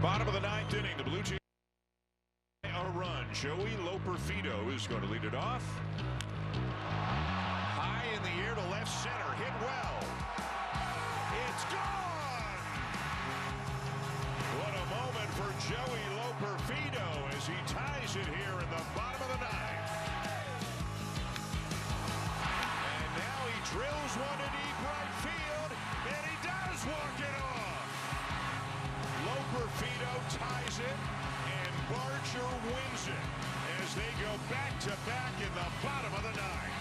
Bottom of the ninth inning, the Blue Jays a run. Joey Loperfido is going to lead it off. High in the air to left center, hit well. It's gone. What a moment for Joey Loperfido as he ties it here in the bottom of the ninth. And now he drills one to deep right field, and he does walk it off. Loperfido ties it, and Barger wins it as they go back-to-back in the bottom of the ninth.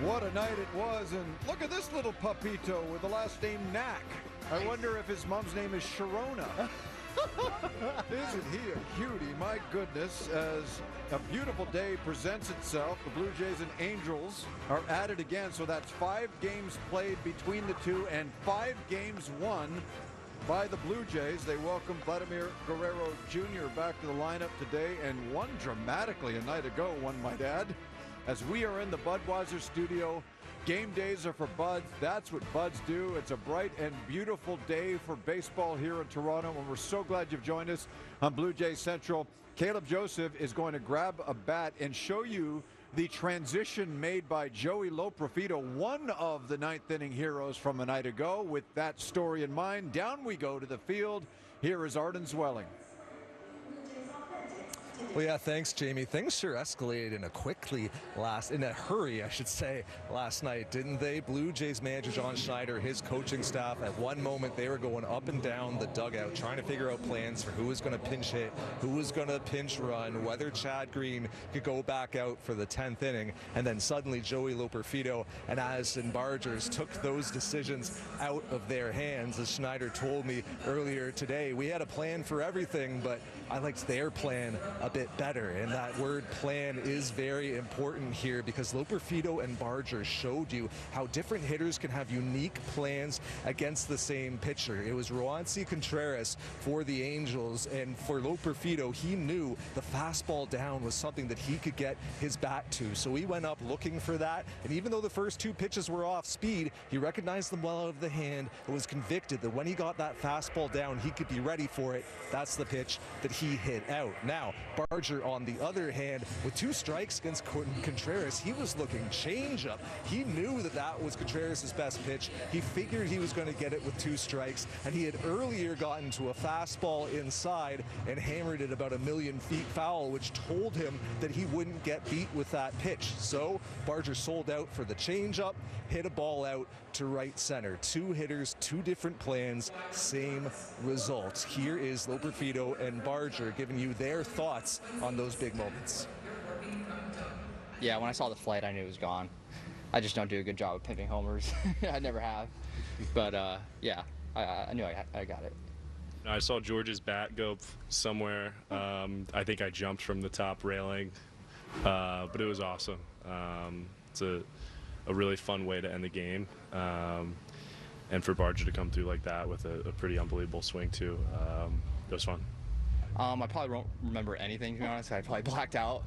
What a night it was, and look at this little pupito with the last name Knack. I wonder if his mom's name is Sharona. Isn't he a cutie? My goodness, as a beautiful day presents itself, the Blue Jays and Angels are at it again. So that's 5 games played between the two and 5 games won by the Blue Jays. They welcome Vladimir Guerrero Jr. back to the lineup today, and won dramatically a night ago, one might add. As we are in the Budweiser studio, game days are for Buds. That's what Buds do. It's a bright and beautiful day for baseball here in Toronto, and we're so glad you've joined us on Blue Jays Central. Caleb Joseph is going to grab a bat and show you the transition made by Joey Loperfido, one of the ninth inning heroes from a night ago. With that story in mind, down we go to the field. Here is Arden Zwelling. Well, yeah, thanks, Jamie. Things sure escalated in a hurry, I should say, last night, didn't they? Blue Jays manager John Schneider, his coaching staff, at one moment they were going up and down the dugout trying to figure out plans for who was going to pinch hit, who was going to pinch run, whether Chad Green could go back out for the 10th inning, and then suddenly Joey Loperfido and Addison Bargers took those decisions out of their hands. As Schneider told me earlier today, we had a plan for everything, but I liked their plan a bit better, and that word plan is very important here because Loperfido and Barger showed you how different hitters can have unique plans against the same pitcher. It was Roansy Contreras for the Angels, and for Loperfido, he knew the fastball down was something that he could get his bat to, so he went up looking for that, and even though the first 2 pitches were off speed, he recognized them well out of the hand and was convicted that when he got that fastball down, he could be ready for it. That's the pitch that he hit out. Now, Barger, on the other hand, with 2 strikes against Contreras, he was looking changeup. He knew that that was Contreras' best pitch. He figured he was going to get it with 2 strikes, and he had earlier gotten to a fastball inside and hammered it about 1,000,000 feet foul, which told him that he wouldn't get beat with that pitch. So Barger sold out for the changeup, hit a ball out to right center. 2 hitters, 2 different plans, same results. Here is Loperfido and Barger giving you their thoughts on those big moments. Yeah, when I saw the flight, I knew it was gone. I just don't do a good job of pimping homers. I never have. But, yeah, I knew I got it. I saw George's bat go somewhere. I think I jumped from the top railing, but it was awesome. It's a really fun way to end the game. And for Barger to come through like that with a pretty unbelievable swing, too, it was fun. I probably won't remember anything, to be honest. I probably blacked out.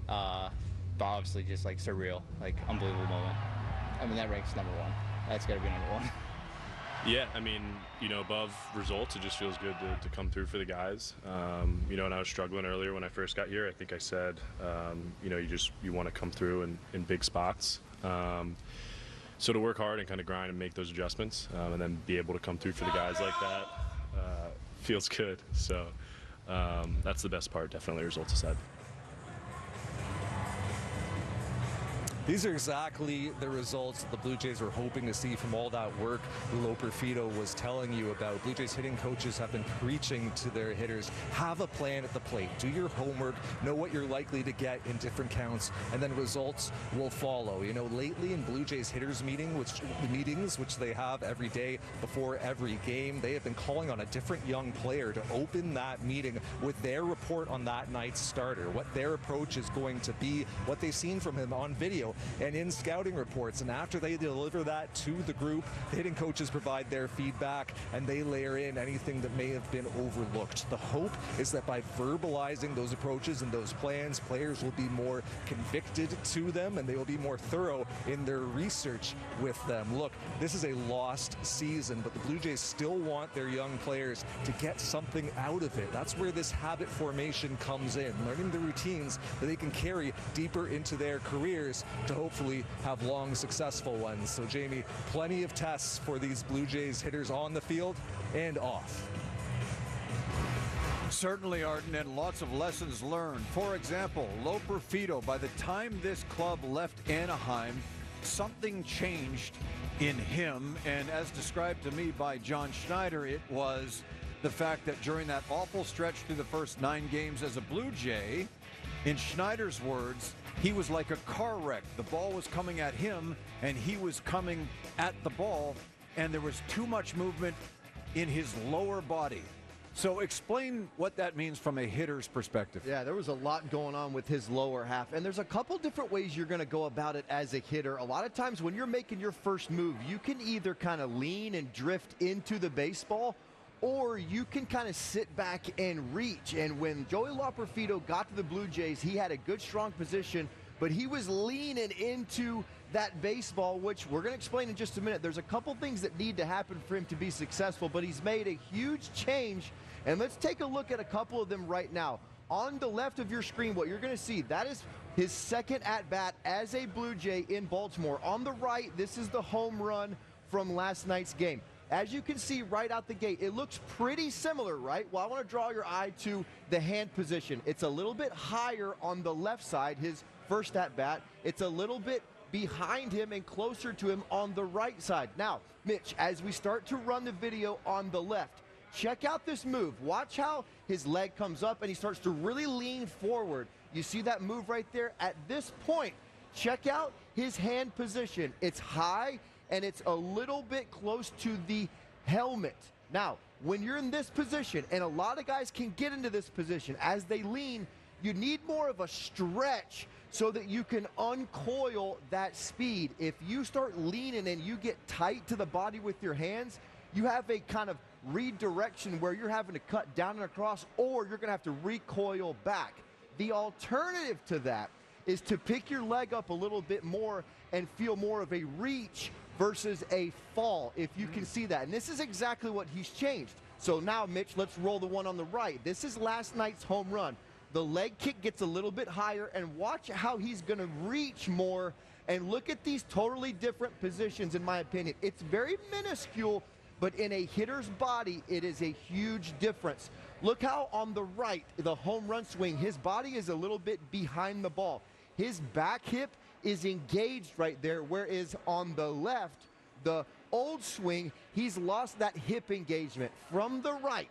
But obviously just like surreal, like unbelievable moment. I mean, that ranks number 1. That's got to be number 1. Yeah, I mean, you know, above results, it just feels good to come through for the guys. You know, and I was struggling earlier when I first got here. I think I said, you know, you want to come through in big spots. So to work hard and kind of grind and make those adjustments, and then be able to come through for the guys like that feels good. So that's the best part, definitely, results aside. These are exactly the results that the Blue Jays were hoping to see from all that work Loperfido was telling you about. Blue Jays hitting coaches have been preaching to their hitters, have a plan at the plate, do your homework, know what you're likely to get in different counts, and then results will follow. You know, lately in Blue Jays hitters meetings, which they have every day before every game, they have been calling on a different young player to open that meeting with their report on that night's starter, what their approach is going to be, what they've seen from him on video, video and in scouting reports. And after they deliver that to the group, the hitting coaches provide their feedback and they layer in anything that may have been overlooked. The hope is that by verbalizing those approaches and those plans, players will be more convicted to them and they will be more thorough in their research with them. Look, this is a lost season, but the Blue Jays still want their young players to get something out of it. That's where this habit formation comes in, learning the routines that they can carry deeper into their careers to hopefully have long, successful ones. So, Jamie, plenty of tests for these Blue Jays hitters on the field and off. Certainly, Arden, and lots of lessons learned. For example, Loperfido, by the time this club left Anaheim, something changed in him, and as described to me by John Schneider, it was the fact that during that awful stretch through the first 9 games as a Blue Jay, in Schneider's words, he was like a car wreck. The ball was coming at him, and he was coming at the ball, and there was too much movement in his lower body. So explain what that means from a hitter's perspective. Yeah, there was a lot going on with his lower half, and there's a couple different ways you're going to go about it as a hitter. A lot of times when you're making your first move, you can either kind of lean and drift into the baseball, or you can kind of sit back and reach. And when Joey Loperfido got to the Blue Jays, he had a good, strong position, but he was leaning into that baseball, which we're going to explain in just a minute. There's a couple things that need to happen for him to be successful, but he's made a huge change, and let's take a look at a couple of them right now. On the left of your screen, what you're going to see, that is his second at-bat as a Blue Jay in Baltimore. On the right, this is the home run from last night's game. As you can see right out the gate, it looks pretty similar, right? Well, I want to draw your eye to the hand position. It's a little bit higher on the left side, his first at-bat. It's a little bit behind him and closer to him on the right side. Now, Mitch, as we start to run the video on the left, check out this move. Watch how his leg comes up and he starts to really lean forward. You see that move right there? At this point, check out his hand position. It's high and it's a little bit close to the helmet. Now, when you're in this position, and a lot of guys can get into this position, as they lean, you need more of a stretch so that you can uncoil that speed. If you start leaning and you get tight to the body with your hands, you have a kind of redirection where you're having to cut down and across, or you're going to have to recoil back. The alternative to that is to pick your leg up a little bit more and feel more of a reach versus a fall, if you can see that. And this is exactly what he's changed. So now, Mitch, let's roll the one on the right. This is last night's home run. The leg kick gets a little bit higher, and watch how he's going to reach more. And look at these totally different positions, in my opinion. It's very minuscule, but in a hitter's body, it is a huge difference. Look how on the right, the home run swing, his body is a little bit behind the ball. His back hip is engaged right there, whereas on the left, the old swing, he's lost that hip engagement. From the right,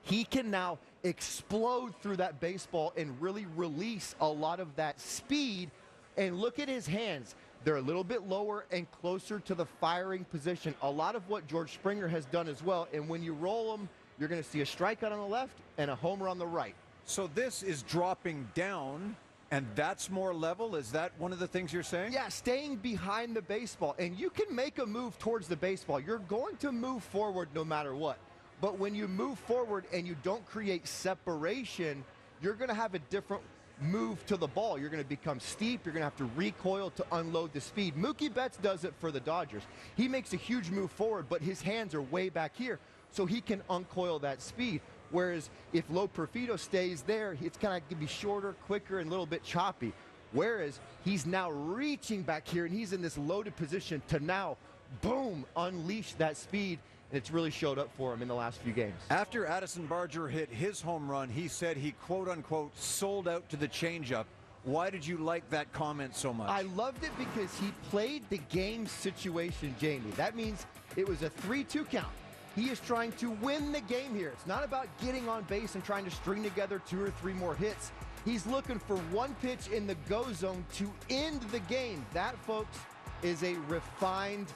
he can now explode through that baseball and really release a lot of that speed. And look at his hands. They're a little bit lower and closer to the firing position. A lot of what George Springer has done as well. And when you roll them, you're going to see a strikeout on the left and a homer on the right. So this is dropping down, and that's more level? Is that one of the things you're saying? Yeah, staying behind the baseball. And you can make a move towards the baseball. You're going to move forward no matter what. But when you move forward and you don't create separation, you're going to have a different move to the ball. You're going to become steep. You're going to have to recoil to unload the speed. Mookie Betts does it for the Dodgers. He makes a huge move forward, but his hands are way back here, so he can uncoil that speed. Whereas if Loperfido stays there, it's kind of going to be shorter, quicker, and a little bit choppy. Whereas he's now reaching back here, and he's in this loaded position to now, boom, unleash that speed. And it's really showed up for him in the last few games. After Addison Barger hit his home run, he said he, quote-unquote, sold out to the changeup. Why did you like that comment so much? I loved it because he played the game situation, Jamie. That means it was a 3-2 count. He is trying to win the game here. It's not about getting on base and trying to string together 2 or 3 more hits. He's looking for one pitch in the go zone to end the game. That, folks, is a refined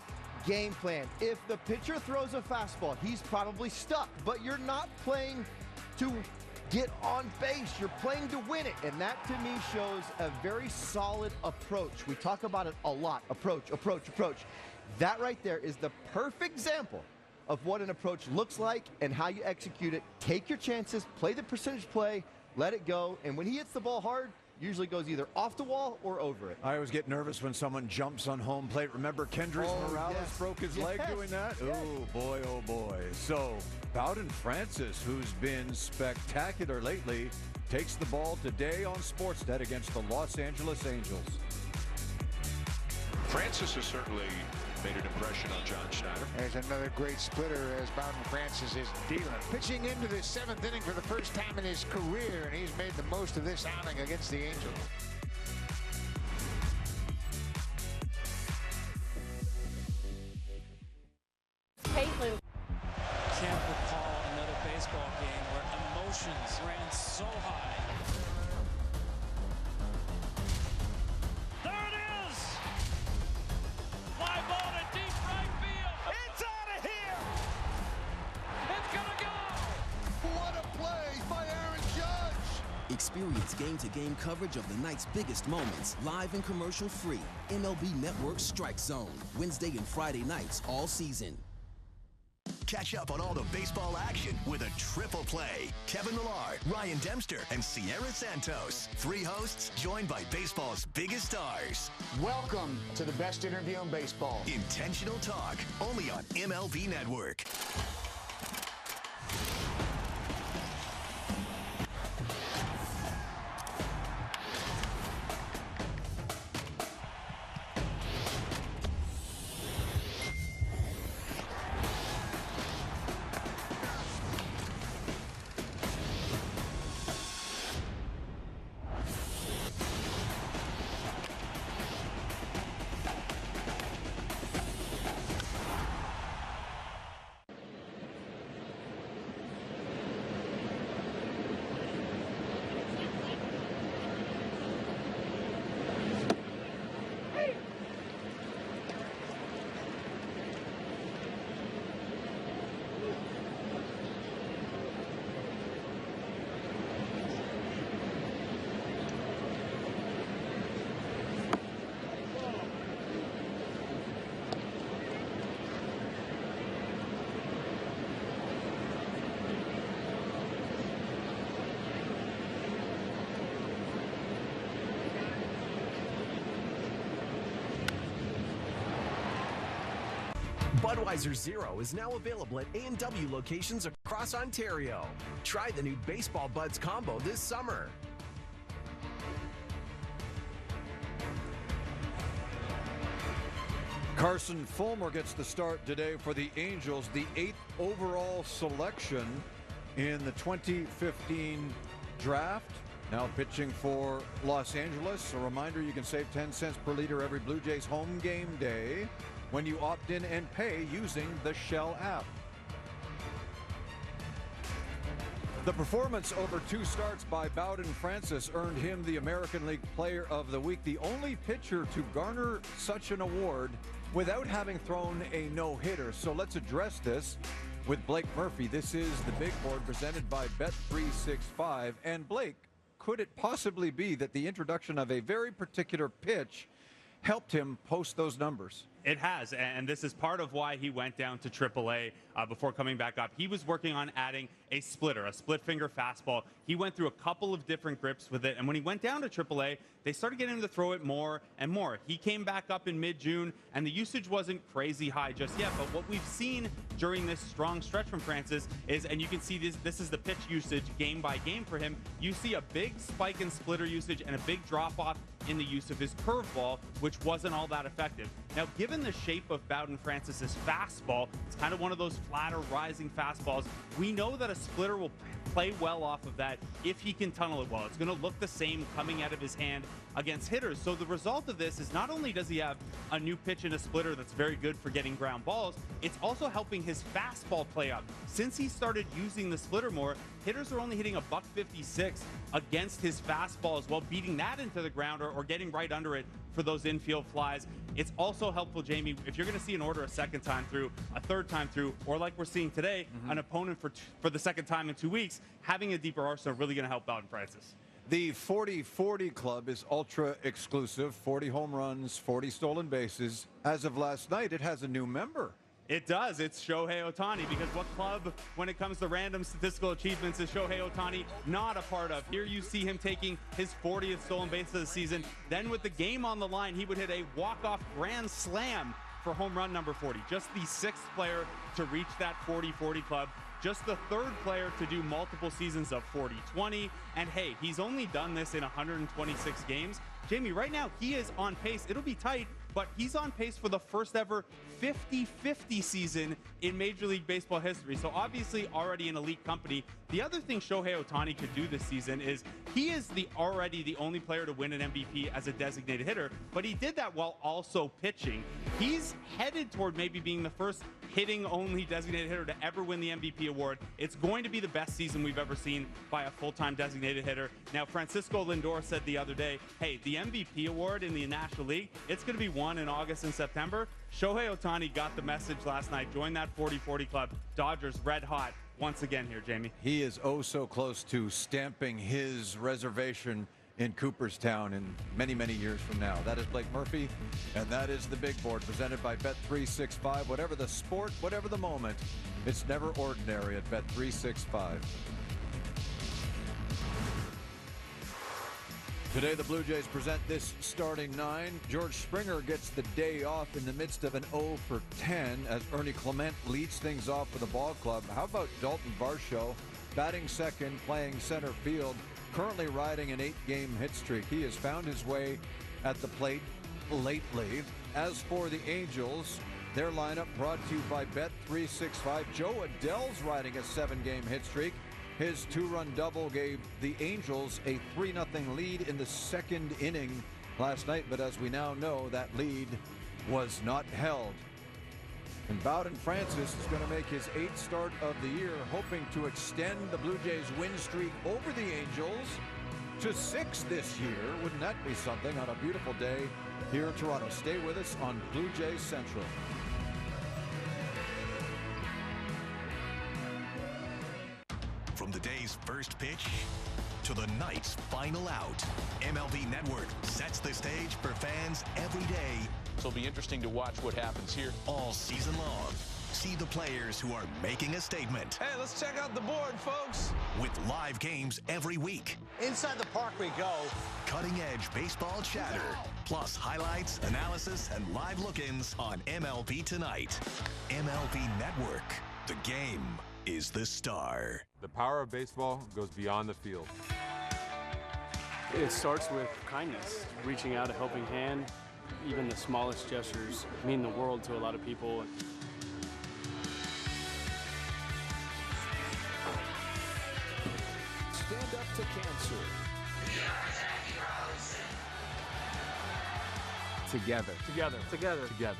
game plan. If the pitcher throws a fastball, he's probably stuck, but you're not playing to get on base. You're playing to win it. And that, to me, shows a very solid approach. We talk about it a lot. Approach, approach, approach. That right there is the perfect example of what an approach looks like and how you execute it. Take your chances, play the percentage play, let it go. And when he hits the ball hard, usually goes either off the wall or over it. I always get nervous when someone jumps on home plate. Remember Kendrys Morales broke his leg doing that? Yes. Oh, boy, oh, boy. So Bowen Francis, who's been spectacular lately, takes the ball today on Sportsnet against the Los Angeles Angels. Francis has certainly made an impression on John Schneider. There's another great splitter as Bowden Francis is dealing. Pitching into the 7th inning for the first time in his career, and he's made the most of this outing against the Angels. Caitlin. Can't recall another baseball game where emotions ran so high. There it is! Fly ball to deep right field. It's out of here! It's gonna go! What a play by Aaron Judge! Experience game-to-game coverage of the night's biggest moments, live and commercial-free. MLB Network Strike Zone, Wednesday and Friday nights all season. Catch up on all the baseball action with a triple play. Kevin Millard, Ryan Dempster, and Sierra Santos. 3 hosts joined by baseball's biggest stars. Welcome to the best interview in baseball. Intentional Talk, only on MLB Network. Budweiser Zero is now available at A&W locations across Ontario. Try the new Baseball Buds combo this summer. Carson Fulmer gets the start today for the Angels, the 8th overall selection in the 2015 draft. Now pitching for Los Angeles. A reminder, you can save 10 cents per liter every Blue Jays home game day when you opt in and pay using the Shell app. The performance over 2 starts by Bowden Francis earned him the American League Player of the Week, the only pitcher to garner such an award without having thrown a no-hitter. So let's address this with Blake Murphy. This is the Big Board presented by Bet365. And Blake, could it possibly be that the introduction of a very particular pitch helped him post those numbers? It has, and this is part of why he went down to AAA before coming back up. He was working on adding a splitter, a split finger fastball. He went through a couple of different grips with it, and when he went down to AAA, they started getting him to throw it more and more. He came back up in mid-June, and the usage wasn't crazy high just yet, but what we've seen during this strong stretch from Francis is, and you can see this is the pitch usage game by game for him, you see a big spike in splitter usage and a big drop-off in the use of his curveball, which wasn't all that effective. Now, given the shape of Bowden Francis's fastball, it's kind of one of those flatter, rising fastballs. We know that a splitter will play well off of that if he can tunnel it well. It's going to look the same coming out of his hand against hitters. So the result of this is not only does he have a new pitch in a splitter that's very good for getting ground balls, it's also helping his fastball play up. Since he started using the splitter more, hitters are only hitting $156 against his fastball as well, beating that into the ground or getting right under it for those infield flies. It's also helpful, Jamie, if you're going to see an order a second time through, a third time through, or like we're seeing today, an opponent for the second time in 2 weeks, having a deeper arsenal really going to help Bowden Francis. The 40-40 club is ultra exclusive. 40 home runs, 40 stolen bases. As of last night, it has a new member. It does. It's Shohei Ohtani, because what club, when it comes to random statistical achievements, is Shohei Ohtani not a part of? Here you see him taking his 40th stolen base of the season. Then with the game on the line, he would hit a walk-off grand slam for home run number 40. Just the 6th player to reach that 40-40 club. Just the 3rd player to do multiple seasons of 40-20. And hey, he's only done this in 126 games. Jamie, right now, he is on pace. It'll be tight, but he's on pace for the first ever 50-50 season in Major League Baseball history. So obviously already an elite company. The other thing Shohei Ohtani could do this season is he is already the only player to win an MVP as a designated hitter, but he did that while also pitching. He's headed toward maybe being the first hitting only designated hitter to ever win the MVP award. It's going to be the best season we've ever seen by a full-time designated hitter. Now, Francisco Lindor said the other day, hey, the MVP award in the National League, it's going to be won in August and September. Shohei Ohtani got the message last night. Join that 40-40 club. Dodgers red hot once again here, Jamie. He is oh so close to stamping his reservation in Cooperstown in many, many years from now. That is Blake Murphy, and that is the Big Board presented by Bet365. Whatever the sport, whatever the moment, it's never ordinary at Bet365. Today, the Blue Jays present this starting 9. George Springer gets the day off in the midst of an 0 for 10 as Ernie Clement leads things off for the ball club. How about Dalton Varsho batting second, playing center field, currently riding an 8-game hit streak. He has found his way at the plate lately. As for the Angels, their lineup brought to you by Bet365. Joe Adell's riding a 7-game hit streak. His 2-run double gave the Angels a 3-0 lead in the 2nd inning last night, but as we now know, that lead was not held. And Bowden Francis is going to make his 8th start of the year, hoping to extend the Blue Jays win streak over the Angels to 6 this year. Wouldn't that be something on a beautiful day here in Toronto? Stay with us on Blue Jays Central. From the day's first pitch to the night's final out, MLB Network sets the stage for fans every day. So it'll be interesting to watch what happens here all season long. See the players who are making a statement. Hey, let's check out the board, folks. With live games every week. Inside the park we go. Cutting-edge baseball chatter. Plus highlights, analysis, and live look-ins on MLB Tonight. MLB Network. The game is the star. The power of baseball goes beyond the field. It starts with kindness, reaching out a helping hand. Even the smallest gestures mean the world to a lot of people. Stand up to cancer. Together. Together. Together. Together.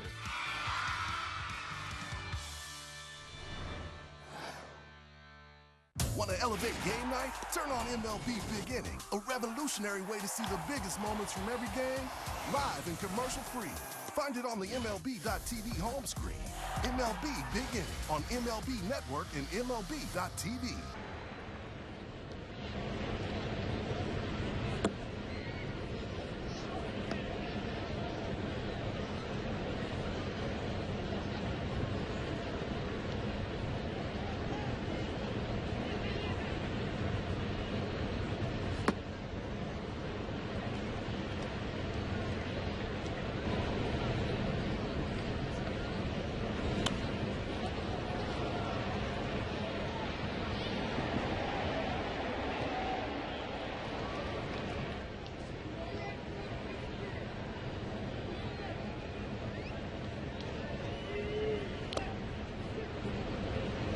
Want to elevate game night? Turn on MLB Big Inning, a revolutionary way to see the biggest moments from every game, live and commercial-free. Find it on the MLB.tv home screen. MLB Big Inning on MLB Network and MLB.tv.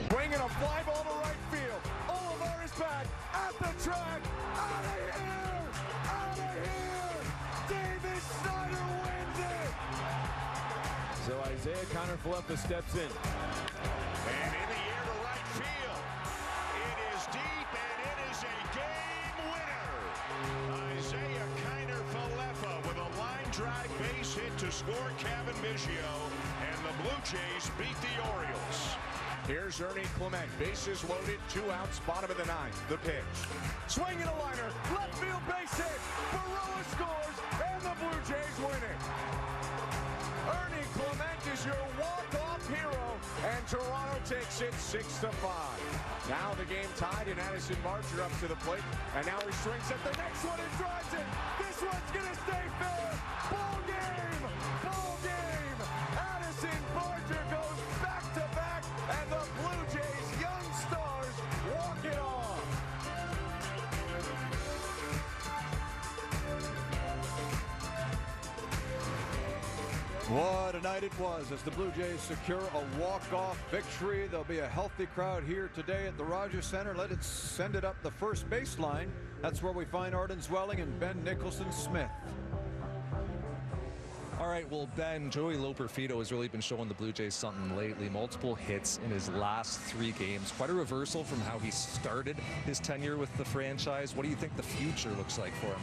Bringing a fly ball to right field. Oliver is back at the track. Out of here! Out of here! David Snyder wins it! So Isaiah Connor-Falefa steps in. And in the air to right field. It is deep, and it is a game winner. Isaiah Kiner-Falefa with a line drive base hit to score Kevin Biggio, and the Blue Jays beat the Orioles. Here's Ernie Clement, bases loaded, 2 outs, bottom of the 9th. The pitch. Swing and a liner, left field base hit. Baroa scores, and the Blue Jays win it. Ernie Clement is your walk-off hero, and Toronto takes it 6-5. Now the game tied, and Addison Barger up to the plate, and now he swings at the next one and drives it. This one's gonna stay fair. Ball game, ball game. Addison Barger goes back-to-back, and the Blue Jays young stars walk it off. What a night it was as the Blue Jays secure a walk-off victory. There'll be a healthy crowd here today at the Rogers Center. Let it send it up the first baseline. That's where we find Arden Zwelling and Ben Nicholson-Smith. All right, well, Ben, Joey Loperfido has really been showing the Blue Jays something lately. Multiple hits in his last 3 games. Quite a reversal from how he started his tenure with the franchise. What do you think the future looks like for him?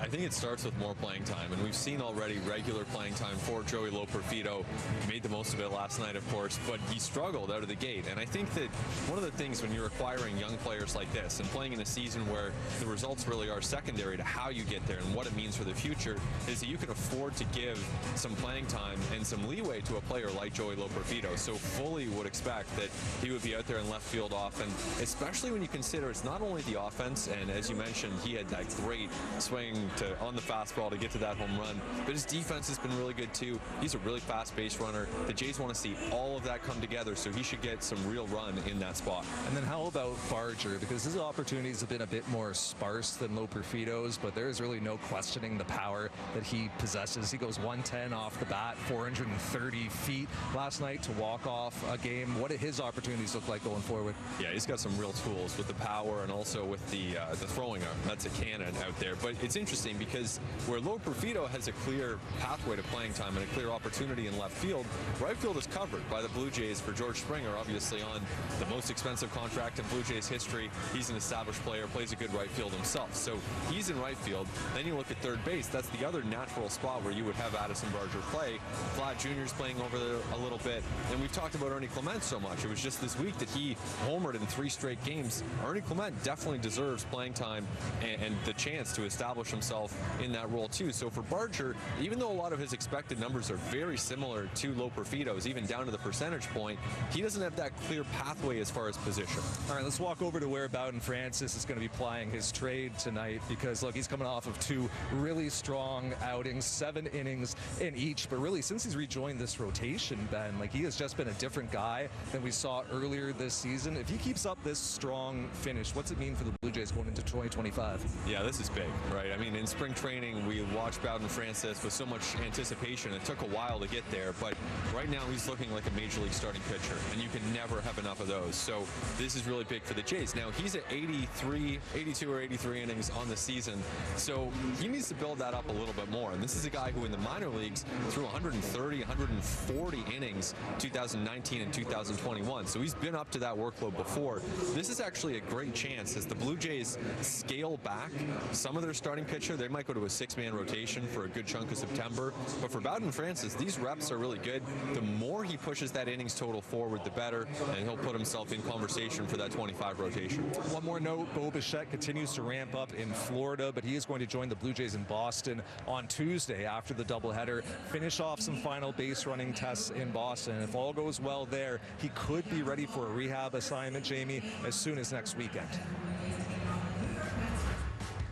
I think it starts with more playing time, and we've seen already regular playing time for Joey Loperfido. He made the most of it last night, of course, but he struggled out of the gate. And I think that one of the things when you're acquiring young players like this and playing in a season where the results really are secondary to how you get there and what it means for the future is that you can afford to give some playing time and some leeway to a player like Joey Loperfido. So fully would expect that he would be out there in left field often, especially when you consider it's not only the offense, and as you mentioned, he had that great swing on the fastball to get to that home run, but his defense has been really good too. He's a really fast base runner. The Jays want to see all of that come together, so he should get some real run in that spot. And then how about Barger? Because his opportunities have been a bit more sparse than Loperfido's, but there is really no questioning the power that he possesses. He goes 110 off the bat, 430 feet last night to walk off a game. What do his opportunities look like going forward? Yeah, he's got some real tools with the power and also with the throwing arm. That's a cannon out there. But it's interesting because where Loperfido has a clear pathway to playing time and a clear opportunity in left field, right field is covered by the Blue Jays for George Springer, obviously on the most expensive contract in Blue Jays history. He's an established player, plays a good right field himself. So he's in right field. Then you look at third base. That's the other natural spot where you would have Addison Barger play. Vlad Jr.'s playing over there a little bit. And we've talked about Ernie Clement so much. It was just this week that he homered in 3 straight games. Ernie Clement definitely deserves playing time and the chance to establish himself in that role too. So for Barger, even though a lot of his expected numbers are very similar to Loperfido's, even down to the percentage point, he doesn't have that clear pathway as far as position. All right, let's walk over to where Bowden Francis is going to be plying his trade tonight because, look, he's coming off of 2 really strong outings, 7 innings in each. But really, since he's rejoined this rotation, Ben, like he has just been a different guy than we saw earlier this season. If he keeps up this strong finish, what's it mean for the Blue Jays going into 2025? Yeah, this is big, right? I mean, in spring training, we watched Bowden Francis with so much anticipation. It took a while to get there, but right now he's looking like a major league starting pitcher, and you can never have enough of those. So this is really big for the Jays. Now, he's at 82 or 83 innings on the season, so he needs to build that up a little bit more. And this is a guy who in the minor leagues threw 130, 140 innings 2019 and 2021. So he's been up to that workload before. This is actually a great chance as the Blue Jays scale back some of their starting pitcher. They might go to a 6-man rotation for a good chunk of September. But for Bowden Francis, these reps are really good. The more he pushes that innings total forward, the better, and he'll put himself in conversation for that 25 rotation. One more note, Bo Bichette continues to ramp up in Florida, but he is going to join the Blue Jays in Boston on Tuesday after the doubleheader, finish off some final base running tests in Boston. If all goes well there, he could be ready for a rehab assignment, Jamie, as soon as next weekend.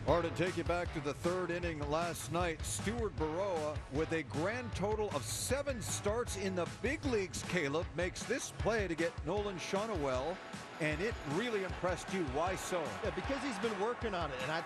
Or to take you back to the 3rd inning last night, Stuart Baroa with a grand total of 7 starts in the big leagues, Caleb, makes this play to get Nolan Shonowell, and it really impressed you. Why so? Yeah, because he's been working on it, and I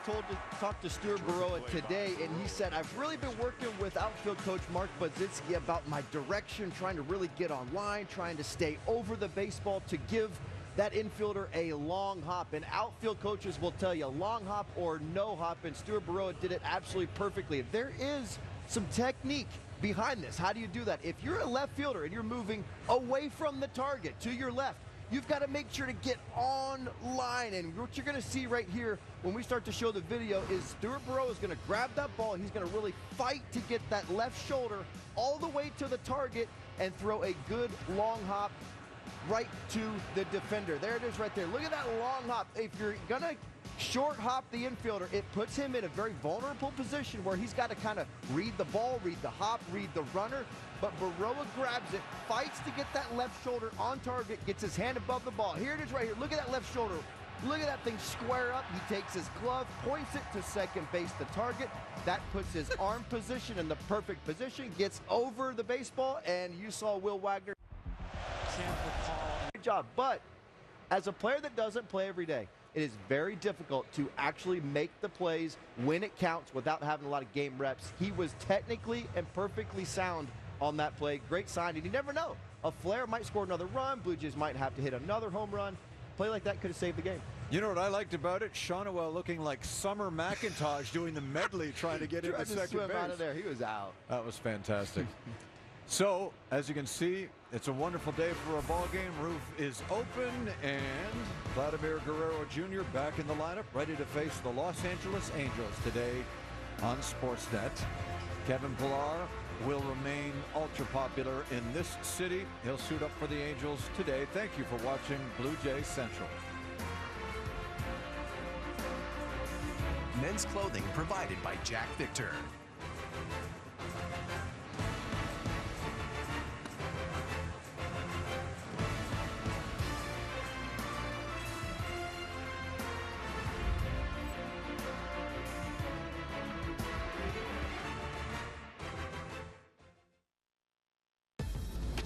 talked to Stuart Baroa today, and he said, I've really been working with outfield coach Mark Budzinski about my direction, trying to really get on line, trying to stay over the baseball to give that infielder a long hop. And outfield coaches will tell you long hop or no hop, and Stuart Baroa did it absolutely perfectly. There is some technique behind this. How do you do that? If you're a left fielder and you're moving away from the target to your left, you've got to make sure to get on line. And what you're going to see right here when we start to show the video is Stuart Burrow is going to grab that ball. He's going to really fight to get that left shoulder all the way to the target and throw a good long hop right to the defender. There it is right there. Look at that long hop. If you're going to short hop the infielder, it puts him in a very vulnerable position where he's got to kind of read the ball, read the hop, read the runner. But Burrow grabs it, fights to get that left shoulder on target, gets his hand above the ball. Here it is right here. Look at that left shoulder. Look at that thing square up. He takes his glove, points it to second base, the target. That puts his arm position in the perfect position, gets over the baseball, and you saw Will Wagner. Good job. But as a player that doesn't play every day, it is very difficult to actually make the plays when it counts without having a lot of game reps. He was technically and perfectly sound on that play. Great sign, and you never know. A flare might score another run. Blue Jays might have to hit another home run. Play like that could have saved the game. You know what I liked about it? Shonowell looking like Summer McIntosh doing the medley trying to get into second base. Out of there. He was out. That was fantastic. So, as you can see, it's a wonderful day for a ball game. Roof is open, and Vladimir Guerrero Jr. back in the lineup, ready to face the Los Angeles Angels today on Sportsnet. Kevin Pillar will remain ultra popular in this city. He'll suit up for the Angels today. Thank you for watching Blue Jays Central. Men's clothing provided by Jack Victor.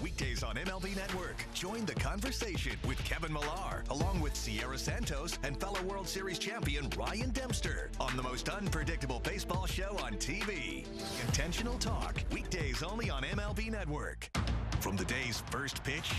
Weekdays on MLB Network. Join the conversation with Kevin Millar, along with Sierra Santos and fellow World Series champion Ryan Dempster on the most unpredictable baseball show on TV. Intentional Talk. Weekdays only on MLB Network. From the day's first pitch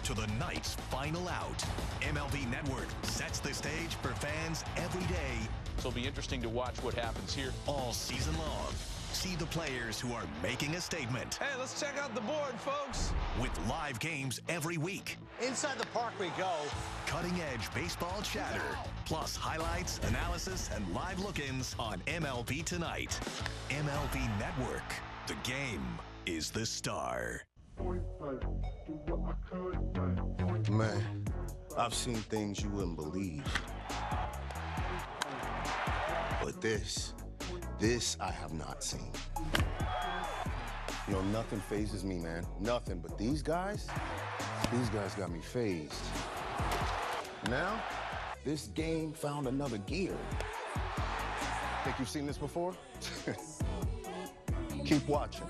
to the night's final out, MLB Network sets the stage for fans every day. So it'll be interesting to watch what happens here all season long. See the players who are making a statement. Hey, let's check out the board, folks. With live games every week. Inside the park we go. Cutting-edge baseball chatter. Plus highlights, analysis, and live look-ins on MLB Tonight. MLB Network. The game is the star. Man, I've seen things you wouldn't believe. But this I have not seen. You know, nothing phases me, man. Nothing. But these guys got me phased. Now, this game found another gear. Think you've seen this before? Keep watching.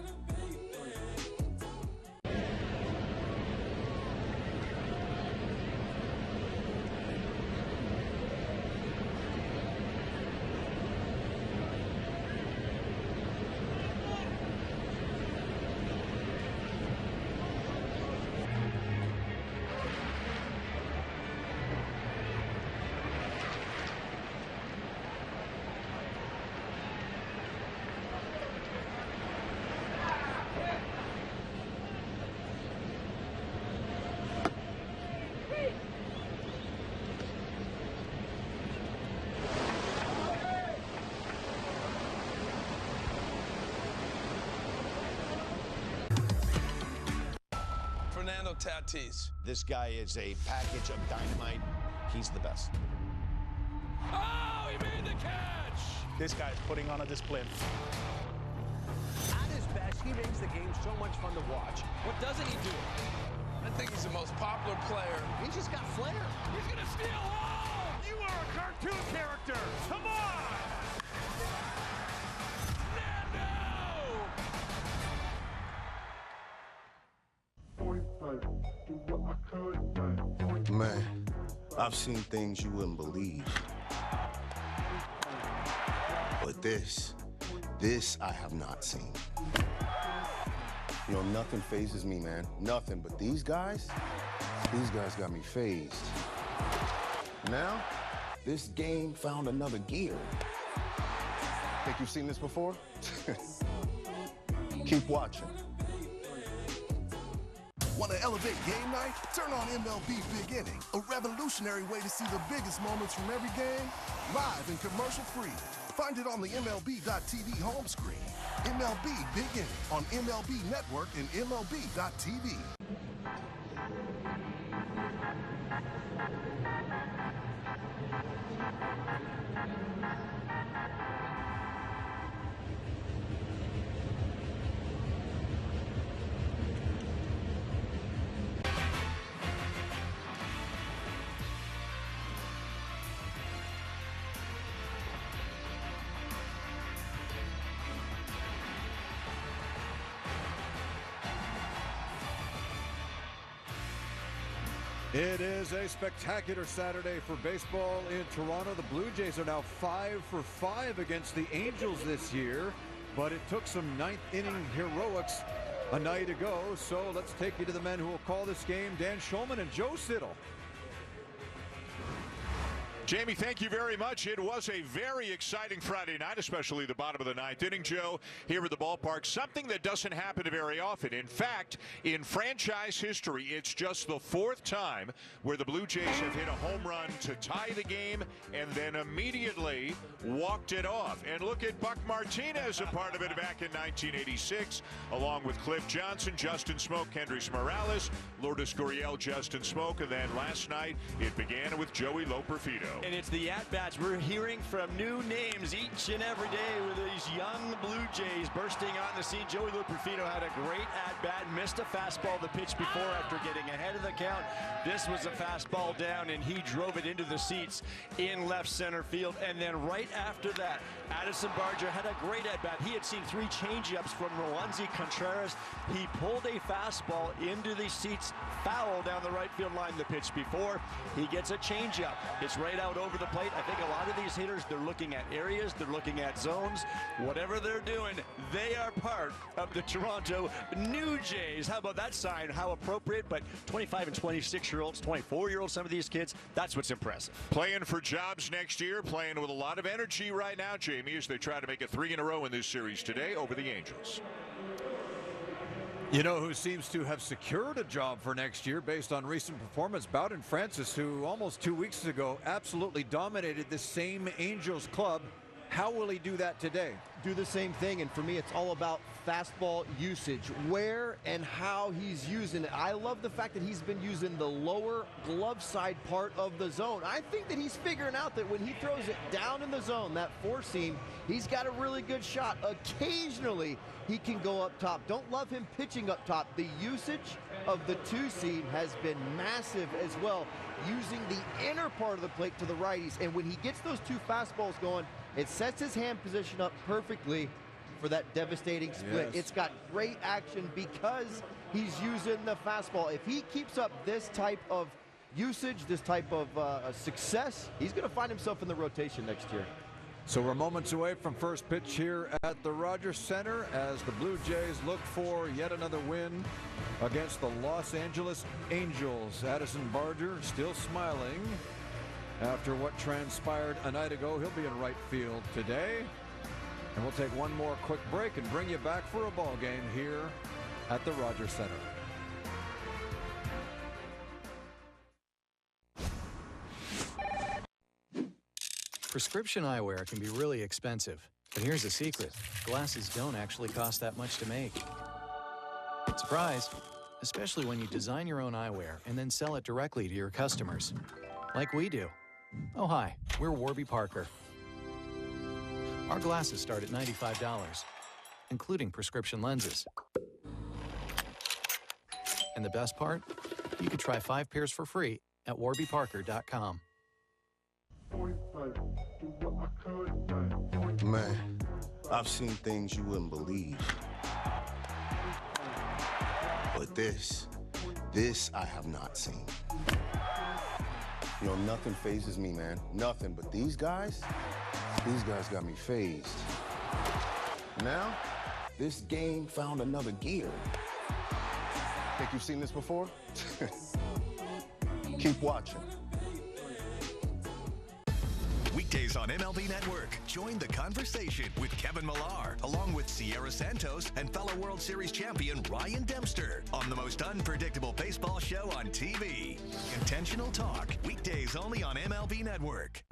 Tatis. This guy is a package of dynamite. He's the best. Oh, he made the catch! This guy's putting on a display. At his best, he makes the game so much fun to watch. What doesn't he do? I think he's the most popular player. He's just got flair. He's gonna steal home! You are a cartoon character! Come on! Man, I've seen things you wouldn't believe. But this I have not seen. You know, nothing phases me, man. Nothing. But these guys got me phased. Now, this game found another gear. Think you've seen this before? Keep watching. Want to elevate game night? Turn on MLB Big Inning, a revolutionary way to see the biggest moments from every game, live and commercial-free. Find it on the MLB.tv home screen. MLB Big Inning on MLB Network and MLB.tv. It is a spectacular Saturday for baseball in Toronto. The Blue Jays are now 5 for 5 against the Angels this year, but it took some ninth-inning heroics a night ago. So let's take you to the men who will call this game, Dan Shulman and Joe Siddall. Jamie, thank you very much. It was a very exciting Friday night, especially the bottom of the ninth inning, Joe, here at the ballpark. Something that doesn't happen very often. In fact, in franchise history, it's just the fourth time where the Blue Jays have hit a home run to tie the game and then immediately walked it off. And look at Buck Martinez, a part of it back in 1986, along with Cliff Johnson, Justin Smoke, Kendrys Morales, Lourdes Gurriel, Justin Smoke, and then last night it began with Joey Loperfido. And it's the at-bats. We're hearing from new names each and every day with these young Blue Jays bursting on the scene. Joey Loperfido had a great at-bat, missed a fastball the pitch before after getting ahead of the count. This was a fastball down, and he drove it into the seats in left center field. And then right after that, Addison Barger had a great at-bat. He had seen 3 changeups from Roansy Contreras. He pulled a fastball into the seats, foul down the right field line the pitch before. He gets a changeup. It's right out over the plate. I think a lot of these hitters, they're looking at areas, they're looking at zones. Whatever they're doing, they are part of the Toronto New Jays. How about that sign? How appropriate. But 25 and 26-year-olds, 24-year-olds, some of these kids, that's what's impressive. Playing for jobs next year, playing with a lot of energy right now, Jamie, as they try to make it 3 in a row in this series today over the Angels. You know who seems to have secured a job for next year based on recent performance? Bowen Francis, who almost 2 weeks ago absolutely dominated the same Angels club. How will he do that today? Do the same thing, and for me, it's all about fastball usage, where and how he's using it. I love the fact that he's been using the lower glove side part of the zone. I think that he's figuring out that when he throws it down in the zone, that four-seam, he's got a really good shot. Occasionally, he can go up top. Don't love him pitching up top. The usage of the two-seam has been massive as well, using the inner part of the plate to the righties. And when he gets those 2 fastballs going, it sets his hand position up perfectly for that devastating split. Yes. It's got great action because he's using the fastball. If he keeps up this type of usage, this type of success, he's going to find himself in the rotation next year. So we're moments away from first pitch here at the Rogers Center as the Blue Jays look for yet another win against the Los Angeles Angels. Addison Barger still smiling after what transpired a night ago. He'll be in right field today. And we'll take one more quick break and bring you back for a ball game here at the Rogers Center. Prescription eyewear can be really expensive, but here's a secret. Glasses don't actually cost that much to make. Surprise! Especially when you design your own eyewear and then sell it directly to your customers, like we do. Oh hi, we're Warby Parker. Our glasses start at $95, including prescription lenses. And the best part? You can try 5 pairs for free at warbyparker.com. Man, I've seen things you wouldn't believe. But this I have not seen. You know, nothing phases me, man. Nothing. But these guys got me phased. Now, this game found another gear. Think you've seen this before? Keep watching. Weekdays on MLB Network. Join the conversation with Kevin Millar, along with Sierra Santos and fellow World Series champion Ryan Dempster on the most unpredictable baseball show on TV. Intentional Talk. Weekdays only on MLB Network.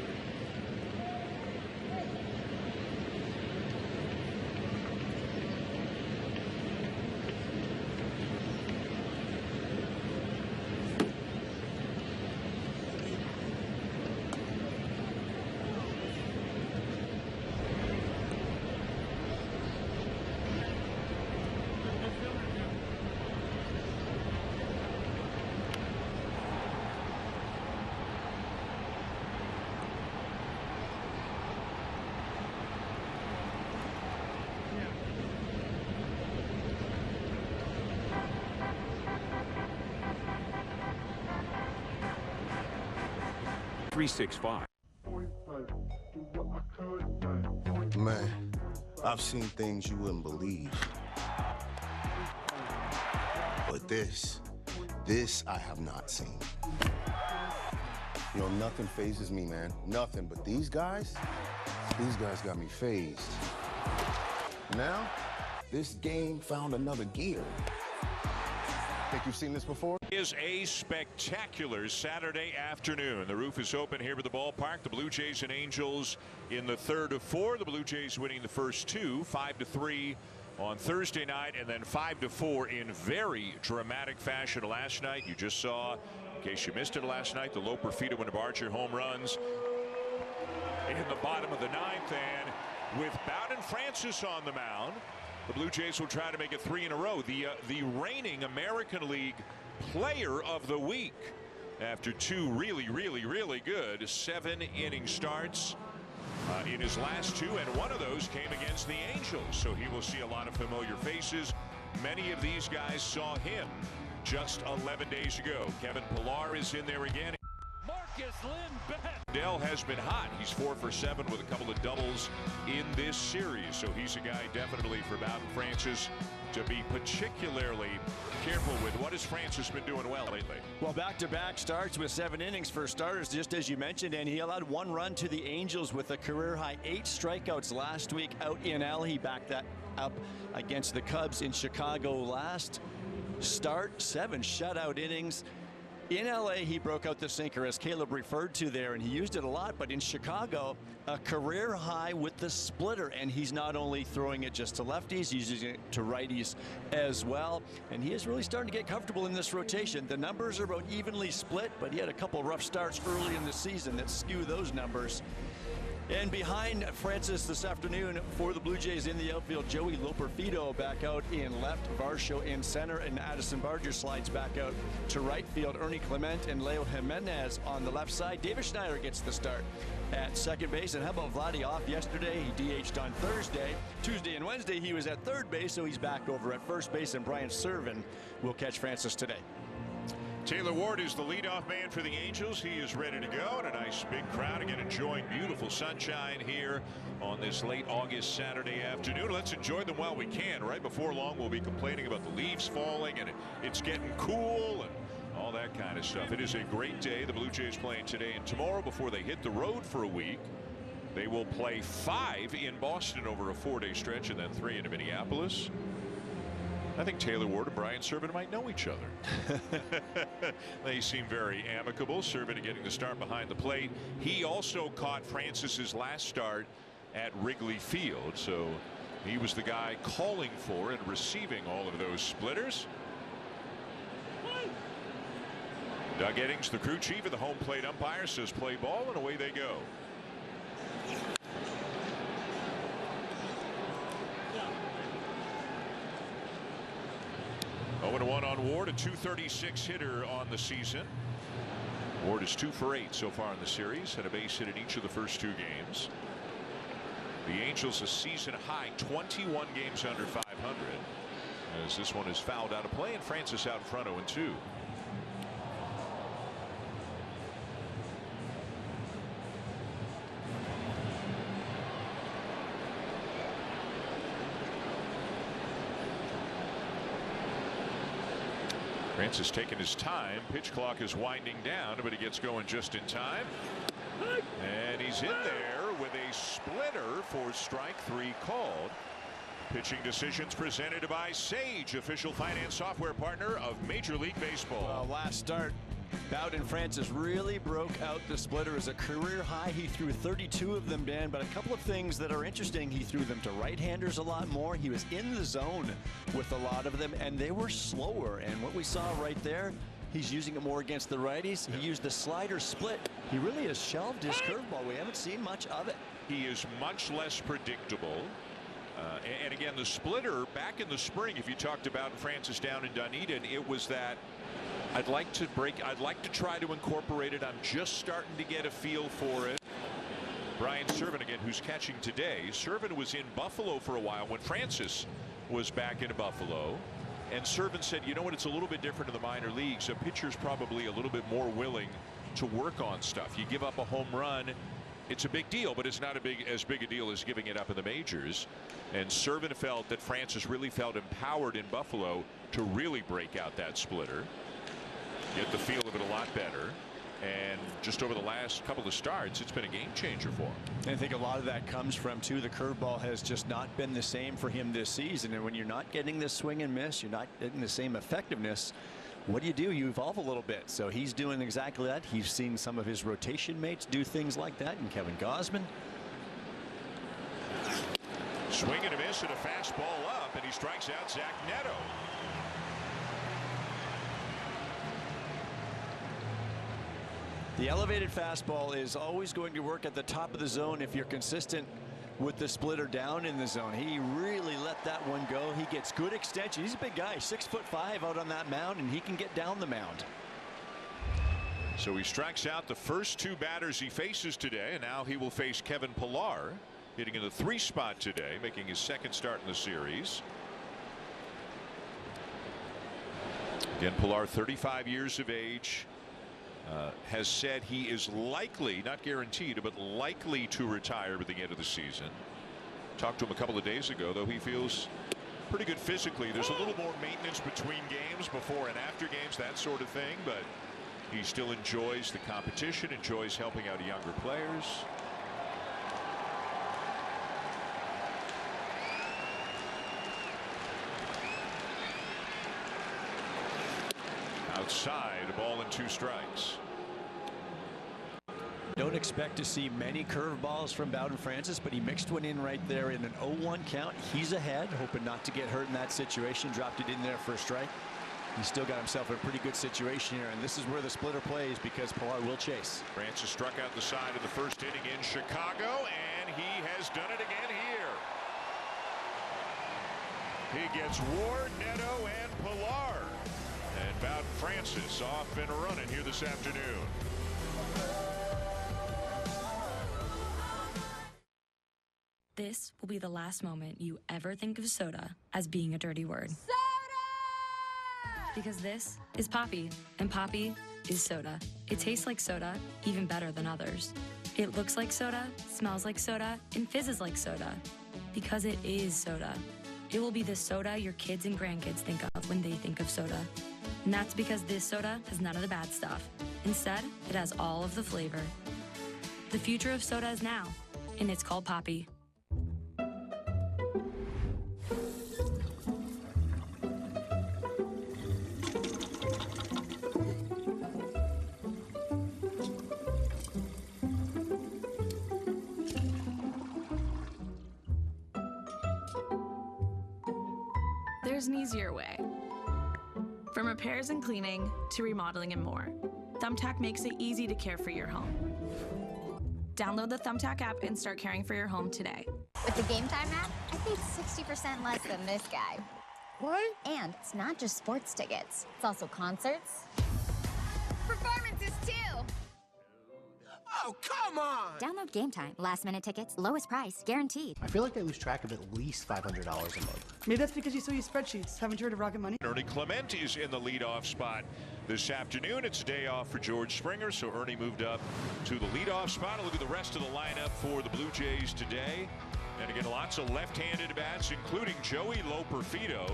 Man, I've seen things you wouldn't believe. But this I have not seen. You know, nothing phases me, man. Nothing. But these guys got me phased. Now, this game found another gear. Think you've seen this before? Is a spectacular Saturday afternoon. The roof is open here at the ballpark. The Blue Jays and Angels in the third of four. The Blue Jays winning the first two, 5-3 on Thursday night, and then 5-4 in very dramatic fashion last night. You just saw, in case you missed it last night, the Loperfido and Barger home runs in the bottom of the ninth, and with Bowen Francis on the mound, the Blue Jays will try to make it 3 in a row. The reigning American League Player of the Week after two really good 7-inning starts in his last two, and one of those came against the Angels, so he will see a lot of familiar faces. Many of these guys saw him just 11 days ago. Kevin Millar is in there again. Dell has been hot. He's 4 for 7 with a couple of doubles in this series, so he's a guy definitely for Bowen Francis to be particularly careful with. What has Francis been doing well lately? Well, back-to-back starts with 7 innings for starters, just as you mentioned, and he allowed 1 run to the Angels with a career-high 8 strikeouts last week out in L. He backed that up against the Cubs in Chicago last start. 7 shutout innings. In LA, he broke out the sinker, as Caleb referred to there, and he used it a lot. But in Chicago, a career high with the splitter, and he's not only throwing it just to lefties, he's using it to righties as well. And he is really starting to get comfortable in this rotation. The numbers are about evenly split, but he had a couple rough starts early in the season that skew those numbers. And behind Francis this afternoon for the Blue Jays in the outfield, Joey Loperfido back out in left, Varsho in center, and Addison Barger slides back out to right field. Ernie Clement and Leo Jimenez on the left side. Davis Schneider gets the start at second base. And how about Vladdy off yesterday? He DH'd on Thursday. Tuesday and Wednesday he was at third base, so he's back over at first base, and Brian Servin will catch Francis today. Taylor Ward is the leadoff man for the Angels. He is ready to go, and a nice big crowd again enjoying beautiful sunshine here on this late August Saturday afternoon. Let's enjoy them while we can. Right before long we'll be complaining about the leaves falling and it's getting cool and all that kind of stuff. It is a great day. The Blue Jays playing today and tomorrow before they hit the road for a week. They will play 5 in Boston over a 4-day stretch and then 3 in Minneapolis. I think Taylor Ward and Brian Servin might know each other. They seem very amicable. Servin getting the start behind the plate. He also caught Francis's last start at Wrigley Field, so he was the guy calling for and receiving all of those splitters. Doug Eddings, the crew chief of the home plate umpire, says play ball, and away they go. Oh, 0-1 on Ward, a .236 hitter on the season. Ward is 2 for 8 so far in the series, had a base hit in each of the first 2 games. The Angels a season high 21 games under 500, as this one is fouled out of play and Francis out in front 0-2. Francis taking his time. Pitch clock is winding down, but he gets going just in time. And he's He's in there with a splitter for strike 3 called. Pitching decisions presented by Sage, official finance software partner of Major League Baseball. Last start, Bowen Francis really broke out the splitter as a career high. He threw 32 of them, Dan, but a couple of things that are interesting. He threw them to right-handers a lot more. He was in the zone with a lot of them, and they were slower. And what we saw right there, he's using it more against the righties. He used the slider split. He really has shelved his curveball. We haven't seen much of it. He is much less predictable. And again, the splitter back in the spring, if you talked about Francis down in Dunedin, it was that I'd like to try to incorporate it. I'm just starting to get a feel for it. Brian Servant again, who's catching today. Servant was in Buffalo for a while when Francis was back in Buffalo. And Servant said, you know what, it's a little bit different in the minor leagues. A pitcher's probably a little bit more willing to work on stuff. You give up a home run, it's a big deal, but it's not as big a deal as giving it up in the majors. And Servant felt that Francis really felt empowered in Buffalo to really break out that splitter. Get the feel of it a lot better. And just over the last couple of starts, it's been a game changer for him. And I think a lot of that comes from, too, the curveball has just not been the same for him this season. And when you're not getting this swing and miss, you're not getting the same effectiveness. What do? You evolve a little bit. So he's doing exactly that. He's seen some of his rotation mates do things like that. And Kevin Gausman. Swing and a miss and a fastball up, and he strikes out Zach Neto. The elevated fastball is always going to work at the top of the zone if you're consistent with the splitter down in the zone. He really let that one go. He gets good extension. He's a big guy, 6'5" out on that mound, and he can get down the mound. So he strikes out the first 2 batters he faces today, and now he will face Kevin Pillar, hitting in the 3 spot today, making his 2nd start in the series. Again, Pillar, 35 years of age. Has said he is likely, not guaranteed, but likely to retire by the end of the season. Talked to him a couple of days ago, though he feels pretty good physically. There's a little more maintenance between games, before and after games, that sort of thing, but he still enjoys the competition, enjoys helping out younger players. Outside, a ball and 2 strikes. Don't expect to see many curveballs from Bowen Francis, but he mixed one in right there in an 0-1 count. He's ahead, hoping not to get hurt in that situation. Dropped it in there for a strike. He's still got himself a pretty good situation here, and this is where the splitter plays because Pillar will chase. Francis struck out the side of the first inning in Chicago, and he has done it again here. He gets Ward, Neto, and Pillar. And Bowen Francis off and running here this afternoon. This will be the last moment you ever think of soda as being a dirty word. Soda! Because this is Poppy, and Poppy is soda. It tastes like soda, even better than others. It looks like soda, smells like soda, and fizzes like soda. Because it is soda. It will be the soda your kids and grandkids think of when they think of soda. And that's because this soda has none of the bad stuff. Instead, it has all of the flavor. The future of soda is now, and it's called Poppy. There's an easier way. From repairs and cleaning to remodeling and more, Thumbtack makes it easy to care for your home. Download the Thumbtack app and start caring for your home today. With the Game Time app, I paid 60% less than this guy. What? And it's not just sports tickets. It's also concerts. Performances, too! Oh, come on! Download Game Time. Last-minute tickets, lowest price, guaranteed. I feel like they lose track of at least $500 a month. Maybe that's because you still use spreadsheets. Haven't you heard of Rocket Money? Ernie Clement is in the leadoff spot this afternoon. It's a day off for George Springer, so Ernie moved up to the leadoff spot. Look at the rest of the lineup for the Blue Jays today. And again, lots of left-handed bats, including Joey Loperfido,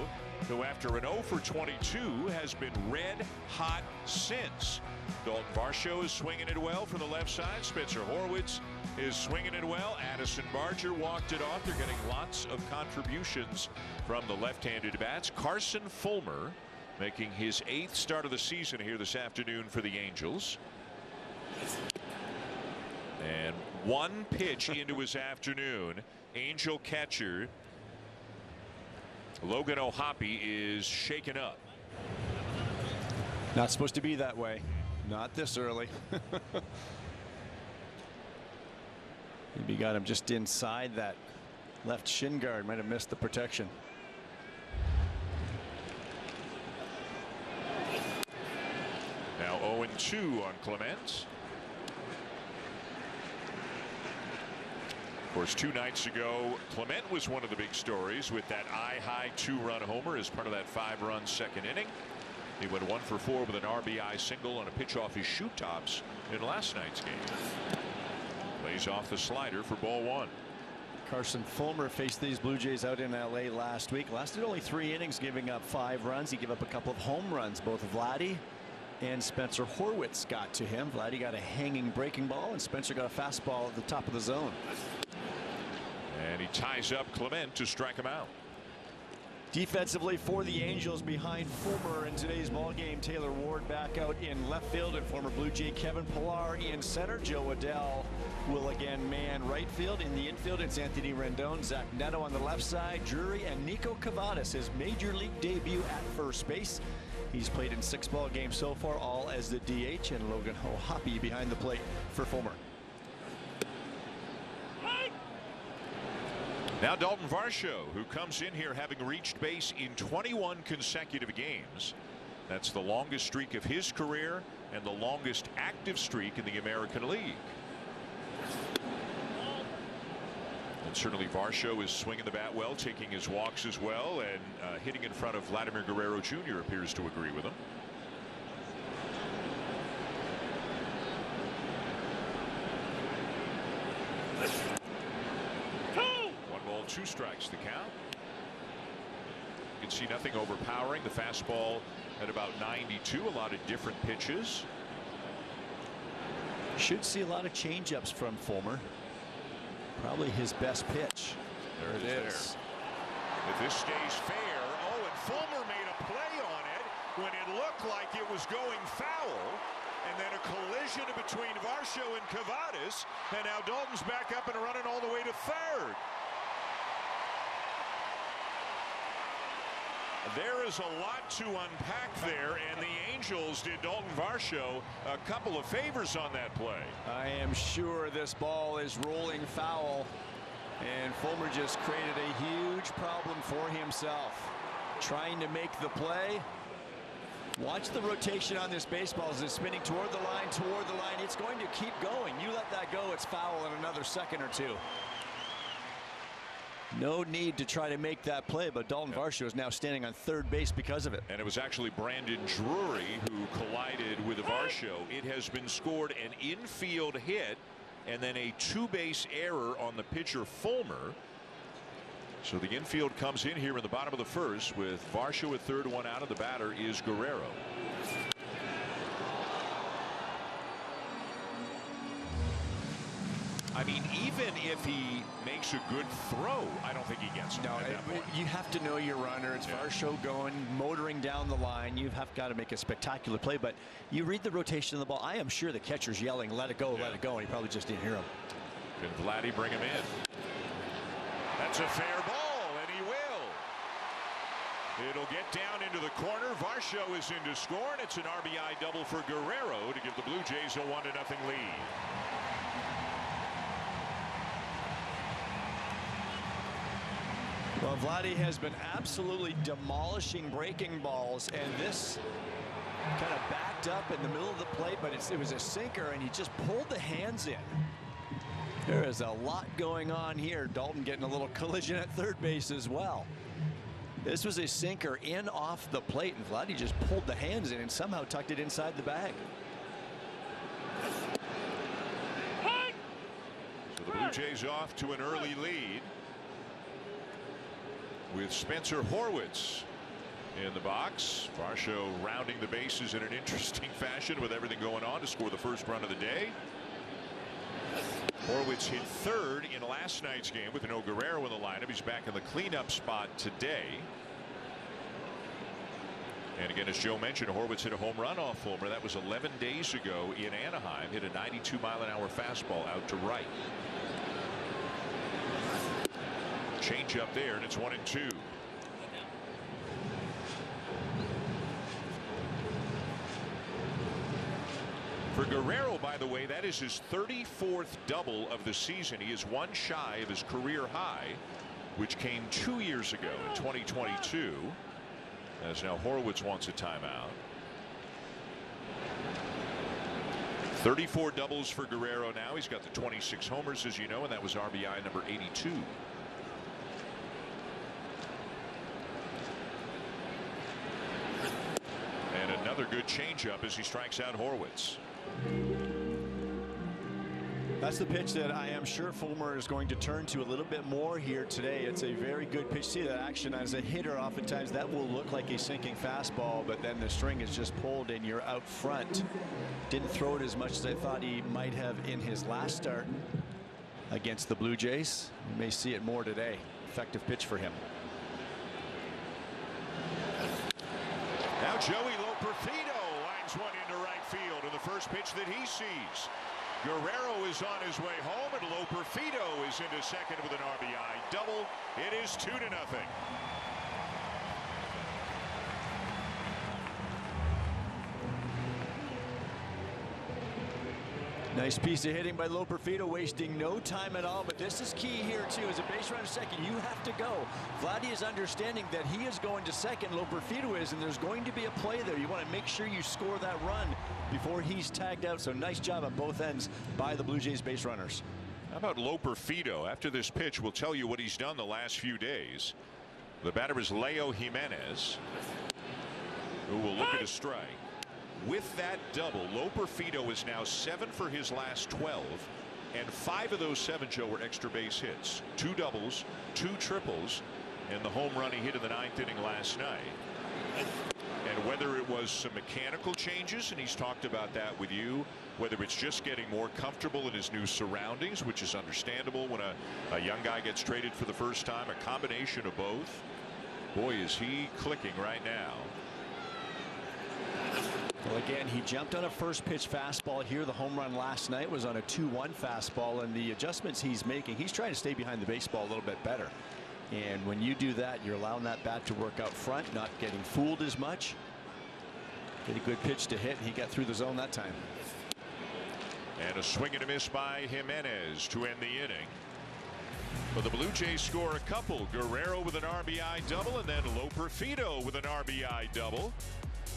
who after an 0 for 22 has been red hot since. Dalton Varsho is swinging it well from the left side. Spencer Horwitz is swinging it well. Addison Barger walked it off. They're getting lots of contributions from the left-handed bats. Carson Fulmer making his 8th start of the season here this afternoon for the Angels. And one pitch into his afternoon. Angel catcher Logan Ohtani is shaken up. Not supposed to be that way. Not this early. Maybe got him just inside that left shin guard. Might have missed the protection. Now 0-2 on Clement. Of course, 2 nights ago, Clement was one of the big stories with that eye-high 2-run homer as part of that 5-run second inning. He went 1 for 4 with an RBI single on a pitch off his shoe tops in last night's game. Plays off the slider for ball 1. Carson Fulmer faced these Blue Jays out in LA last week. Lasted only 3 innings, giving up 5 runs. He gave up a couple of home runs. Both Vladdy and Spencer Horwitz got to him. Vladdy got a hanging breaking ball, and Spencer got a fastball at the top of the zone. And he ties up Clement to strike him out. Defensively for the Angels behind Fulmer in today's ball game, Taylor Ward back out in left field, and former Blue Jay Kevin Pillar in center. Joe Adell will again man right field. In the infield, it's Anthony Rendon, Zach Neto on the left side, Drury, and Nico Cavadas, his major league debut at first base. He's played in 6 ball games so far, all as the DH, and Logan Ohtani behind the plate for Fulmer. Now Dalton Varsho, who comes in here having reached base in 21 consecutive games. That's the longest streak of his career and the longest active streak in the American League. And certainly Varsho is swinging the bat well, taking his walks as well, and hitting in front of Vladimir Guerrero Jr. appears to agree with him. Two strikes the count. You can see nothing overpowering. The fastball at about 92. A lot of different pitches. Should see a lot of changeups from Fulmer. Probably his best pitch. There it is. If this stays fair. Oh, and Fulmer made a play on it when it looked like it was going foul. And then a collision between Varsho and Cavadas. And now Dalton's back up and running all the way to third. There is a lot to unpack there, and the Angels did Dalton Varsho a couple of favors on that play. I am sure this ball is rolling foul, and Fulmer just created a huge problem for himself. Trying to make the play. Watch the rotation on this baseball as it's spinning toward the line, It's going to keep going. You let that go, it's foul in another second or two. No need to try to make that play, but Dalton Varsho is now standing on third base because of it. And it was actually Brandon Drury who collided with Varsho. It has been scored an infield hit and then a 2-base error on the pitcher Fulmer. So the infield comes in here in the bottom of the first with Varsho at third, 1 out, and the batter is Guerrero. I mean, even if he makes a good throw, I don't think he gets it. No, you have to know your runner. It's Varsho going, motoring down the line. You have got to make a spectacular play, but you read the rotation of the ball. I am sure the catcher's yelling, let it go, let it go, and he probably just didn't hear him. Can Vladdy bring him in? That's a fair ball, and he will. It'll get down into the corner. Varsho is in to score, and it's an RBI double for Guerrero to give the Blue Jays a 1-0 lead. Well, Vladdy has been absolutely demolishing breaking balls, and this kind of backed up in the middle of the plate, but it was a sinker, and he just pulled the hands in. There is a lot going on here. Dalton getting a little collision at third base as well. This was a sinker in off the plate, and Vladdy just pulled the hands in and somehow tucked it inside the bag. So the Blue Jays off to an early lead with Spencer Horwitz in the box. Varsho rounding the bases in an interesting fashion with everything going on to score the first run of the day. Horwitz hit third in last night's game with no Guerrero in the lineup. He's back in the cleanup spot today. And again, as Joe mentioned, Horwitz hit a home run off Fulmer. That was 11 days ago in Anaheim. Hit a 92-mile-an-hour fastball out to right. Change up there, and it's 1-2. For Guerrero, by the way, that is his 34th double of the season. He is one shy of his career high, which came 2 years ago in 2022. As now Horwitz wants a timeout. 34 doubles for Guerrero now. He's got the 26 homers, as you know, and that was RBI number 82. And another good changeup as he strikes out Horwitz. That's the pitch that I am sure Fulmer is going to turn to a little bit more here today. It's a very good pitch. See that action as a hitter. Oftentimes that will look like a sinking fastball, but then the string is just pulled and you're out front. Didn't throw it as much as I thought he might have in his last start against the Blue Jays. You may see it more today. Effective pitch for him. Now Joey Loperfido lines one into right field in the first pitch that he sees. Guerrero is on his way home, and Loperfido is into second with an RBI double. It is 2-0. Nice piece of hitting by Loperfido, wasting no time at all. But this is key here too. As a base runner second, you have to go. Vladdy is understanding that he is going to second, Loperfido is, and there's going to be a play there. You want to make sure you score that run before he's tagged out. So nice job on both ends by the Blue Jays base runners. How about Loperfido? After this pitch, we'll tell you what he's done the last few days. The batter is Leo Jimenez, who will look at a strike. With that double, Loperfido is now 7 for his last 12, and 5 of those 7, Joe, were extra base hits. 2 doubles, 2 triples, and the home run he hit in the 9th inning last night. And whether it was some mechanical changes, and he's talked about that with you, whether it's just getting more comfortable in his new surroundings, which is understandable when a young guy gets traded for the first time, a combination of both. Boy, is he clicking right now. Well, again, he jumped on a first pitch fastball here. The home run last night was on a 2-1 fastball, and the adjustments he's making, he's trying to stay behind the baseball a little bit better. And when you do that, you're allowing that bat to work out front, not getting fooled as much. Get a good pitch to hit. He got through the zone that time. And a swing and a miss by Jimenez to end the inning. But the Blue Jays score a couple. Guerrero with an RBI double, and then Loperfido with an RBI double.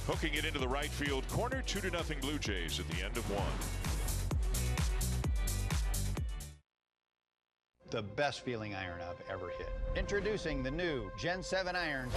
Hooking it into the right field corner. 2-0 Blue Jays at the end of 1. The best feeling iron I've ever hit. Introducing the new Gen 7 irons.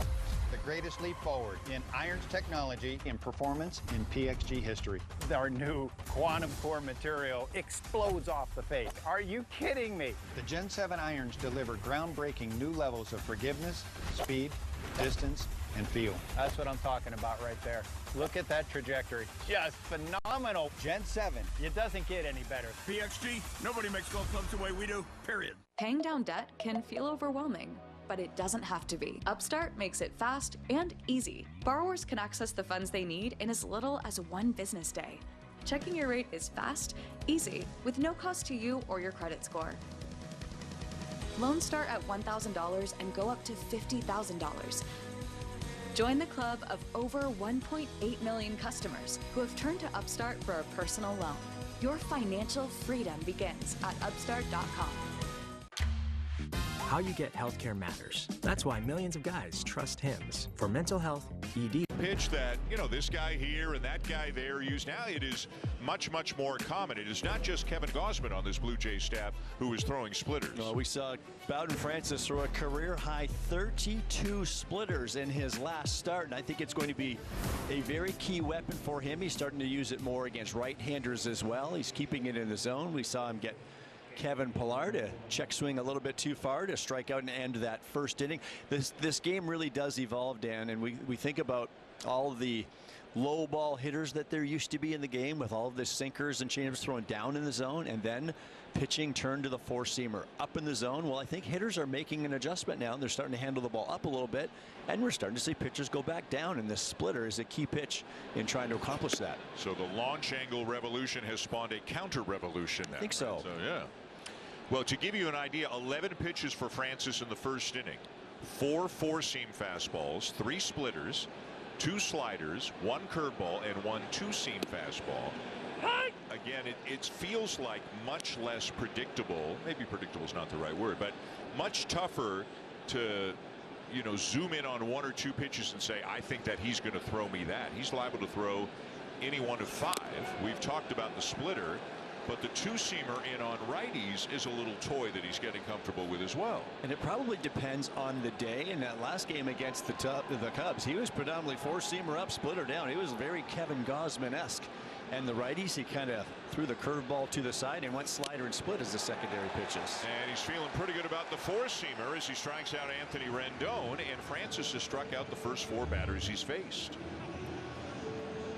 The greatest leap forward in irons technology, in performance, in PXG history. Our new quantum core material explodes off the face. Are you kidding me? The Gen 7 irons deliver groundbreaking new levels of forgiveness, speed, distance, and feel. That's what I'm talking about right there. Look at that trajectory. Just phenomenal. Gen 7. It doesn't get any better. PXG, nobody makes golf clubs the way we do, period. Paying down debt can feel overwhelming, but it doesn't have to be. Upstart makes it fast and easy. Borrowers can access the funds they need in as little as 1 business day. Checking your rate is fast, easy, with no cost to you or your credit score. Loans start at $1,000 and go up to $50,000. Join the club of over 1.8 million customers who have turned to Upstart for a personal loan. Your financial freedom begins at upstart.com. How you get healthcare matters. That's why millions of guys trust Hims for mental health, ED. Pitch that, you know, this guy here and that guy there use. Now it is much, much more common. It is not just Kevin Gausman on this Blue Jays staff who is throwing splitters. Well, we saw Bowden Francis throw a career-high 32 splitters in his last start, and I think it's going to be a very key weapon for him. He's starting to use it more against right-handers as well. He's keeping it in the zone. We saw him get Kevin Pillar to check swing a little bit too far to strike out and end that first inning. This game really does evolve, Dan, and we think about all of the low ball hitters that there used to be in the game, with all of the sinkers and changeups thrown down in the zone, and then pitching turned to the four-seamer up in the zone. Well, I think hitters are making an adjustment now, and they're starting to handle the ball up a little bit, and we're starting to see pitchers go back down, and this splitter is a key pitch in trying to accomplish that. So the launch angle revolution has spawned a counter revolution now. I think so. So yeah. Well, to give you an idea, 11 pitches for Francis in the first inning. 4 four-seam fastballs, 3 splitters, 2 sliders, 1 curveball, and 1 two-seam fastball. Again, it feels like much less predictable. Maybe predictable is not the right word, but much tougher to, zoom in on 1 or 2 pitches and say, I think that he's going to throw me that. He's liable to throw any one of 5. We've talked about the splitter, but the two-seamer in on righties is a little toy that he's getting comfortable with as well. And it probably depends on the day. In that last game against the Cubs, he was predominantly four-seamer up, splitter down. He was very Kevin Gausman-esque. And the righties, he kind of threw the curveball to the side and went slider and split as the secondary pitches. And he's feeling pretty good about the four-seamer as he strikes out Anthony Rendon, and Francis has struck out the first 4 batters he's faced.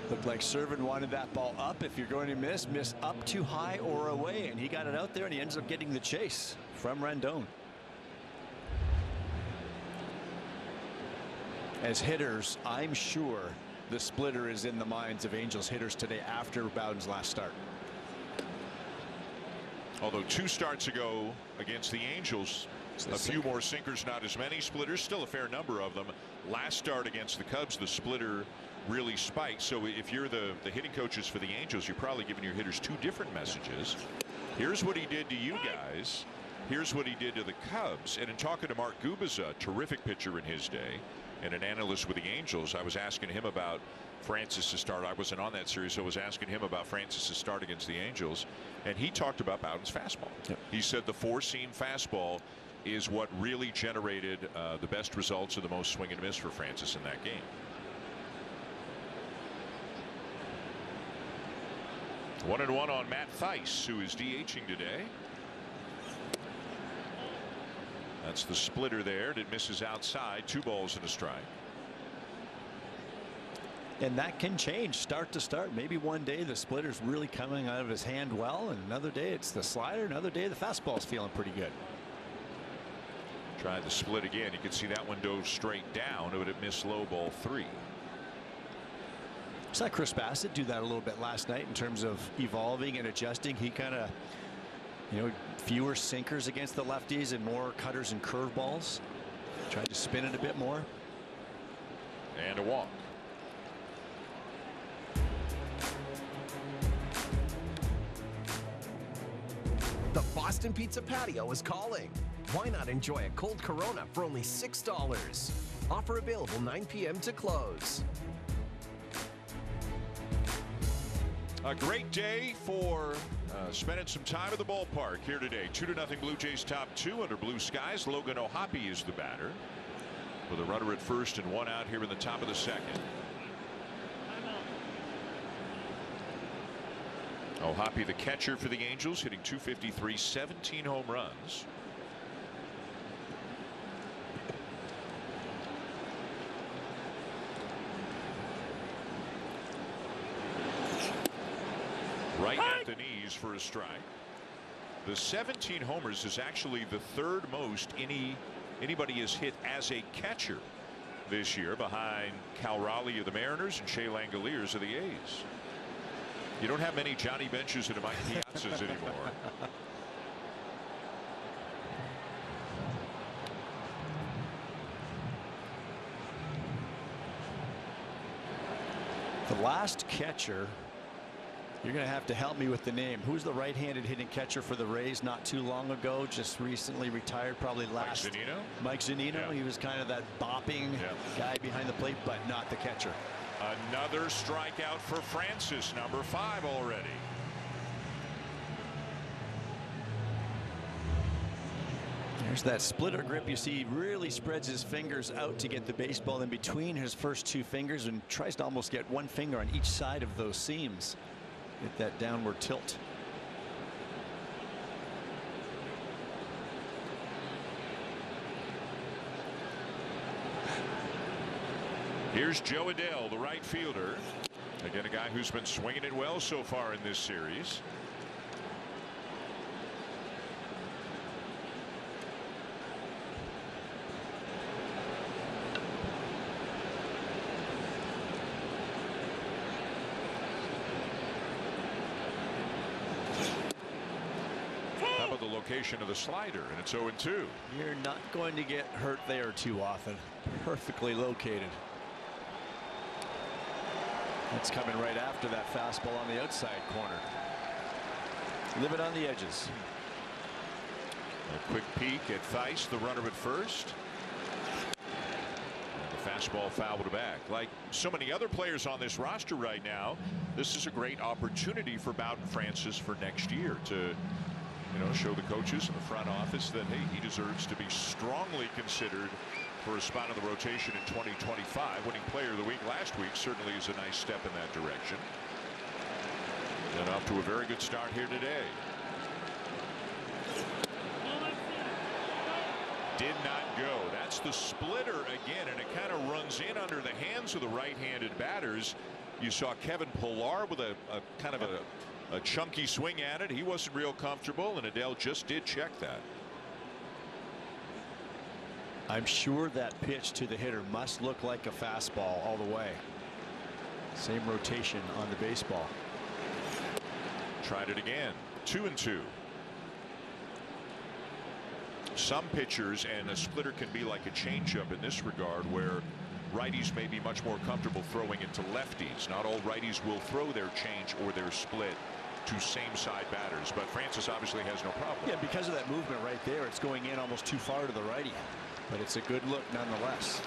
Looked like Servin wanted that ball up. If you're going to miss up too high or away, and he got it out there, and he ends up getting the chase from Rendon. As hitters, I'm sure the splitter is in the minds of Angels hitters today after Bowden's last start. Although 2 starts ago against the Angels, a few more sinkers, not as many splitters, still a fair number of them. Last start against the Cubs, the splitter really spiked. So if you're the hitting coaches for the Angels, you're probably giving your hitters 2 different messages. Here's what he did to you guys. Here's what he did to the Cubs. And in talking to Mark Gubicza, terrific pitcher in his day, and an analyst with the Angels, I was asking him about Francis's start. I wasn't on that series, so I was asking him about Francis's start against the Angels, and he talked about Bowden's fastball. Yep. He said the four-seam fastball is what really generated the best results and the most swing and miss for Francis in that game. One and one on Matt Thaiss, who is DHing today. That's the splitter there. It misses outside. 2 balls and a strike. And that can change start to start. Maybe one day the splitter's really coming out of his hand well, and another day it's the slider. Another day the fastball's feeling pretty good. Tried the split again. You can see that one dove straight down, but it missed low, ball 3. Saw Chris Bassett do that a little bit last night in terms of evolving and adjusting. He kind of, fewer sinkers against the lefties and more cutters and curveballs. Tried to spin it a bit more. And a walk. The Boston Pizza Patio is calling. Why not enjoy a cold Corona for only $6? Offer available 9 p.m. to close. A great day for spending some time at the ballpark here today. 2-0 Blue Jays top 2 under blue skies. Logan Ohtani is the batter with a runner at first and 1 out here in the top of the 2nd. Ohtani, the catcher for the Angels, hitting .253, 17 home runs. Right at the knees for a strike. The 17 homers is actually the 3rd most anybody has hit as a catcher this year, behind Cal Raleigh of the Mariners and Shea Langoliers of the A's. You don't have many Johnny Benches and Mike Piazzas anymore. The last catcher, you're going to have to help me with the name. Who's the right-handed hitting catcher for the Rays not too long ago? Just recently retired, probably last. Mike Zunino? Mike Zunino. Yeah. He was kind of that bopping guy behind the plate, but not the catcher. Another strikeout for Francis, number 5 already. There's that splitter grip. You see, he really spreads his fingers out to get the baseball in between his first 2 fingers and tries to almost get 1 finger on each side of those seams. Get that downward tilt. Here's Joe Adele, the right fielder. Again, a guy who's been swinging it well so far in this series. How about the location of the slider? And it's 0-2. You're not going to get hurt there too often. Perfectly located. It's coming right after that fastball on the outside corner. Live it on the edges. A quick peek at Theis, the runner at first. And the fastball fouled back. Like so many other players on this roster right now, this is a great opportunity for Bowen Francis for next year to, show the coaches in the front office that, hey, he deserves to be strongly considered for a spot in the rotation in 2025. Winning player of the week last week certainly is a nice step in that direction. And off to a very good start here today. Did not go. That's the splitter again, and it kind of runs in under the hands of the right-handed batters. You saw Kevin Pillar with a kind of a chunky swing at it. He wasn't real comfortable, and Adele just did check that. I'm sure that pitch to the hitter must look like a fastball all the way. Same rotation on the baseball. Tried it again. 2-2. Some pitchers, and a splitter can be like a changeup in this regard, where righties may be much more comfortable throwing it to lefties. Not all righties will throw their change or their split to same side batters, but Francis obviously has no problem. Yeah, because of that movement right there, it's going in almost too far to the righty, but it's a good look nonetheless.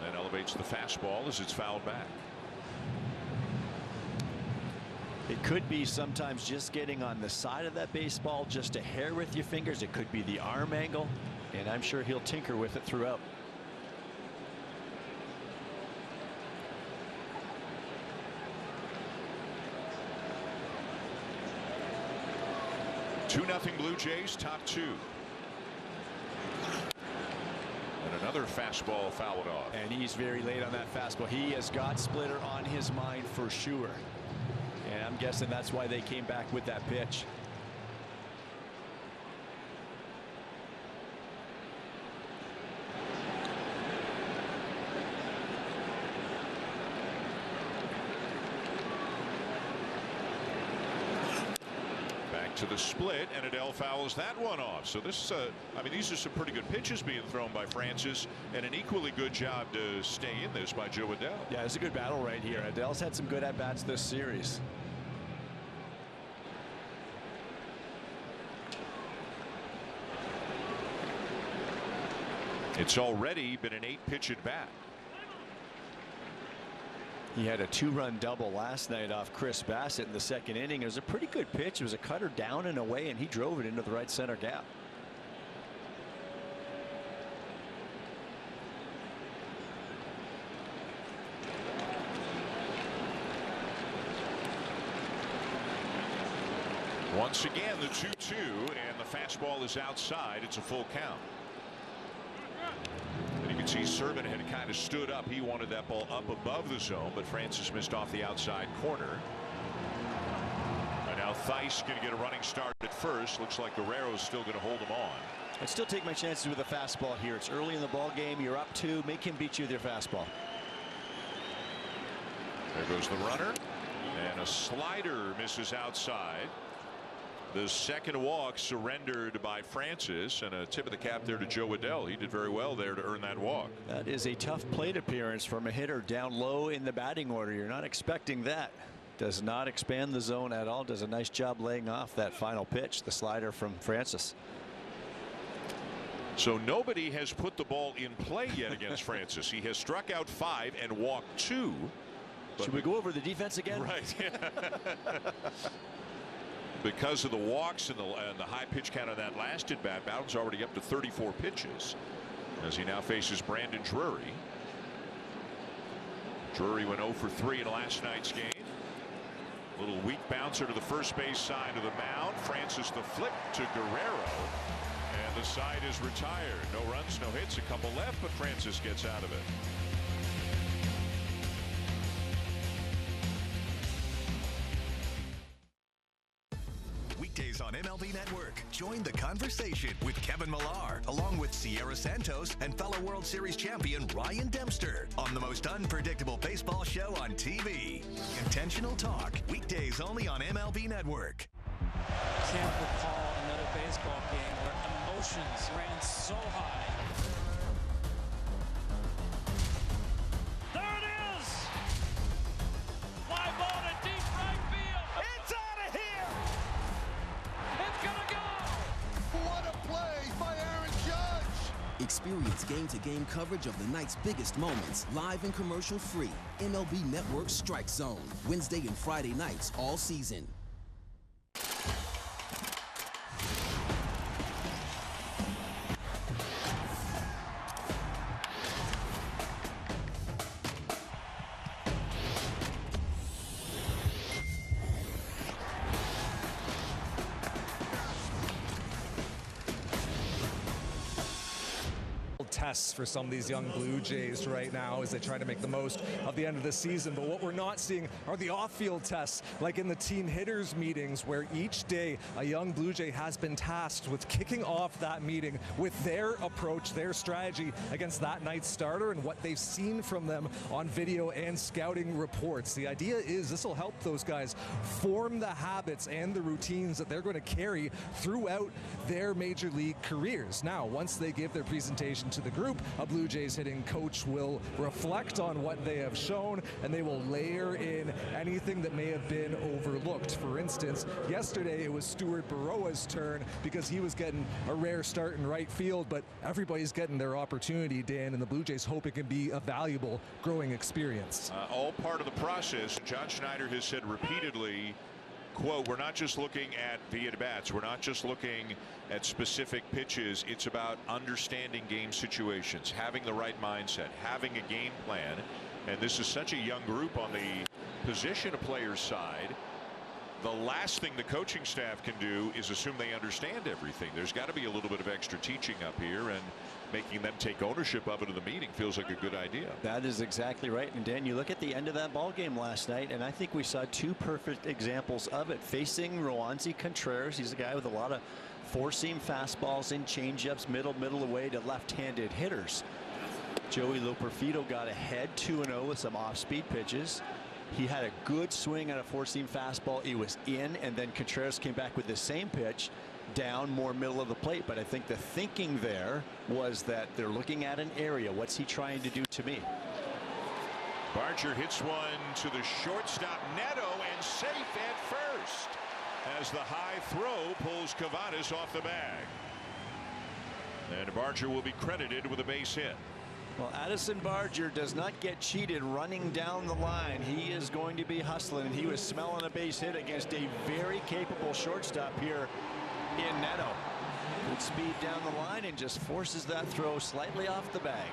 Then elevates the fastball as it's fouled back. It could be sometimes just getting on the side of that baseball just a hair with your fingers. It could be the arm angle, and I'm sure he'll tinker with it throughout. Nothing Blue Jays, top 2. And another fastball fouled off. And he's very late on that fastball. He has got splitter on his mind for sure. And I'm guessing that's why they came back with that pitch. To the split, and Adele fouls that one off. So this is I mean, these are some pretty good pitches being thrown by Francis, and an equally good job to stay in this by Joe Adele. Yeah, it's a good battle right here. Adele's had some good at-bats this series. It's already been an 8-pitch at bat. He had a 2-run double last night off Chris Bassett in the second inning. It was a pretty good pitch. It was a cutter down and away, and he drove it into the right center gap. Once again, the 2-2, and the fastball is outside. It's a full count. You can see Servant had kind of stood up. He wanted that ball up above the zone, but Francis missed off the outside corner. And now Theis going to get a running start at first. Looks like Guerrero is still going to hold him on. I'd still take my chances with a fastball here. It's early in the ball game. You're up 2. Make him beat you with your fastball. There goes the runner, and a slider misses outside. The second walk surrendered by Francis, and a tip of the cap there to Joe Adele. He did very well there to earn that walk. That is a tough plate appearance from a hitter down low in the batting order. You're not expecting that. Does not expand the zone at all. Does a nice job laying off that final pitch, the slider from Francis. So nobody has put the ball in play yet against Francis. He has struck out 5 and walked 2. Should we go over the defense again? Right. Because of the walks and the high pitch count on that last at bat, Bowden's already up to 34 pitches as he now faces Brandon Drury. Drury went 0 for 3 in last night's game. Little weak bouncer to the first base side of the mound. Francis the flip to Guerrero, and the side is retired. No runs, no hits, a couple left, but Francis gets out of it. Conversation with Kevin Millar, along with Sierra Santos and fellow World Series champion Ryan Dempster on the most unpredictable baseball show on TV. Intentional Talk, weekdays only on MLB Network. Can't recall another baseball game where emotions ran so high. There it is! Fly ball to deep right field. It's out of here! It's gonna go! What a play by Aaron Judge! Experience game-to-game coverage of the night's biggest moments, live and commercial-free. MLB Network Strike Zone, Wednesday and Friday nights all season. Tests for some of these young Blue Jays right now as they try to make the most of the end of the season. But what we're not seeing are the off-field tests, like in the team hitters meetings, where each day a young Blue Jay has been tasked with kicking off that meeting with their approach, their strategy against that night's starter and what they've seen from them on video and scouting reports. The idea is this will help those guys form the habits and the routines that they're going to carry throughout their major league careers. Now, once they give their presentation to the group, a Blue Jays hitting coach will reflect on what they have shown, and they will layer in anything that may have been overlooked. For instance, yesterday it was Stuart Baroa's turn because he was getting a rare start in right field, but everybody's getting their opportunity, Dan, and the Blue Jays hope it can be a valuable growing experience. All part of the process. John Schneider has said repeatedly, quote, we're not just looking at the at-bats. We're not just looking at specific pitches. It's about understanding game situations, having the right mindset, having a game plan. And this is such a young group on the position of players side. The last thing the coaching staff can do is assume they understand everything. There's got to be a little bit of extra teaching up here, and making them take ownership of it in the meeting feels like a good idea. That is exactly right. And Dan, you look at the end of that ball game last night, and I think we saw two perfect examples of it. Facing Roansy Contreras, he's a guy with a lot of four-seam fastballs and changeups, middle away to left-handed hitters. Joey Loperfido got ahead 2-0 with some off-speed pitches. He had a good swing on a four-seam fastball. It was in, and then Contreras came back with the same pitch down more middle of the plate. But I think the thinking there was that they're looking at an area. What's he trying to do to me? Barger hits one to the shortstop Neto, and safe at first as the high throw pulls Cavadas off the bag. And Barger will be credited with a base hit. Well, Addison Barger does not get cheated running down the line. He is going to be hustling, and he was smelling a base hit against a very capable shortstop here in Neto. Good speed down the line and just forces that throw slightly off the bag.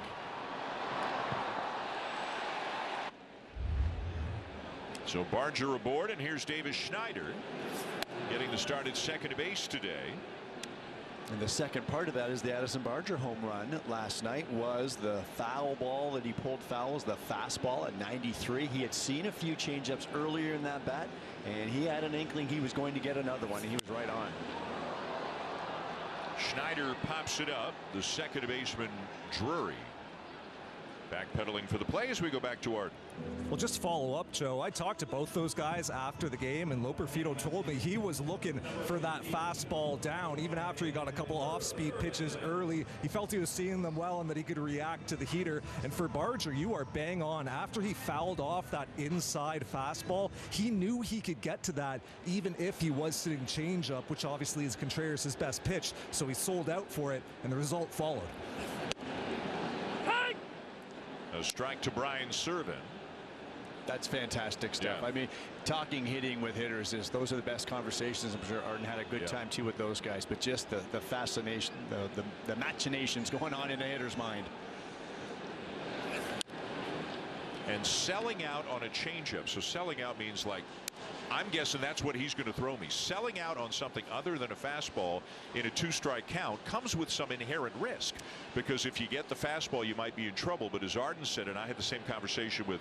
So Barger aboard, and here's Davis Schneider getting the start at second base today. And the second part of that is the Addison Barger home run last night was the foul ball that he pulled foul, was the fastball at 93. He had seen a few changeups earlier in that bat, and he had an inkling he was going to get another one, and he was right on. Schneider pops it up. The second baseman Drury backpedaling for the play as we go back to Art. Well, just follow up, Joe. I talked to both those guys after the game, and Loperfido told me he was looking for that fastball down. Even after he got a couple off-speed pitches early, he felt he was seeing them well and that he could react to the heater. And for Barger, you are bang on. After he fouled off that inside fastball, he knew he could get to that even if he was sitting changeup, which obviously is Contreras' best pitch. So he sold out for it, and the result followed. A strike to Brian Serven. That's fantastic stuff. Yeah. I mean, talking hitting with hitters is those are the best conversations. I'm sure Arden had a good time too with those guys, but just the fascination, the machinations going on in a hitter's mind. And selling out on a changeup. So selling out means, like, I'm guessing that's what he's going to throw me. Selling out on something other than a fastball in a two-strike count comes with some inherent risk, because if you get the fastball, you might be in trouble. But as Arden said, and I had the same conversation with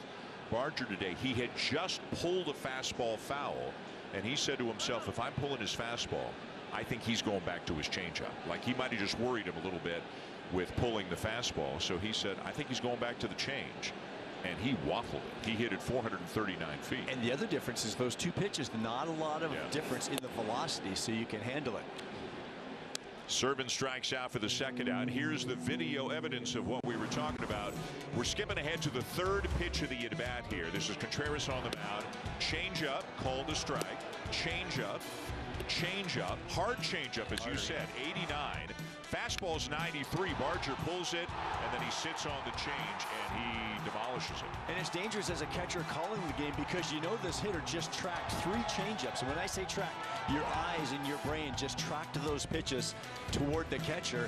Barger today, he had just pulled a fastball foul, and he said to himself, if I'm pulling his fastball, I think he's going back to his changeup. Like, he might have just worried him a little bit with pulling the fastball. So he said, I think he's going back to the change. And he waffled it. He hit it 439 feet. And the other difference is those two pitches, not a lot of difference in the velocity, so you can handle it. Servin strikes out for the second out. Here's the video evidence of what we were talking about. We're skipping ahead to the third pitch of the at-bat here. This is Contreras on the mound. Change up, called a strike. Change up, hard change up, as you said, 89. Fastball's 93. Barger pulls it, and then he sits on the change, and he demolishes it. And it's dangerous as a catcher calling the game because you know this hitter just tracked 3 changeups. And when I say track, your eyes and your brain just tracked those pitches toward the catcher.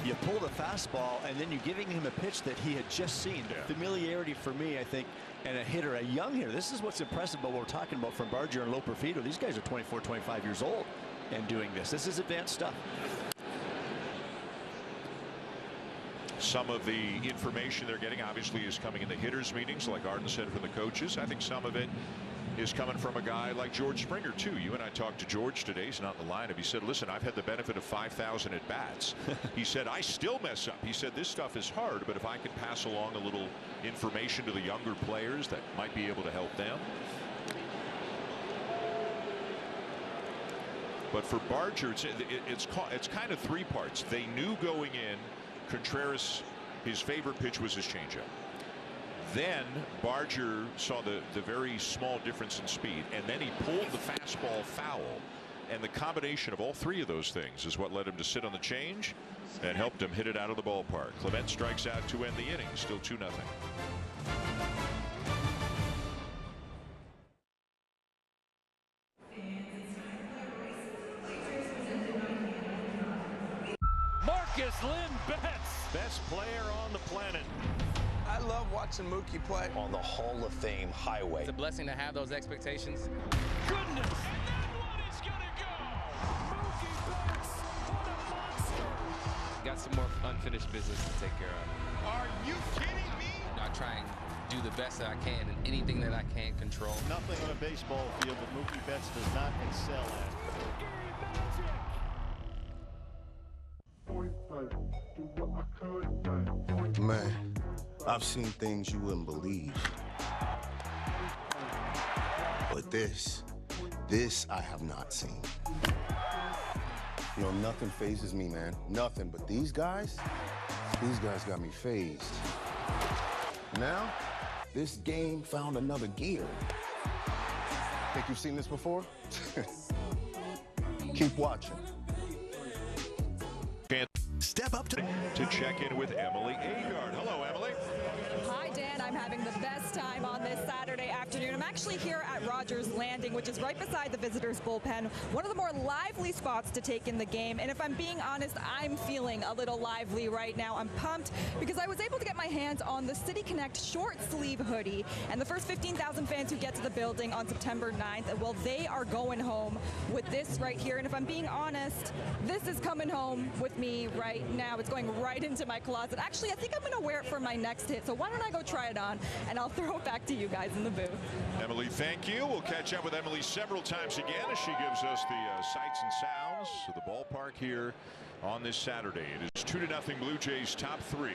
You pull the fastball, and then you're giving him a pitch that he had just seen. Familiarity for me, I think, and a hitter, a young hitter. This is what's impressive about what we're talking about from Barger and Loperfido. These guys are 24, 25 years old and doing this. This is advanced stuff. Some of the information they're getting obviously is coming in the hitters meetings, like Arden said, from the coaches. I think some of it is coming from a guy like George Springer too. You and I talked to George today. He's not in the lineup. He said, listen, I've had the benefit of 5,000 at bats. He said, I still mess up. He said, this stuff is hard, but if I can pass along a little information to the younger players that might be able to help them. But for Barger, it's kind of 3 parts. They knew going in Contreras, his favorite pitch was his changeup. Then Barger saw the very small difference in speed, and then he pulled the fastball foul. And the combination of all 3 of those things is what led him to sit on the change and helped him hit it out of the ballpark. Clement strikes out to end the inning, still 2-0. Lynn Betts, best player on the planet. I love watching Mookie play on the Hall of Fame highway. It's a blessing to have those expectations. Goodness, and that one is gonna go. Mookie Betts, what a monster. Got some more unfinished business to take care of. Are you kidding me? I try and do the best that I can in anything that I can control. Nothing on a baseball field that Mookie Betts does not excel at. Man, I've seen things you wouldn't believe. But this I have not seen. You know, nothing phases me, man. Nothing. But these guys got me phased. Now, this game found another gear. Think you've seen this before? Keep watching. Step up to check in with Emily Agard. Hello, Emily. Hi, Dan. I'm having the best time on this Saturday afternoon. I'm actually here at Rogers Landing, which is right beside the visitors' bullpen. One of the more lively spots to take in the game. And if I'm being honest, I'm feeling a little lively right now. I'm pumped because I was able to get my hands on the City Connect short sleeve hoodie. And the first 15,000 fans who get to the building on September 9th, well, they are going home with this right here. And if I'm being honest, this is coming home with me right now. It's going right into my closet. Actually, I think I'm going to wear it for my next hit. So why don't I go try it on, and I'll throw it back to you guys in the booth. Emily, thank you. We'll catch up with Emily several times again as she gives us the sights and sounds of the ballpark here on this Saturday. It is 2-0 Blue Jays top 3.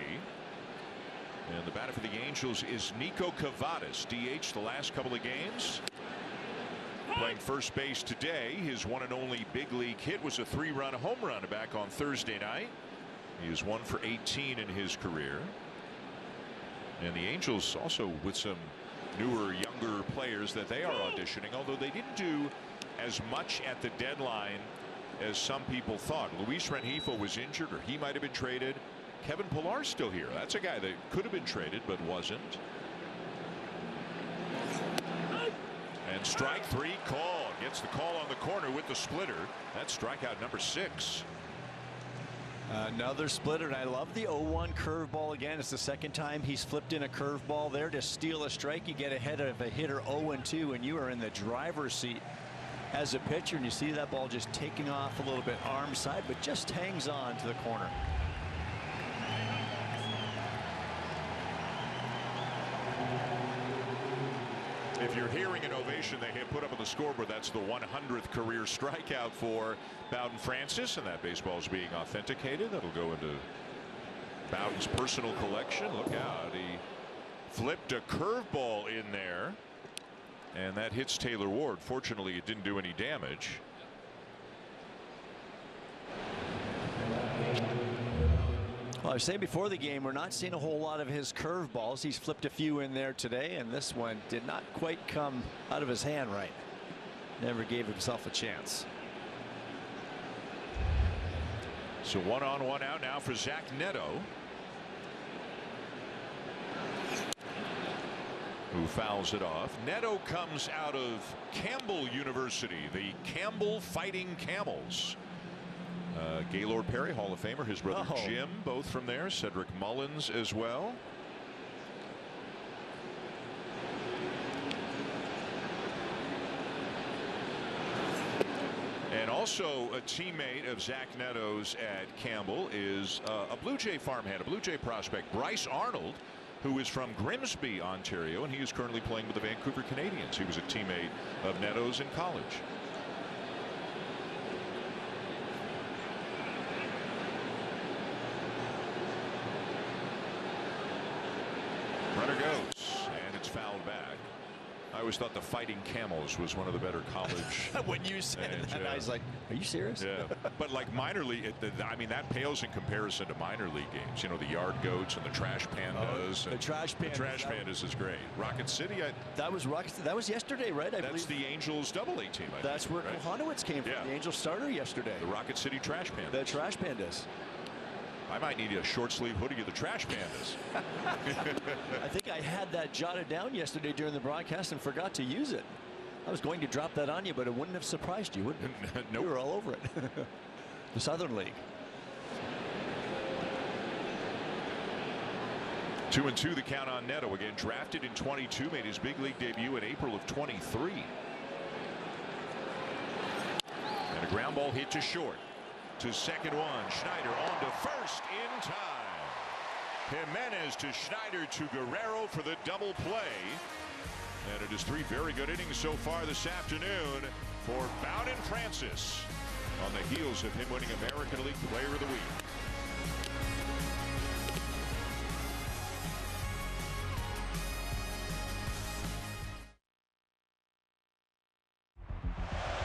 And the batter for the Angels is Nico Cavadas, DH the last couple of games. Playing first base today. His one and only big league hit was a 3-run home run back on Thursday night. He is 1 for 18 in his career. And the Angels also with some newer, younger players that they are auditioning, although they didn't do as much at the deadline as some people thought. Luis Rengifo was injured, or he might have been traded. Kevin Pillar's still here. That's a guy that could have been traded but wasn't. And strike 3 called. Gets the call on the corner with the splitter. That's strikeout number 6. Another splitter, and I love the 0-1 curveball again. It's the second time he's flipped in a curveball there to steal a strike. You get ahead of a hitter 0-2, and you are in the driver's seat as a pitcher, and you see that ball just taking off a little bit arm side, but just hangs on to the corner. If you're hearing an ovation they have put up on the scoreboard, that's the 100th career strikeout for Bowen Francis, and that baseball is being authenticated. That'll go into Bowden's personal collection. Look out, he flipped a curveball in there, and that hits Taylor Ward. Fortunately, it didn't do any damage. Well, I was saying before the game, we're not seeing a whole lot of his curveballs. He's flipped a few in there today, and this one did not quite come out of his hand right. Never gave himself a chance. So 1-on-1 out now for Zach Neto, who fouls it off. Neto comes out of Campbell University, the Campbell Fighting Camels. Gaylord Perry, Hall of Famer, his brother Jim, both from there. Cedric Mullins as well. And also a teammate of Zach Neto's at Campbell is a Blue Jay farmhand, a Blue Jay prospect, Bryce Arnold, who is from Grimsby, Ontario, and he is currently playing with the Vancouver Canadians. He was a teammate of Neto's in college. Runner goes, and it's fouled back. I always thought the Fighting Camels was one of the better college. When you said that, I was like, are you serious? Yeah, but like minor league, I mean, that pales in comparison to minor league games. You know, the Yard Goats and the Trash Pandas. The Trash Pandas. The Trash Pandas is great. Rocket City. That was yesterday, right? That's the Angels AA team. That's where Kohanowitz came from. The Angels starter yesterday. The Rocket City Trash Pandas. The Trash Pandas. I might need a short sleeve hoodie of the Trash Pandas. I think I had that jotted down yesterday during the broadcast and forgot to use it. I was going to drop that on you, but it wouldn't have surprised you, would it? Nope. You were all over it. The Southern League. 2-2 the count on Neto. Again, drafted in 22, made his big league debut in April of 23. And a ground ball hit to short. To second one, Schneider on to first in time. Jimenez to Schneider to Guerrero for the double play. And it is 3 very good innings so far this afternoon for Bowen Francis, on the heels of him winning American League Player of the Week.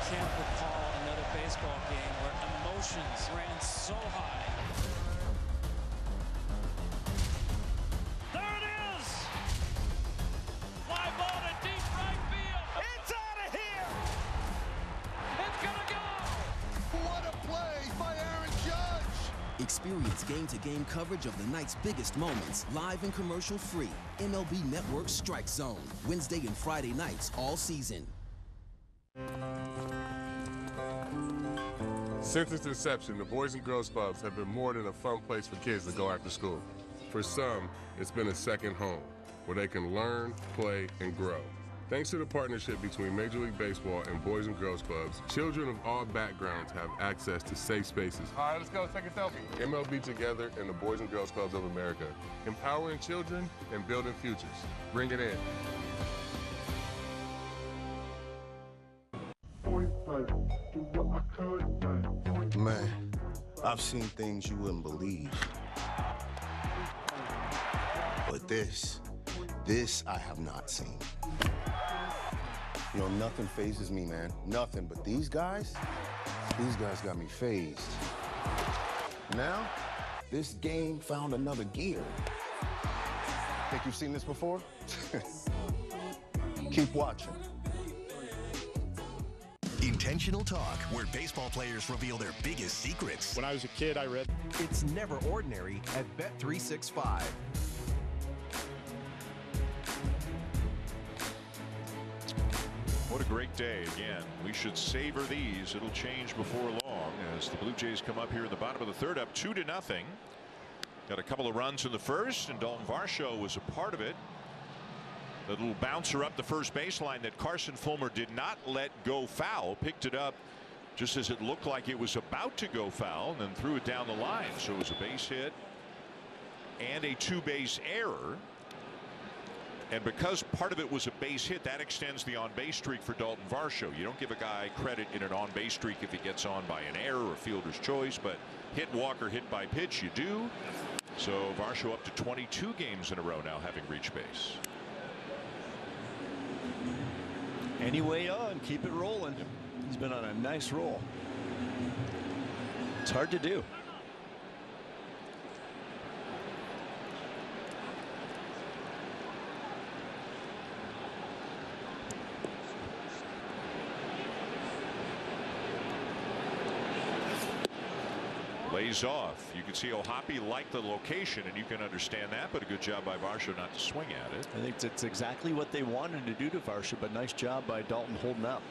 Can't recall another baseball game where emotions ran so high. There it is! Fly ball to deep right field. It's out of here! It's gonna go! What a play by Aaron Judge! Experience game-to-game coverage of the night's biggest moments, live and commercial-free. MLB Network Strike Zone, Wednesday and Friday nights all season. Since its inception, the Boys and Girls Clubs have been more than a fun place for kids to go after school. For some, it's been a second home, where they can learn, play, and grow. Thanks to the partnership between Major League Baseball and Boys and Girls Clubs, children of all backgrounds have access to safe spaces. All right, let's go take a selfie. MLB Together and the Boys and Girls Clubs of America, empowering children and building futures. Bring it in. Man, I've seen things you wouldn't believe. But this I have not seen. You know, nothing phases me, man. Nothing. But these guys got me phased. Now, this game found another gear. Think you've seen this before? Keep watching. Intentional Talk, where baseball players reveal their biggest secrets. When I was a kid, I read It's Never Ordinary at Bet365. What a great day again. We should savor these. It'll change before long as the Blue Jays come up here in the bottom of the third, up 2-0. Got a couple of runs in the first, and Dalton Varsho was a part of it. The little bouncer up the first baseline that Carson Fulmer did not let go foul, picked it up just as it looked like it was about to go foul, and then threw it down the line. So it was a base hit and a 2-base error. And because part of it was a base hit, that extends the on-base streak for Dalton Varsho. You don't give a guy credit in an on-base streak if he gets on by an error or fielder's choice, but hit, walk, or hit by pitch, you do. So Varsho up to 22 games in a row now having reached base. Anyway on, keep it rolling. He's been on a nice roll. It's hard to do. Lays off. You can see Ohtani liked the location, and you can understand that, but a good job by Varsho not to swing at it. I think it's exactly what they wanted to do to Varsho, but nice job by Dalton holding up.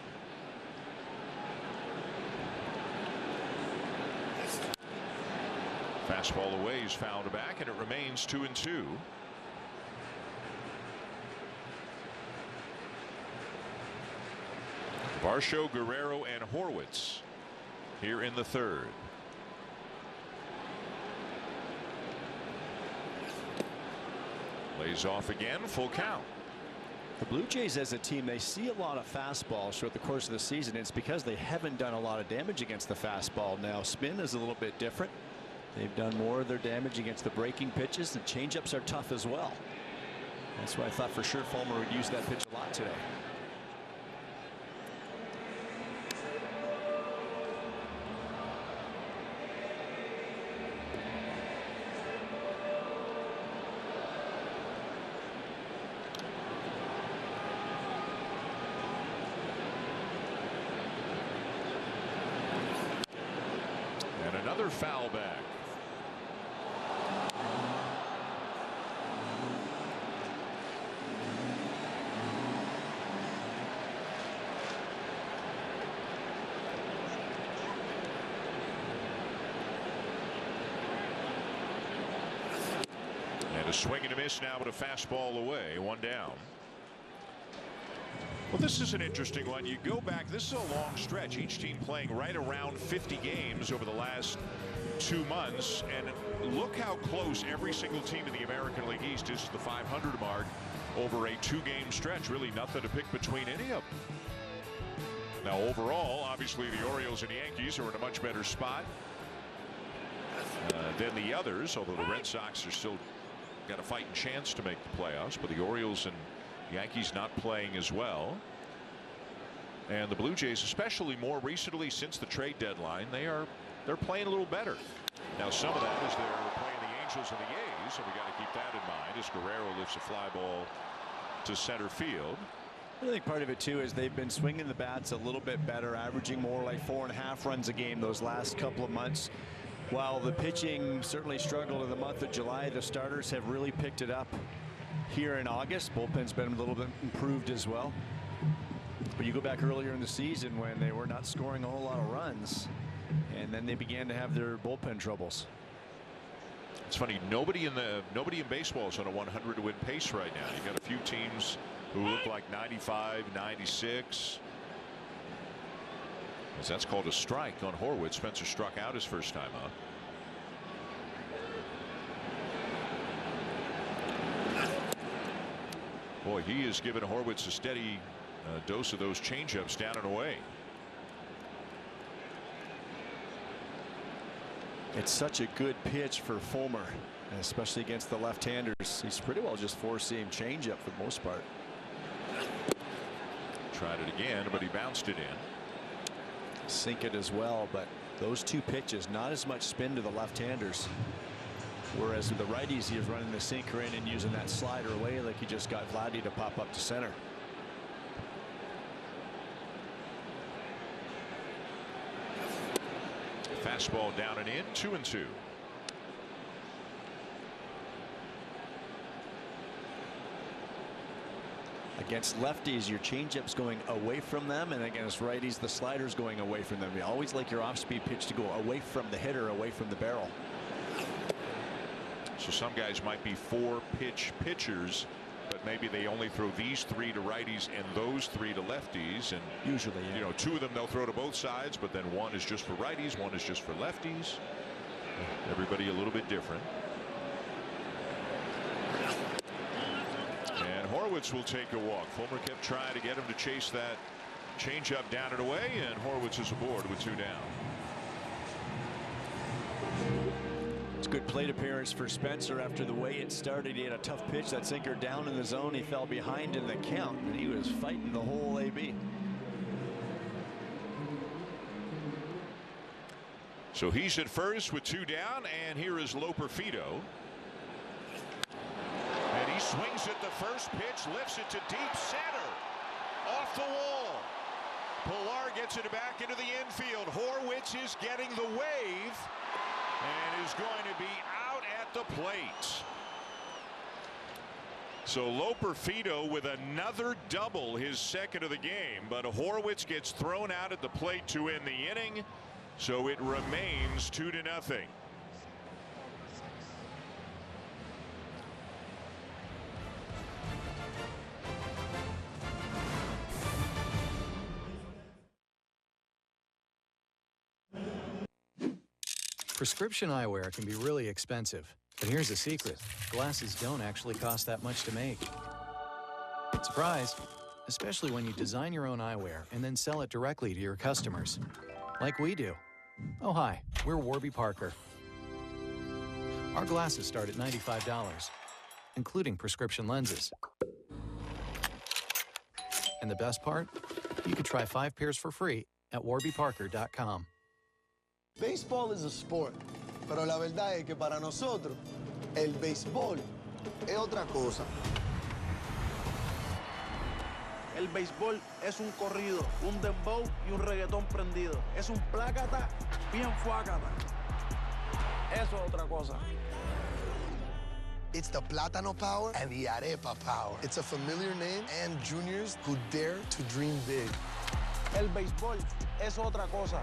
Fastball away is fouled back, and it remains 2-2. Varsho, Guerrero, and Horwitz here in the third. Lays off again, full count. The Blue Jays as a team, they see a lot of fastballs throughout the course of the season. It's because they haven't done a lot of damage against the fastball. Now spin is a little bit different. They've done more of their damage against the breaking pitches. The changeups are tough as well. That's why I thought for sure Fulmer would use that pitch a lot today. Another foul back. And a swing and a miss now, but a fastball away, one down. Well, this is an interesting one. You go back, this is a long stretch. Each team playing right around 50 games over the last 2 months. And look how close every single team in the American League East is to the 500 mark over a 2-game stretch. Really nothing to pick between any of them. Now, overall, obviously the Orioles and Yankees are in a much better spot than the others, although the Red Sox are still got a fighting chance to make the playoffs. But the Orioles and Yankees not playing as well, and the Blue Jays, especially more recently since the trade deadline, they're playing a little better. Now some of that is they're playing the Angels and the A's, and we got to keep that in mind as Guerrero lifts a fly ball to center field. I think part of it too is they've been swinging the bats a little bit better, averaging more like 4.5 runs a game those last couple of months. While the pitching certainly struggled in the month of July, the starters have really picked it up here in August. Bullpen's been a little bit improved as well. But you go back earlier in the season when they were not scoring a whole lot of runs, and then they began to have their bullpen troubles. It's funny, nobody in baseball is on a 100-win pace right now. You got a few teams who look like 95, 96. That's called a strike on Horwitz. Spencer struck out his first time up. Boy, he has given Horwitz a steady dose of those changeups down and away. It's such a good pitch for Fulmer, especially against the left-handers. He's pretty well just four-seam changeup for the most part. Tried it again, but he bounced it in. Sink it as well, but those two pitches, not as much spin to the left-handers. Whereas with the righties, he is running the sinker in and using that slider away like he just got Vladdy to pop up to center. Fastball down and in, 2-2. Against lefties, your changeup's going away from them, and against righties, the slider's going away from them. You always like your off-speed pitch to go away from the hitter, away from the barrel. So some guys might be 4-pitch pitchers, but maybe they only throw these 3 to righties and those 3 to lefties. And usually, you know, 2 of them they'll throw to both sides, but then 1 is just for righties, 1 is just for lefties. Everybody a little bit different. And Horwitz Horwitz will take a walk. Fulmer kept trying to get him to chase that changeup down and away, and Horwitz is aboard with 2 down. It's a good plate appearance for Spencer after the way it started. He had a tough pitch, that sinker down in the zone. He fell behind in the count, and he was fighting the whole AB. So he's at first with 2 down, and here is Loperfido. And he swings at the first pitch, lifts it to deep center. Off the wall. Pilar gets it back into the infield. Horwitz is getting the wave and is going to be out at the plate. So Loperfido with another double, his second of the game, but Horwitz gets thrown out at the plate to end the inning. So it remains 2-0. Prescription eyewear can be really expensive, but here's the secret. Glasses don't actually cost that much to make. Surprise! Especially when you design your own eyewear and then sell it directly to your customers. Like we do. Oh, hi, we're Warby Parker. Our glasses start at $95, including prescription lenses. And the best part? You can try 5 pairs for free at warbyparker.com. Baseball is a sport, pero la verdad es que para nosotros, el béisbol es otra cosa. El béisbol es un corrido, un dembow y un reggaetón prendido. Es un plácata bien fuácata. Eso es otra cosa. It's the Plátano power and the Arepa power. It's a familiar name and juniors who dare to dream big. El béisbol es otra cosa.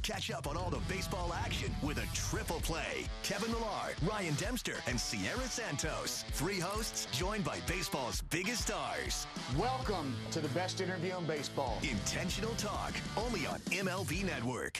Catch up on all the baseball action with a triple play. Kevin Millar, Ryan Dempster, and Sierra Santos. 3 hosts joined by baseball's biggest stars. Welcome to the best interview in baseball. Intentional Talk, only on MLB Network.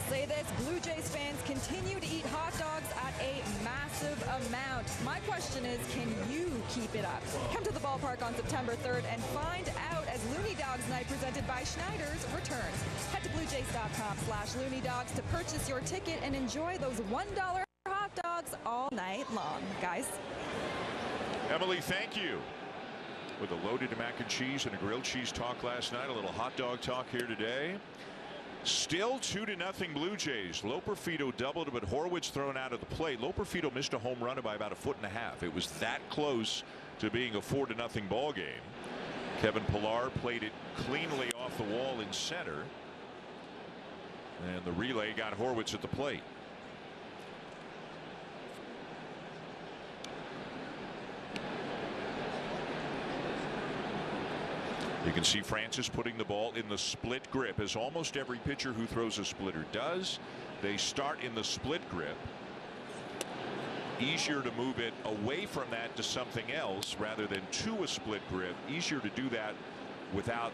Say this, Blue Jays fans continue to eat hot dogs at a massive amount. My question is, can you keep it up? Come to the ballpark on September 3rd and find out as Looney Dogs Night presented by Schneider's returns. Head to bluejays.com/LooneyDogs to purchase your ticket and enjoy those $1 hot dogs all night long, guys. Emily, thank you. With a loaded mac and cheese and a grilled cheese talk last night, a little hot dog talk here today. Still 2-0 Blue Jays. Loperfido doubled, but Horwitz thrown out of the plate. Loperfido missed a home run by about 1.5 feet. It was that close to being a 4-0 ball game. Kevin Pilar played it cleanly off the wall in center, and the relay got Horwitz at the plate. You can see Francis putting the ball in the split grip, as almost every pitcher who throws a splitter does. They start in the split grip. Easier to move it away from that to something else rather than to a split grip. Easier to do that without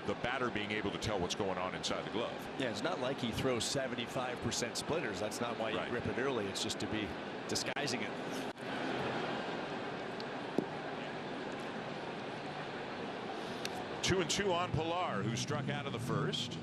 the batter being able to tell what's going on inside the glove. Yeah, it's not like he throws 75% splitters. That's not why you grip it early. It's just to be disguising it. Two and two on Pilar, who struck out of the first.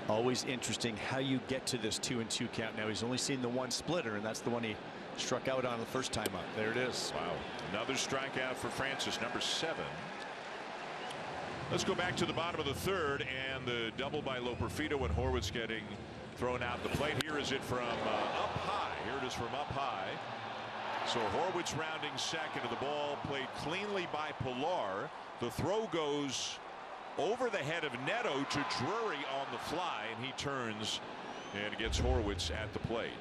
Always interesting how you get to this 2-2 count. Now he's only seen the one splitter, and that's the one he struck out on the first time up. There it is. Wow. Another strikeout for Francis, number 7. Let's go back to the bottom of the third, and the double by Loperfido and Horwitz getting thrown out the plate. Here is it from up high. Here it is from up high. So Horwitz rounding second, and the ball played cleanly by Pilar. The throw goes over the head of Neto to Drury on the fly, and he turns and gets Horwitz at the plate.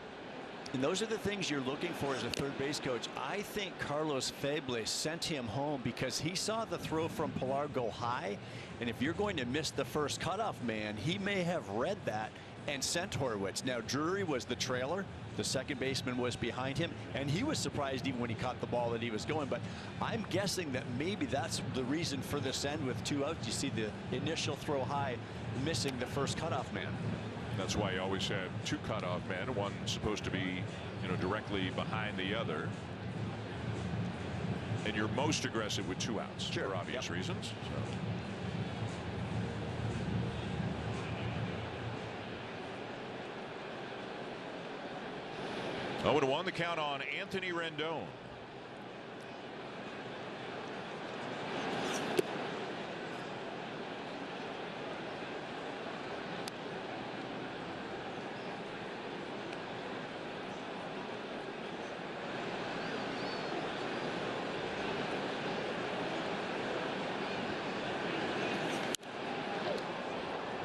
And those are the things you're looking for as a third base coach. I think Carlos Feble sent him home because he saw the throw from Pilar go high, and if you're going to miss the first cutoff man, he may have read that and sent Horwitz. Now Drury was the trailer. The second baseman was behind him, and he was surprised even when he caught the ball that he was going. But I'm guessing that maybe that's the reason for this end with 2 outs. You see the initial throw high, missing the first cutoff man. That's why you always had 2 cutoff men, one supposed to be, directly behind the other. And you're most aggressive with 2 outs for obvious reasons. So. 0-1 the count on Anthony Rendon.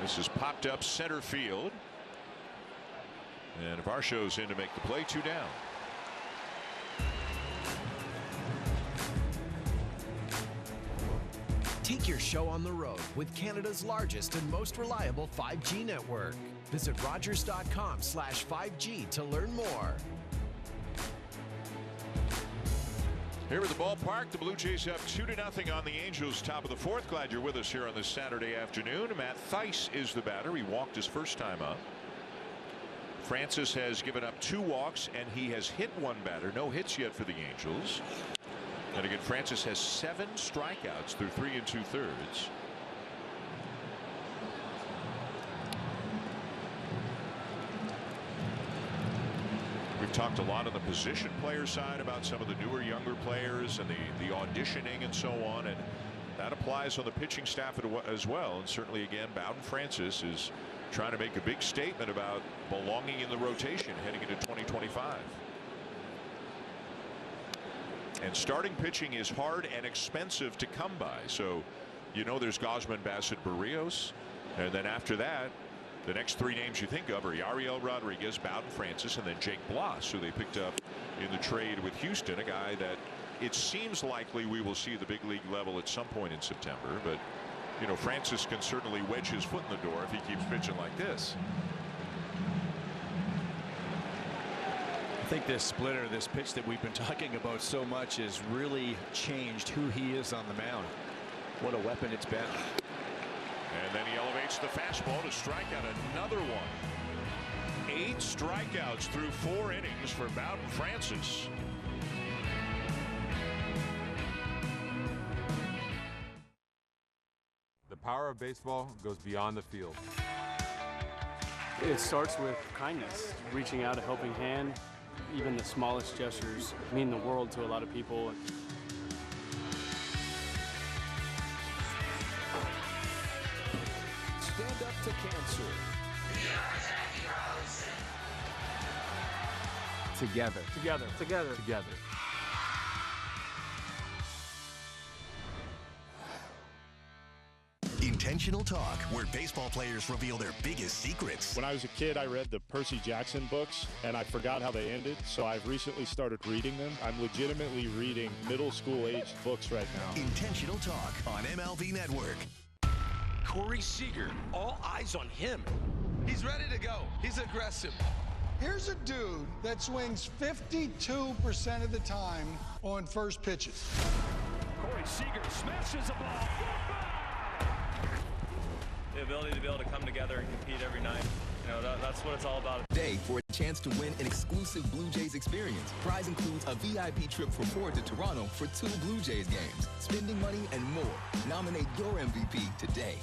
This is popped up center field. And Varsho's in to make the play, 2 down. Take your show on the road with Canada's largest and most reliable 5G network. Visit Rogers.com/5G to learn more. Here at the ballpark, the Blue Jays up 2-0 on the Angels, top of the 4th. Glad you're with us here on this Saturday afternoon. Matt Thaiss is the batter. He walked his first time up. Francis has given up 2 walks, and he has hit 1 batter. No hits yet for the Angels. And again, Francis has 7 strikeouts through 3 2/3. We've talked a lot on the position player side about some of the newer, younger players and the auditioning and so on, and that applies on the pitching staff as well. And certainly, again, Bowden Francis is trying to make a big statement about belonging in the rotation heading into 2025. And starting pitching is hard and expensive to come by. So, there's Gausman, Bassett, Barrios, and then after that, the next 3 names you think of are Yariel Rodriguez, Bowden Francis, and then Jake Bloss, who they picked up in the trade with Houston, a guy that it seems likely we will see at the big league level at some point in September. But Francis can certainly wedge his foot in the door if he keeps pitching like this. I think this splitter, this pitch that we've been talking about so much, has really changed who he is on the mound. What a weapon it's been. And then he elevates the fastball to strike out another one. 8 strikeouts through 4 innings for Bowden Francis. The power of baseball goes beyond the field. It starts with kindness, reaching out a helping hand. Even the smallest gestures mean the world to a lot of people. Stand up to cancer. Together. Together. Together. Together. Intentional Talk, where baseball players reveal their biggest secrets. When I was a kid, I read the Percy Jackson books, and I forgot how they ended, so I've recently started reading them. I'm legitimately reading middle school-aged books right now. Intentional Talk on MLB Network. Corey Seager, all eyes on him. He's ready to go. He's aggressive. Here's a dude that swings 52% of the time on first pitches. Corey Seager smashes a ball. The ability to be able to come together and compete every night. That's what it's all about. Day for a chance to win an exclusive Blue Jays experience. Prize includes a VIP trip from Ford to Toronto for 2 Blue Jays games. Spending money and more. Nominate your MVP today.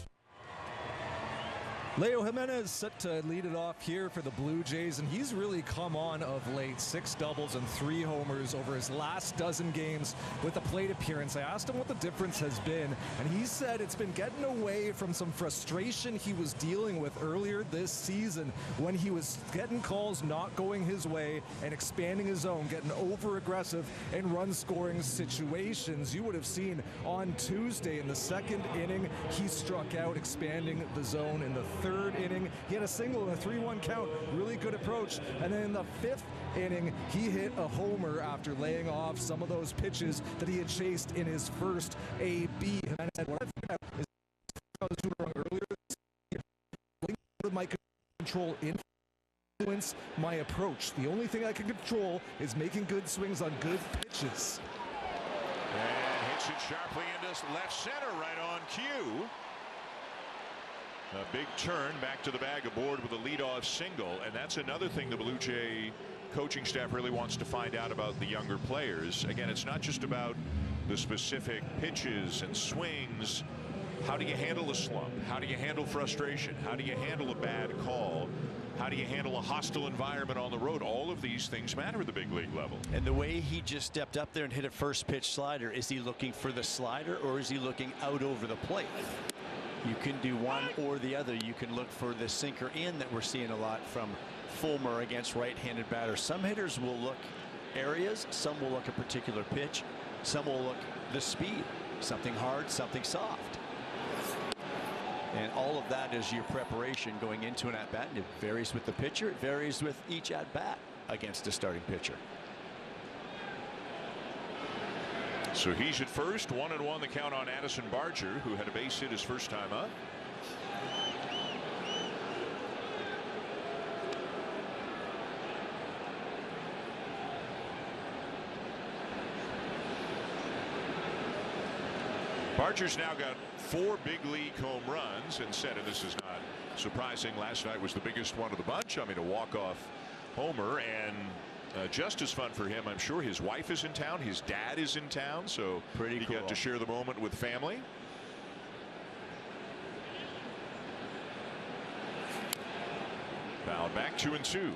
Leo Jimenez set to lead it off here for the Blue Jays, and he's really come on of late. 6 doubles and 3 homers over his last dozen games with a plate appearance. I asked him what the difference has been, and he said it's been getting away from some frustration he was dealing with earlier this season when he was getting calls not going his way and expanding his zone, getting over-aggressive in run-scoring situations. You would have seen on Tuesday in the 2nd inning, he struck out, expanding the zone. In the 3rd inning, he had a single and a 3-1 count. Really good approach. And then in the 5th inning, he hit a homer after laying off some of those pitches that he had chased in his first AB. And I said, what I was doing wrong earlier this year, with my control influence my approach. The only thing I can control is making good swings on good pitches. And hits it sharply into left center, right on cue. A big turn back to the bag aboard with a leadoff single, and that's another thing the Blue Jay coaching staff really wants to find out about the younger players. Again, it's not just about the specific pitches and swings. How do you handle a slump? How do you handle frustration? How do you handle a bad call? How do you handle a hostile environment on the road? All of these things matter at the big league level. And the way he just stepped up there and hit a first pitch slider, is he looking for the slider or is he looking out over the plate? You can do one or the other. You can look for the sinker in that we're seeing a lot from Fulmer against right-handed batters. Some hitters will look areas, some will look a particular pitch, some will look the speed, something hard, something soft. And all of that is your preparation going into an at-bat, and it varies with the pitcher, it varies with each at-bat against a starting pitcher. So he's at first, 1-1 the count on Addison Barger, who had a base hit his first time up. Barger's now got 4 big league home runs, and said, and this is not surprising, last night was the biggest one of the bunch. I mean, a walk-off homer, and just as fun for him. I'm sure his wife is in town, his dad is in town, so pretty he cool. got to share the moment with family. Fouled back 2-2.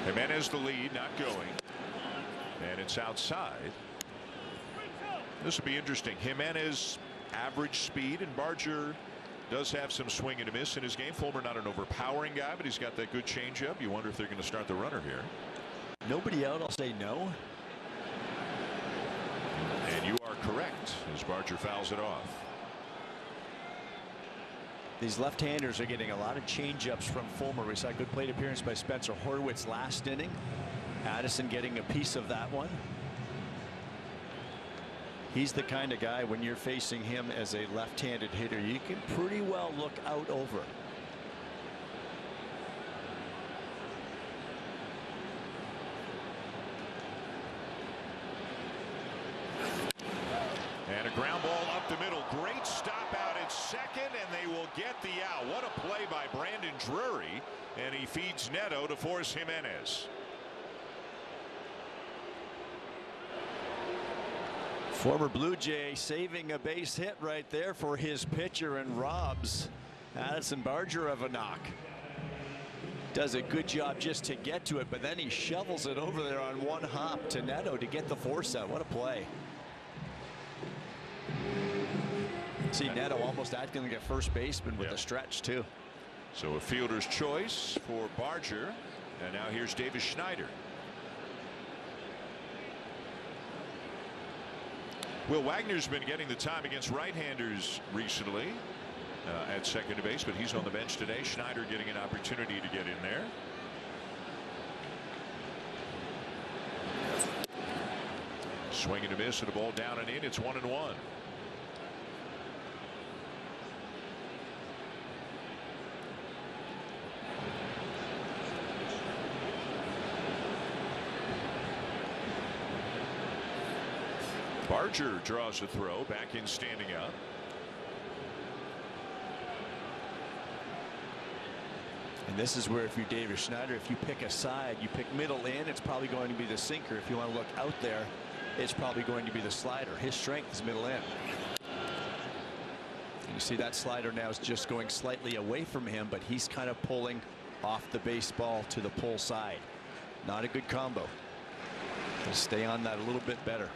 Jimenez the lead, not going, and it's outside. This will be interesting. Jimenez average speed, and Barger does have some swing and a miss in his game. Fulmer not an overpowering guy, but he's got that good changeup. You wonder if they're going to start the runner here. Nobody out, I'll say no. And you are correct as Barger fouls it off. These left-handers are getting a lot of change-ups from Fulmer. We saw a good plate appearance by Spencer Horwitz last inning. Addison getting a piece of that one. He's the kind of guy, when you're facing him as a left-handed hitter, you can pretty well look out over. And a ground ball up the middle. Great stop out at second, and they will get the out. What a play by Brandon Drury, and he feeds Neto to force Jimenez. Former Blue Jay saving a base hit right there for his pitcher, and robs Addison Barger of a knock. Does a good job just to get to it, but then he shovels it over there on one hop to Neto to get the force out. What a play. See Neto almost acting like a first baseman with a stretch too. So a fielder's choice for Barger, and now here's Davis Schneider. Will Wagner's been getting the time against right-handers recently at second base, but he's on the bench today. Schneider getting an opportunity to get in there. Swing and a miss, and a ball down and in. It's 1-1. Barger draws a throw, back in standing up. And this is where, if you're Davis Schneider, if you pick a side, you pick middle in, it's probably going to be the sinker. If you want to look out there, it's probably going to be the slider. His strength is middle in. And you see that slider now is just going slightly away from him, but he's kind of pulling off the baseball to the pull side. Not a good combo. Just stay on that a little bit better.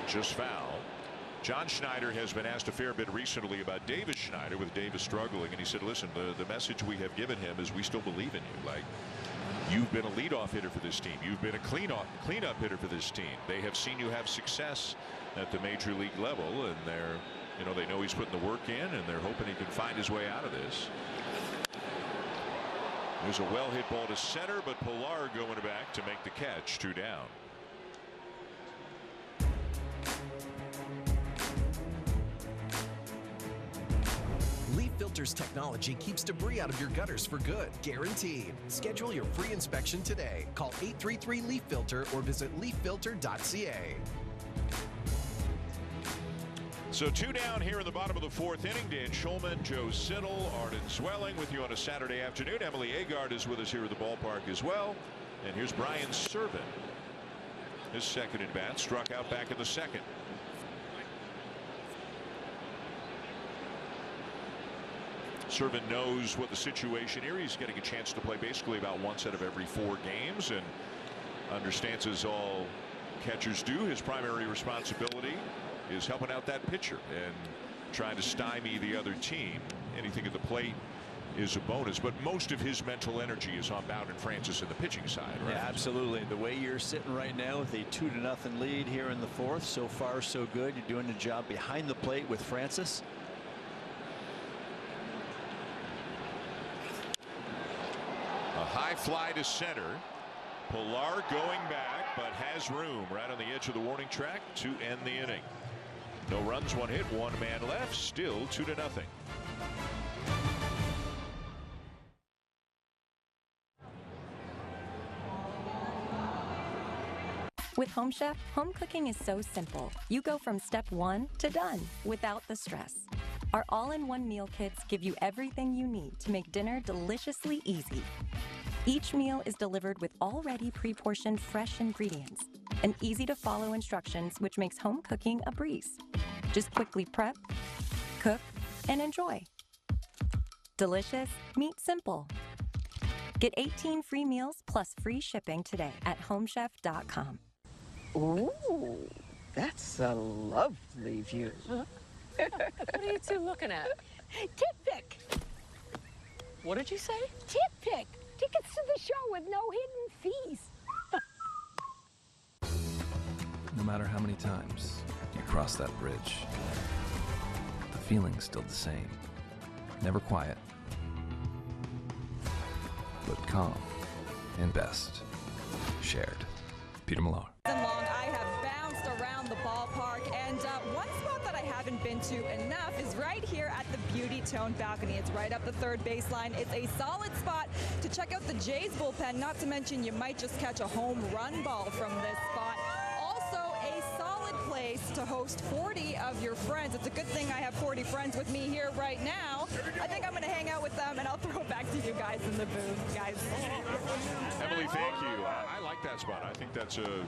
Just foul. John Schneider has been asked a fair bit recently about Davis Schneider, with Davis struggling, and he said, listen, the message we have given him is we still believe in you. Like, You've been a leadoff hitter for this team. You've been a cleanup hitter for this team. They have seen you have success at the major league level, and they know he's putting the work in, and they're hoping he can find his way out of this. There's a well hit ball to center, but Pilar going back to make the catch. 2 down. Leaf Filters technology keeps debris out of your gutters for good, guaranteed. Schedule your free inspection today. Call 833-LEAF-FILTER or visit leaffilter.ca. So 2 down here in the bottom of the 4th inning. Dan Schulman, Joe Siddle, Arden Zwelling with you on a Saturday afternoon. Emily Agard is with us here at the ballpark as well. And here's Brian Serven. His second at bat, struck out back in the 2nd. Serven knows what the situation here. He's getting a chance to play basically about once out of every 4 games, and understands, as all catchers do, his primary responsibility is helping out that pitcher and trying to stymie the other team. Anything at the plate is a bonus, but most of his mental energy is on Bowen Francis in the pitching side, right? Yeah, absolutely. The way you're sitting right now with a 2-0 lead here in the 4th, so far so good. You're doing the job behind the plate with Francis. A high fly to center. Pilar going back, but has room right on the edge of the warning track to end the inning. No runs, 1 hit, 1 man left, still 2-0. With Home Chef, home cooking is so simple. You go from step 1 to done without the stress. Our all-in-one meal kits give you everything you need to make dinner deliciously easy. Each meal is delivered with already pre-portioned fresh ingredients and easy-to-follow instructions, which makes home cooking a breeze. Just quickly prep, cook, and enjoy. Delicious, meat simple. Get 18 free meals plus free shipping today at homechef.com. Ooh, that's a lovely view. What are you two looking at? Tip pick. What did you say? Tip pick. Tickets to the show with no hidden fees. No matter how many times you cross that bridge, the feeling's still the same. Never quiet, but calm and best shared. Peter Millar. Long, I have bounced around the ballpark, and one spot that I haven't been to enough is right here at the Beauty Tone balcony. It's right up the 3rd baseline. It's a solid spot to check out the Jays bullpen, not to mention you might just catch a home run ball from this spot. Also a solid place to host 40 of your friends. It's a good thing I have 40 friends with me here right now. I think I'm going to hang out with them, and I'll throw it back to you guys in the booth, guys. Emily, thank you. I like that spot. I think that's a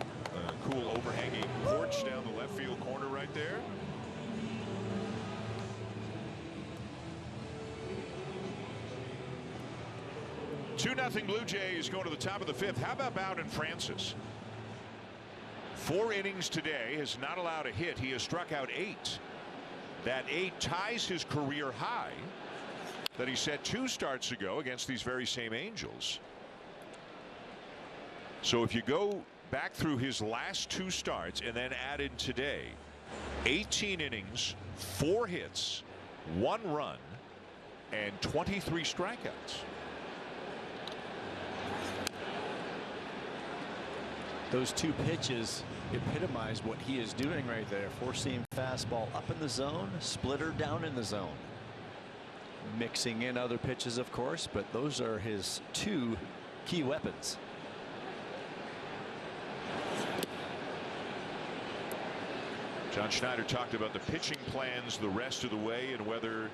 cool overhanging porch down the left field corner right there. Two 2-0 Blue Jays going to the top of the 5th. How about Bowden Francis? 4 innings today, has not allowed a hit. He has struck out 8. That 8 ties his career high that he set 2 starts ago against these very same Angels. So if you go back through his last 2 starts and then add in today, 18 innings, 4 hits, 1 run, and 23 strikeouts. Those 2 pitches epitomize what he is doing right there. 4-seam fastball up in the zone, splitter down in the zone. Mixing in other pitches, of course, but those are his 2 key weapons. John Schneider talked about the pitching plans the rest of the way, and whether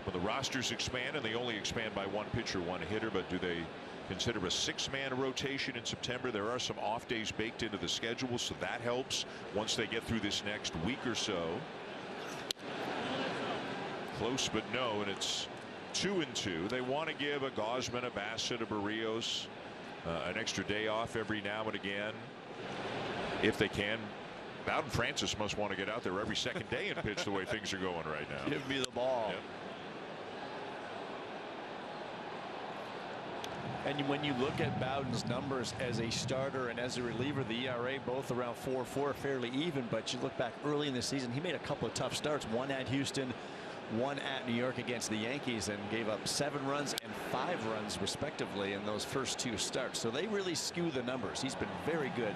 when the rosters expand, and they only expand by 1 pitcher, 1 hitter, but do they consider a 6-man rotation in September? There are some off days baked into the schedule, so that helps once they get through this next week or so. Close but no, and it's 2-2. They want to give a Gausman, a Bassett, a Barrios an extra day off every now and again if they can. Bowden Francis must want to get out there every second day and pitch the way things are going right now. Give me the ball. Yep. And when you look at Bowden's numbers as a starter and as a reliever, the ERA both around 4.4, fairly even. But you look back early in the season, he made a couple of tough starts, one at Houston, one at New York against the Yankees, and gave up 7 runs and 5 runs respectively in those first 2 starts. So they really skew the numbers. He's been very good,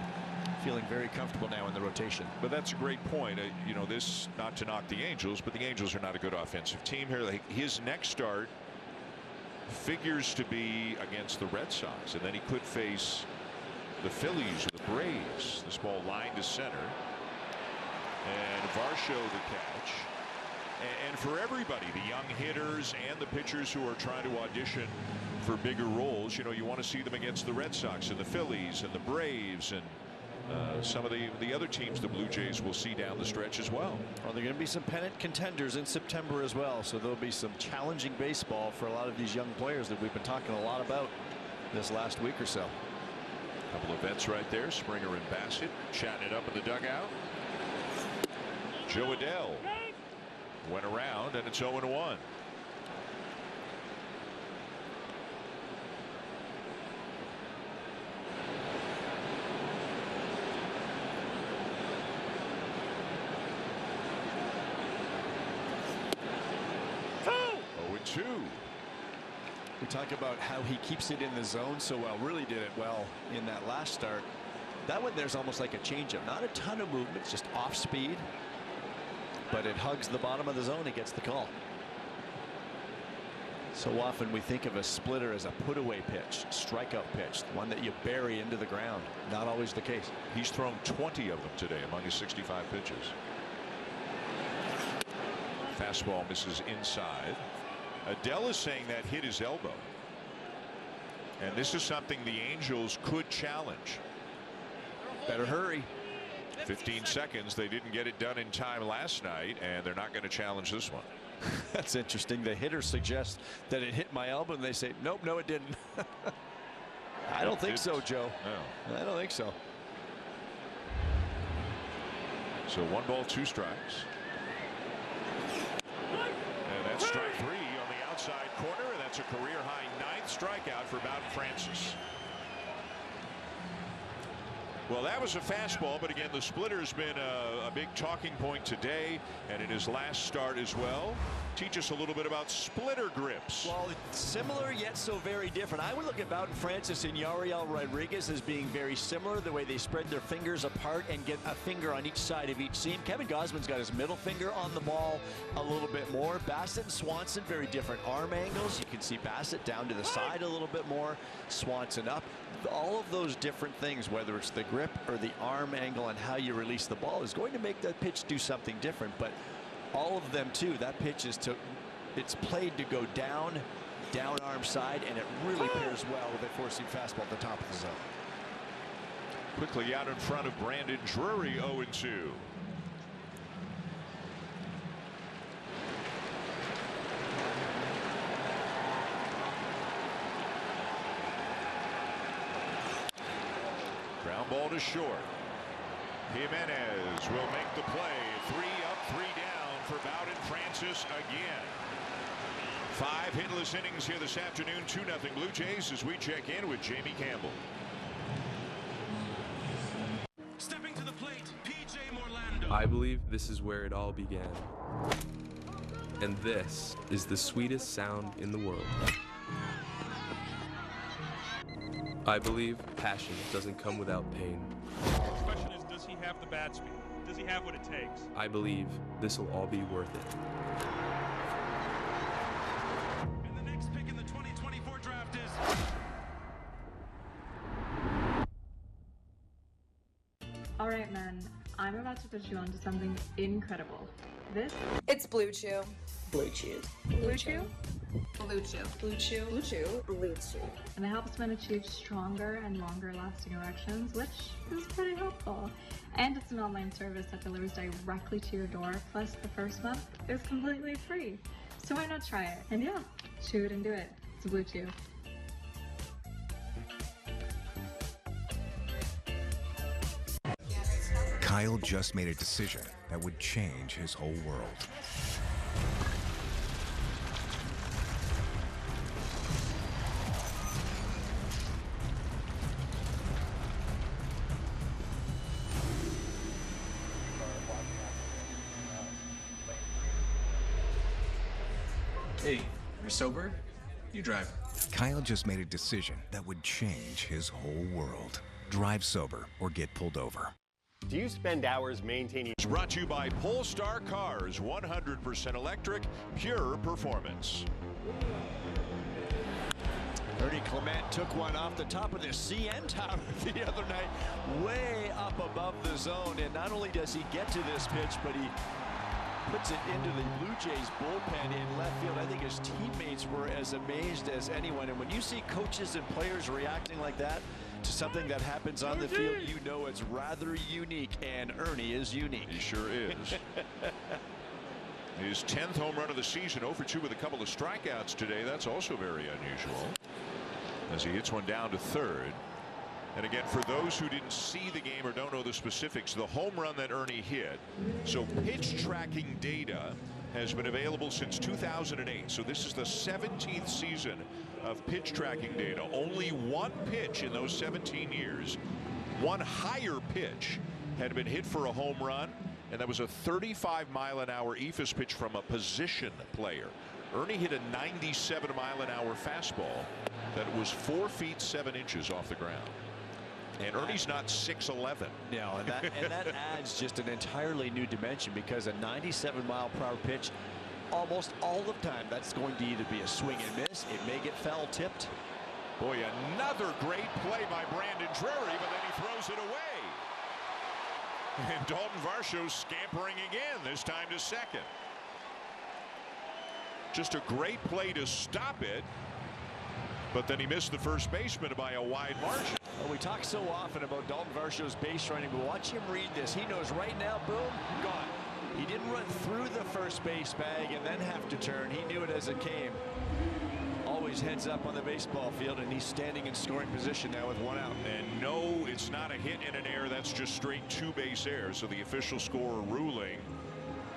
feeling very comfortable now in the rotation. But that's a great point. You know, this, not to knock the Angels, but the Angels are not a good offensive team here. His next start figures to be against the Red Sox, and then he could face the Phillies or the Braves. This ball lined to center, and Varsho the catch. And for everybody, the young hitters and the pitchers who are trying to audition for bigger roles, you know, you want to see them against the Red Sox and the Phillies and the Braves and some of the other teams the Blue Jays will see down the stretch as well. Well, they're going to be some pennant contenders in September as well, so there'll be some challenging baseball for a lot of these young players that we've been talking a lot about this last week or so. Couple of vets right there, Springer and Bassett chatting it up in the dugout. Joe Adele went around, and it's 0-1. We talk about how he keeps it in the zone so well. Really did it well in that last start. That one there's almost like a changeup. Not a ton of movement, just off speed. But it hugs the bottom of the zone. He gets the call. So often we think of a splitter as a put-away pitch, strikeout pitch, one that you bury into the ground. Not always the case. He's thrown 20 of them today among his 65 pitches. Fastball misses inside. Adele is saying that hit his elbow. And this is something the Angels could challenge. Better hurry. 15 seconds. They didn't get it done in time last night, and they're not going to challenge this one. That's interesting. The hitter suggests that it hit my elbow, and they say, nope, no, it didn't. I don't think so, Joe. No. I don't think so. So 1 ball, 2 strikes. And that's strike 3 on the outside corner, and that's a career-high 9th strikeout for Bowen Francis. Well, that was a fastball, but again, the splitter's been a big talking point today, and in his last start as well. Teach us a little bit about splitter grips. Well, it's similar yet so very different. I would look at Bowden Francis and Yariel Rodriguez as being very similar, the way they spread their fingers apart and get a finger on each side of each seam. Kevin Gausman's got his middle finger on the ball a little bit more. Bassett and Swanson, very different arm angles. You can see Bassett down to the side a little bit more, Swanson up. All of those different things, whether it's the grip or the arm angle and how you release the ball, is going to make that pitch do something different. But all of them too, that pitch is it's played to go down arm side, and it really pairs well with a four-seam fastball at the top of the zone. Quickly out in front of Brandon Drury, 0-2. Ground ball to short. Jimenez will make the play. 3 up, 3 down for Bowden Francis again. 5 hitless innings here this afternoon. 2-0 Blue Jays as we check in with Jamie Campbell. Stepping to the plate, PJ Morlando. I believe this is where it all began. And this is the sweetest sound in the world. I believe passion doesn't come without pain. The question is, does he have the bat speed? Does he have what it takes? I believe this will all be worth it. And the next pick in the 2024 draft is... All right, men. I'm about to put you onto something incredible. It's Blue Chew. Blue Chew. Blue Chew? Blue Chew. Blue Chew. Blue Chew. Blue Chew. And it helps men achieve stronger and longer lasting erections, which is pretty helpful. And it's an online service that delivers directly to your door, plus the first month is completely free. So why not try it? And yeah, chew it and do it. It's Blue Chew. Kyle just made a decision that would change his whole world. Hey, you're sober? You drive. Kyle just made a decision that would change his whole world. Drive sober or get pulled over. Do you spend hours maintaining? It's brought to you by Polestar Cars, 100% electric, pure performance. Ernie Clement took one off the top of the CN tower the other night, way up above the zone. And not only does he get to this pitch, but he puts it into the Blue Jays bullpen in left field. I think his teammates were as amazed as anyone. And when you see coaches and players reacting like that to something that happens on the field, you know it's rather unique, and Ernie is unique. He sure is. His 10th home run of the season, 0 for 2 with a couple of strikeouts today. That's also very unusual, as he hits one down to third. And again, for those who didn't see the game or don't know the specifics, the home run that Ernie hit, so pitch tracking data has been available since 2008. So this is the 17th season of pitch tracking data. Only one pitch in those 17 years, one higher pitch, had been hit for a home run, and that was a 35-mile-an-hour eephus pitch from a position player. Ernie hit a 97-mile-an-hour fastball that was 4 feet 7 inches off the ground. And Ernie's not 6'11". No, and that adds just an entirely new dimension, because a 97-mile-per-hour pitch, almost all the time, that's going to either be a swing and miss. It may get foul tipped. Boy, another great play by Brandon Drury, but then he throws it away. And Dalton Varsho's scampering again, this time to second. Just a great play to stop it, but then he missed the first baseman by a wide margin. Well, we talk so often about Dalton Varsho's base running, but watch him read this. He knows right now, boom, gone. He didn't run through the first base bag and then have to turn. He knew it as it came. Always heads up on the baseball field, and he's standing in scoring position now with one out. And no, it's not a hit and an error. That's just straight 2 base errors. So the official scorer ruling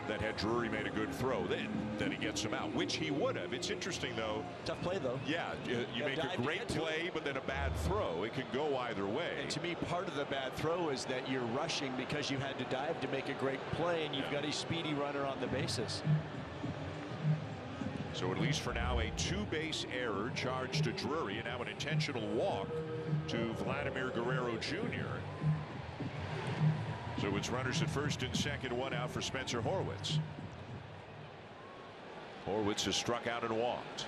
that had Drury made a good throw, then he gets him out, which he would have. It's interesting, though. Tough play, though. Yeah, you make a great play, but then a bad throw. It can go either way. And to me, part of the bad throw is that you're rushing because you had to dive to make a great play, and you've got a speedy runner on the bases. So at least for now, a 2-base error charged to Drury, and now an intentional walk to Vladimir Guerrero Jr. So it's runners at first and second, 1 out for Spencer Horwitz. Horwitz has struck out and walked.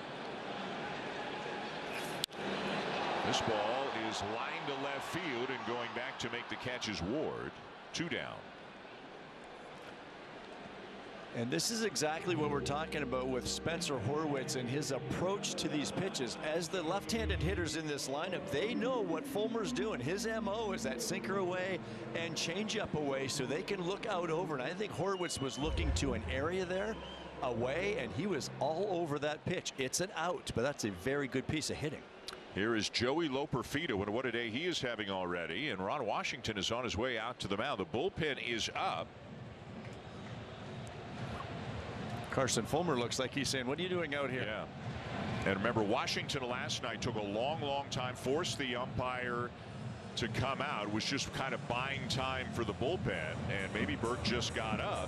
This ball is lined to left field, and going back to make the catch is Ward. 2 down. And this is exactly what we're talking about with Spencer Horwitz and his approach to these pitches. As the left-handed hitters in this lineup, they know what Fulmer's doing. His MO is that sinker away and changeup away, so they can look out over. And I think Horwitz was looking to an area there away, and he was all over that pitch. It's an out, but that's a very good piece of hitting. Here is Joey Loperfido, and what a day he is having already. And Ron Washington is on his way out to the mound. The bullpen is up. Carson Fulmer looks like he's saying, what are you doing out here? Yeah. And remember, Washington last night took a long time, forced the umpire to come out, was just kind of buying time for the bullpen, and maybe Burke just got up.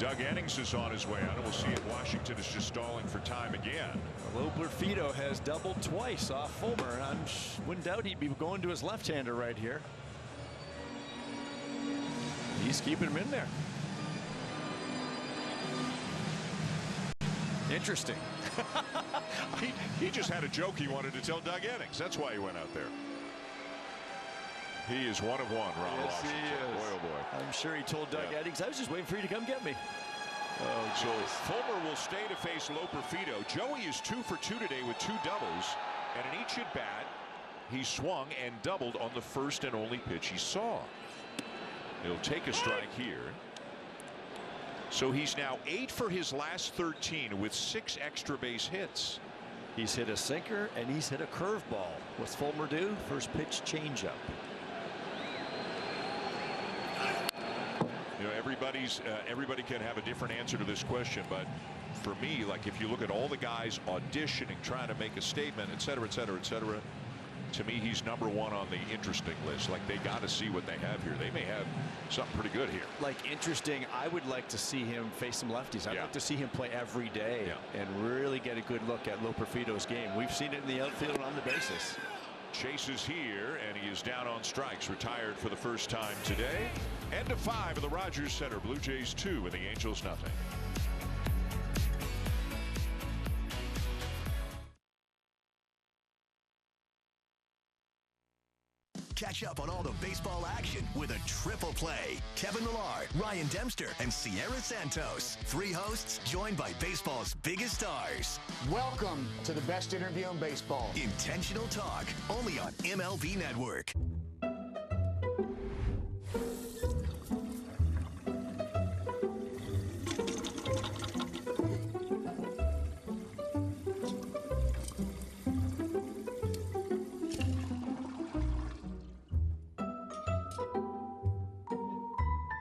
Doug Eddings is on his way out, and we'll see if Washington is just stalling for time again. Loperfido has doubled twice off Fulmer. I wouldn't doubt he'd be going to his left-hander right here. He's keeping him in there. Interesting. He just had a joke he wanted to tell Doug Eddings. That's why he went out there. He is 1 of 1, Ron Washington. He is. Boy, oh boy. I'm sure he told Doug Eddings, I was just waiting for you to come get me. Oh, so Fulmer will stay to face Loperfido. Joey is 2 for 2 today with 2 doubles, and in each at bat he swung and doubled on the first and only pitch he saw. He'll take a strike here. So he's now 8 for his last 13 with 6 extra base hits. He's hit a sinker and he's hit a curveball. What's Fulmer do? First pitch changeup. You know, everybody can have a different answer to this question, but for me, like, if you look at all the guys auditioning, trying to make a statement, et cetera, et cetera, et cetera, to me, he's number one on the interesting list. Like, they got to see what they have here. They may have something pretty good here. Like, interesting. I would like to see him face some lefties. I'd like to see him play every day and really get a good look at Loperfido's game. We've seen it in the outfield and on the bases. Chases here, and he is down on strikes. Retired for the first time today. End of 5 of the Rogers Center. Blue Jays 2 and the Angels nothing. Catch up on all the baseball action with a triple play. Kevin Millard, Ryan Dempster, and Sierra Santos. 3 hosts joined by baseball's biggest stars. Welcome to the best interview in baseball. Intentional Talk, only on MLB Network.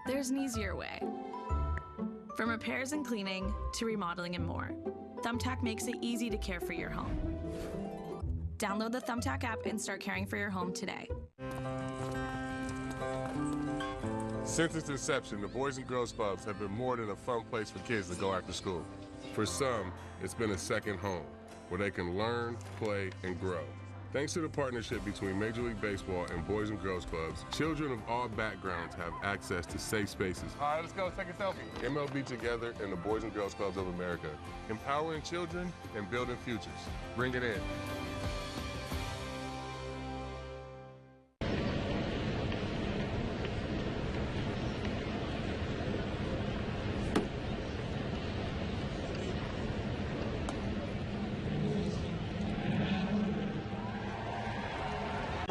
There's an easier way. From repairs and cleaning to remodeling and more, Thumbtack makes it easy to care for your home. Download the Thumbtack app and start caring for your home today. Since its inception, the Boys and Girls Clubs have been more than a fun place for kids to go after school. For some, it's been a second home where they can learn, play, and grow. Thanks to the partnership between Major League Baseball and Boys and Girls Clubs, children of all backgrounds have access to safe spaces. All right, let's go take a selfie. MLB Together and the Boys and Girls Clubs of America, empowering children and building futures. Bring it in.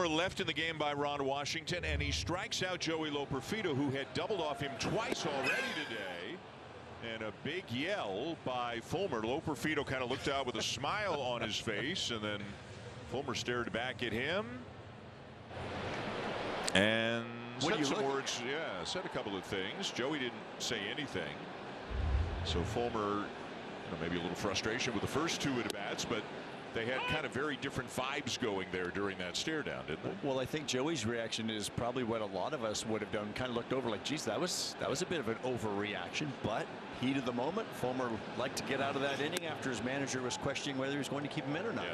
Left in the game by Ron Washington, and he strikes out Joey Loperfido, who had doubled off him twice already today. And a big yell by Fulmer. Loperfido kind of looked out with a smile on his face, and then Fulmer stared back at him and said some words. Yeah, said a couple of things. Joey didn't say anything. So Fulmer, maybe a little frustration with the first 2 at-bats, but they had kind of very different vibes going there during that stare down, didn't they? Well, I think Joey's reaction is probably what a lot of us would have done. Kind of looked over like, geez, that was a bit of an overreaction, but heat of the moment. Fulmer liked to get out of that inning after his manager was questioning whether he was going to keep him in or not.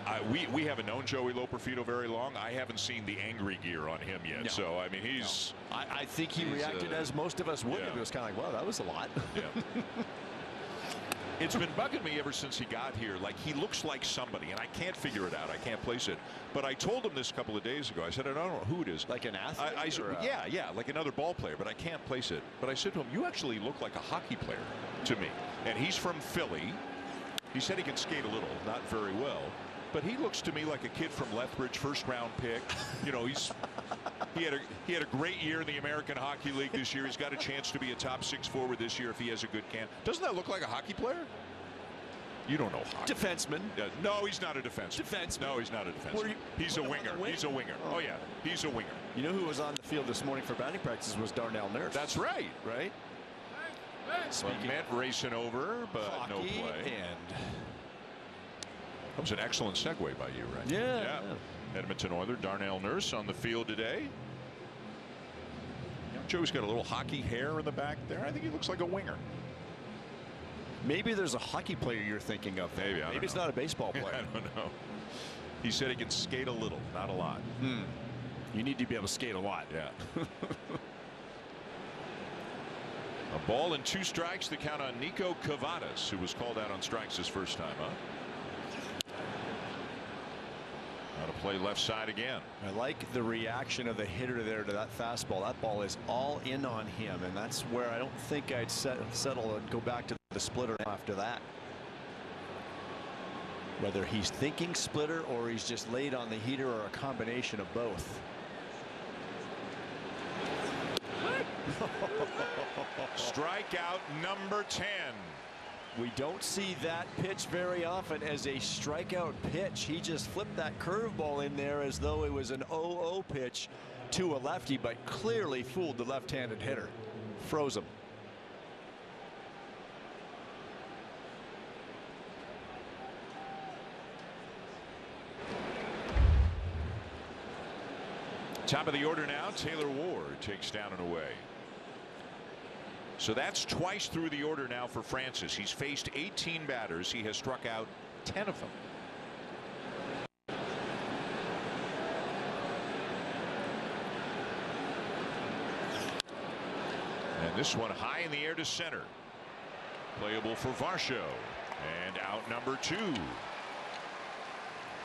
Yeah. We haven't known Joey Loperfido very long. I haven't seen the angry gear on him yet. No. So I mean, he's. No. I think he reacted as most of us would. Yeah. It was kind of like, wow, that was a lot. Yeah. It's been bugging me ever since he got here. Like, he looks like somebody, and I can't figure it out. I can't place it. But I told him this a couple of days ago. I said, I don't know who it is. Like an athlete? Yeah, like another ball player, but I can't place it. But I said to him, you actually look like a hockey player to me. And he's from Philly. He said he can skate a little, not very well. But he looks to me like a kid from Lethbridge, first-round pick. You know, he had a great year in the American Hockey League this year. He's got a chance to be a top 6 forward this year if he has a good can. Doesn't that look like a hockey player? You don't know hockey. Defenseman. No, he's not a defenseman. Defenseman. No, he's not a defenseman. He's a winger. He's a winger. Oh, yeah. He's a winger. You know who was on the field this morning for batting practice was Darnell Nurse. That's right. Right? Clement racing over, but hockey, no play. And that was an excellent segue by you, right? Yeah. Edmonton Oilers, Darnell Nurse on the field today. Joe's got a little hockey hair in the back there. I think he looks like a winger. Maybe there's a hockey player you're thinking of. Maybe it's not a baseball player. I don't know. He said he can skate a little, not a lot. You need to be able to skate a lot. Yeah. A ball and 2 strikes. The count on Nico Cavadas, who was called out on strikes his first time up. Now to play left side again. I like the reaction of the hitter there to that fastball. That ball is all in on him, and that's where I don't think I'd settle and go back to the splitter after that. Whether he's thinking splitter or he's just laid on the heater or a combination of both. Strikeout number 10. We don't see that pitch very often as a strikeout pitch. He just flipped that curveball in there as though it was an 0-0 pitch to a lefty, but clearly fooled the left-handed hitter. Froze him. Top of the order now, Taylor Ward takes down and away. So that's twice through the order now for Francis. He's faced 18 batters. He has struck out 10 of them. And this one high in the air to center. Playable for Varsho. And out number 2.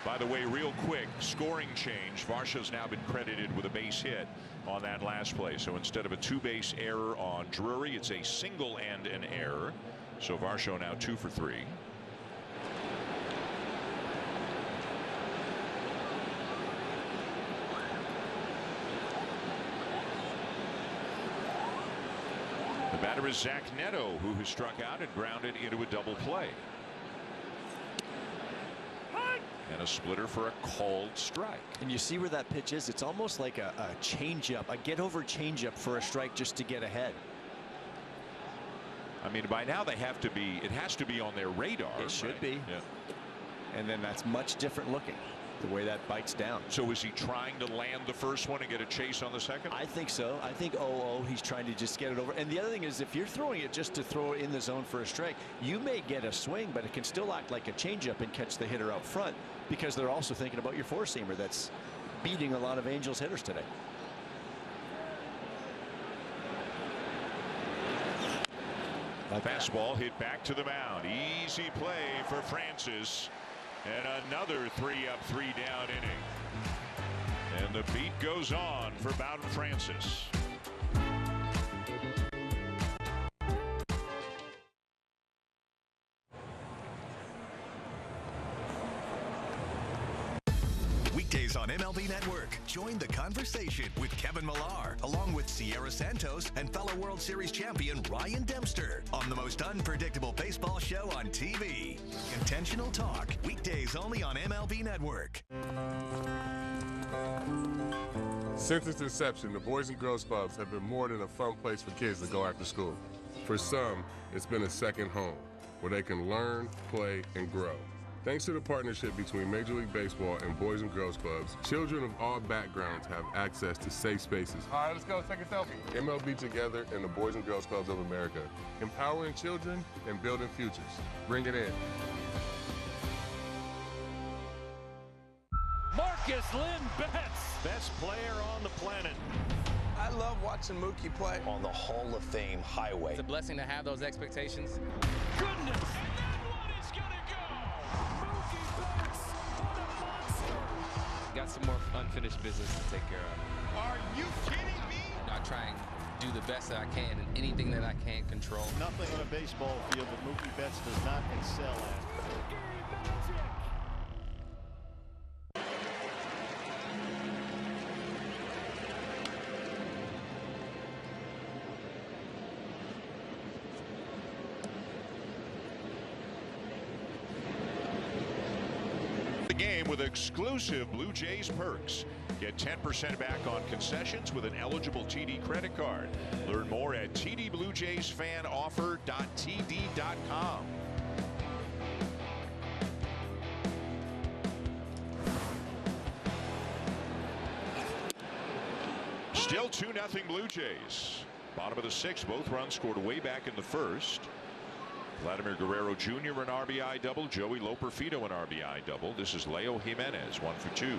By the way, real quick, scoring change. Varsho's now been credited with a base hit on that last play. So instead of a 2-base error on Drury, it's a single and an error. So Varsho now 2 for 3. The batter is Zach Neto, who has struck out and grounded into a double play. And a splitter for a called strike. And you see where that pitch is. It's almost like a changeup, a get-over changeup for a strike just to get ahead. I mean, by now they have to be. It has to be on their radar. It should right? be. Yeah. And then that's much different looking. The way that bites down. So is he trying to land the first one and get a chase on the second? I think so. I think he's trying to just get it over. And the other thing is, if you're throwing it just to throw it in the zone for a strike, you may get a swing, but it can still act like a changeup and catch the hitter out front, because they're also thinking about your four-seamer that's beating a lot of Angels hitters today. Fastball hit back to the mound. Easy play for Francis. And another 3-up, 3-down inning. And the beat goes on for Bowden Francis. Weekdays on MLB Network. Join the conversation with Kevin Millar, along with Sierra Santos and fellow World Series champion Ryan Dempster, on the most unpredictable baseball show on TV. Intentional Talk. Weekdays only on MLB Network. Since its inception, the Boys and Girls Clubs have been more than a fun place for kids to go after school. For some, it's been a second home where they can learn, play, and grow. Thanks to the partnership between Major League Baseball and Boys and Girls Clubs, children of all backgrounds have access to safe spaces. All right, let's go take a selfie. MLB Together and the Boys and Girls Clubs of America, empowering children and building futures. Bring it in. Marcus Lynn Betts, best player on the planet. I love watching Mookie play on the Hall of Fame highway. It's a blessing to have those expectations. Goodness. Got some more unfinished business to take care of. Are you kidding me? I try and do the best that I can in anything that I can't control. Nothing on a baseball field that Mookie Betts does not excel at. Game with exclusive Blue Jays perks. Get 10% back on concessions with an eligible TD credit card. Learn more at tdbluejaysfanoffer.td.com. Still 2-0 Blue Jays. Bottom of the 6th, both runs scored way back in the first. Vladimir Guerrero Jr. an RBI double. Joey Loperfido an RBI double. This is Leo Jimenez, 1 for 2.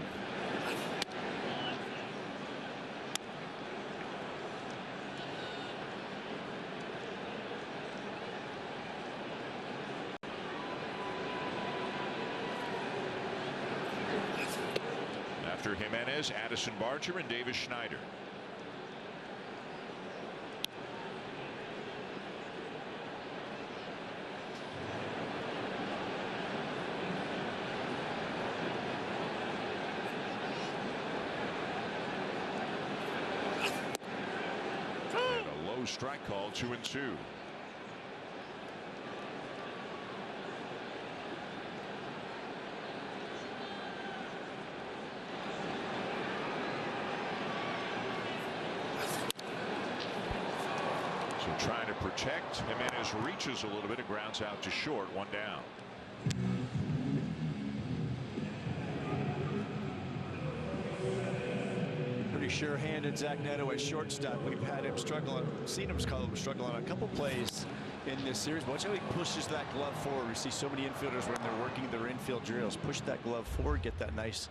After Jimenez, Addison Barger and Davis Schneider. Strike call, 2-2. So trying to protect. Jimenez reaches a little bit and grounds out to short, 1 down. Pretty sure-handed Zach Neto at shortstop. We've had him struggle, seen him struggle on a couple plays in this series. Watch how he pushes that glove forward. We see so many infielders when they're working their infield drills. Push that glove forward, get that nice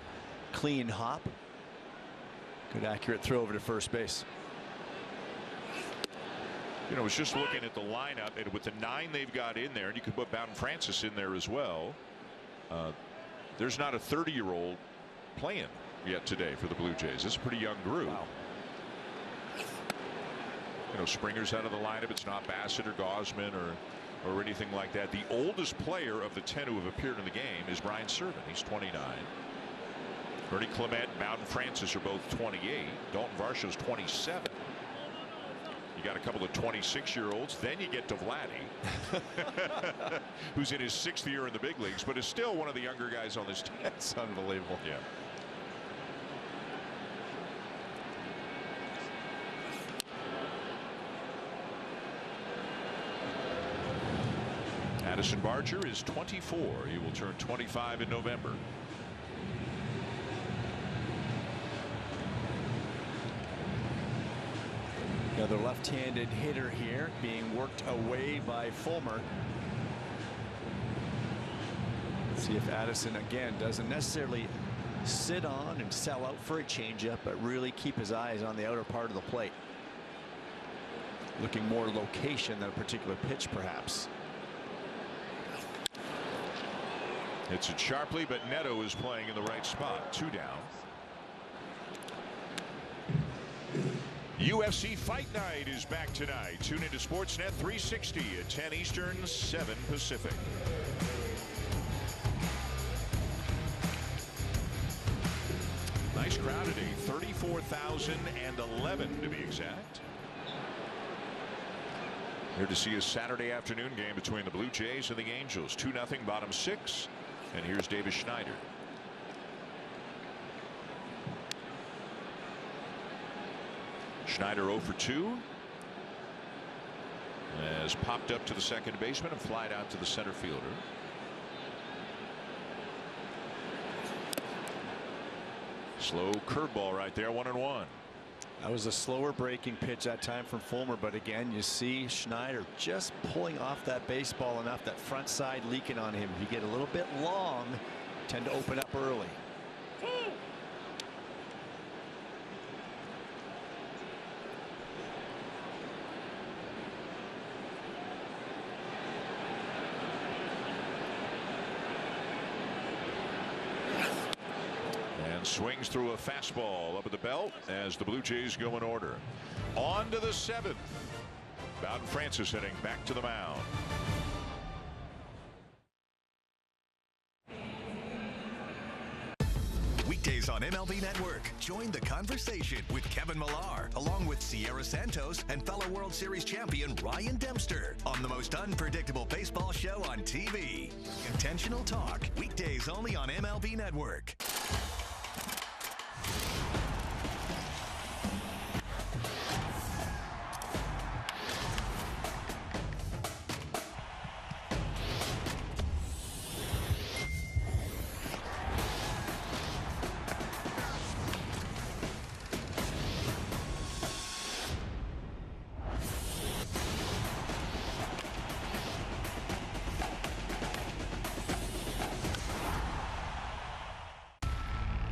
clean hop. Good accurate throw over to first base. You know, I was just looking at the lineup, and with the 9 they've got in there, and you could put Bowen Francis in there as well. There's not a 30-year-old playing yet today for the Blue Jays. It's a pretty young group. Wow. You know, Springer's out of the lineup. It's not Bassett or Gausman or anything like that. The oldest player of the 10 who have appeared in the game is Brian Serven. He's 29. Bernie Clement and Bowden Francis are both 28. Dalton Varsho's 27. You got a couple of 26-year-olds. Then you get to Vladdy, who's in his 6th year in the big leagues, but is still one of the younger guys on this team. That's unbelievable. Yeah. Addison Barger is 24. He will turn 25 in November. Another left-handed hitter here being worked away by Fulmer. Let's see if Addison again doesn't necessarily sit on and sell out for a changeup, but really keep his eyes on the outer part of the plate. Looking more location than a particular pitch, perhaps. Hits it sharply, but Neto is playing in the right spot. 2 down. UFC Fight Night is back tonight. Tune into Sportsnet 360 at 10 Eastern, 7 Pacific. Nice crowd today, 34,011 to be exact. Here to see a Saturday afternoon game between the Blue Jays and the Angels. 2-0 bottom 6. And here's Davis Schneider. Schneider 0 for 2. Has popped up to the second baseman and flied out to the center fielder. Slow curveball right there, 1-1. That was a slower breaking pitch that time from Fulmer, but again you see Schneider just pulling off that baseball enough, that front side leaking on him. If you get a little bit long, tend to open up early. Swings through a fastball up at the belt as the Blue Jays go in order. On to the 7th. Bowden Francis heading back to the mound. Weekdays on MLB Network. Join the conversation with Kevin Millar, along with Sierra Santos and fellow World Series champion Ryan Dempster on the most unpredictable baseball show on TV. Intentional Talk. Weekdays only on MLB Network.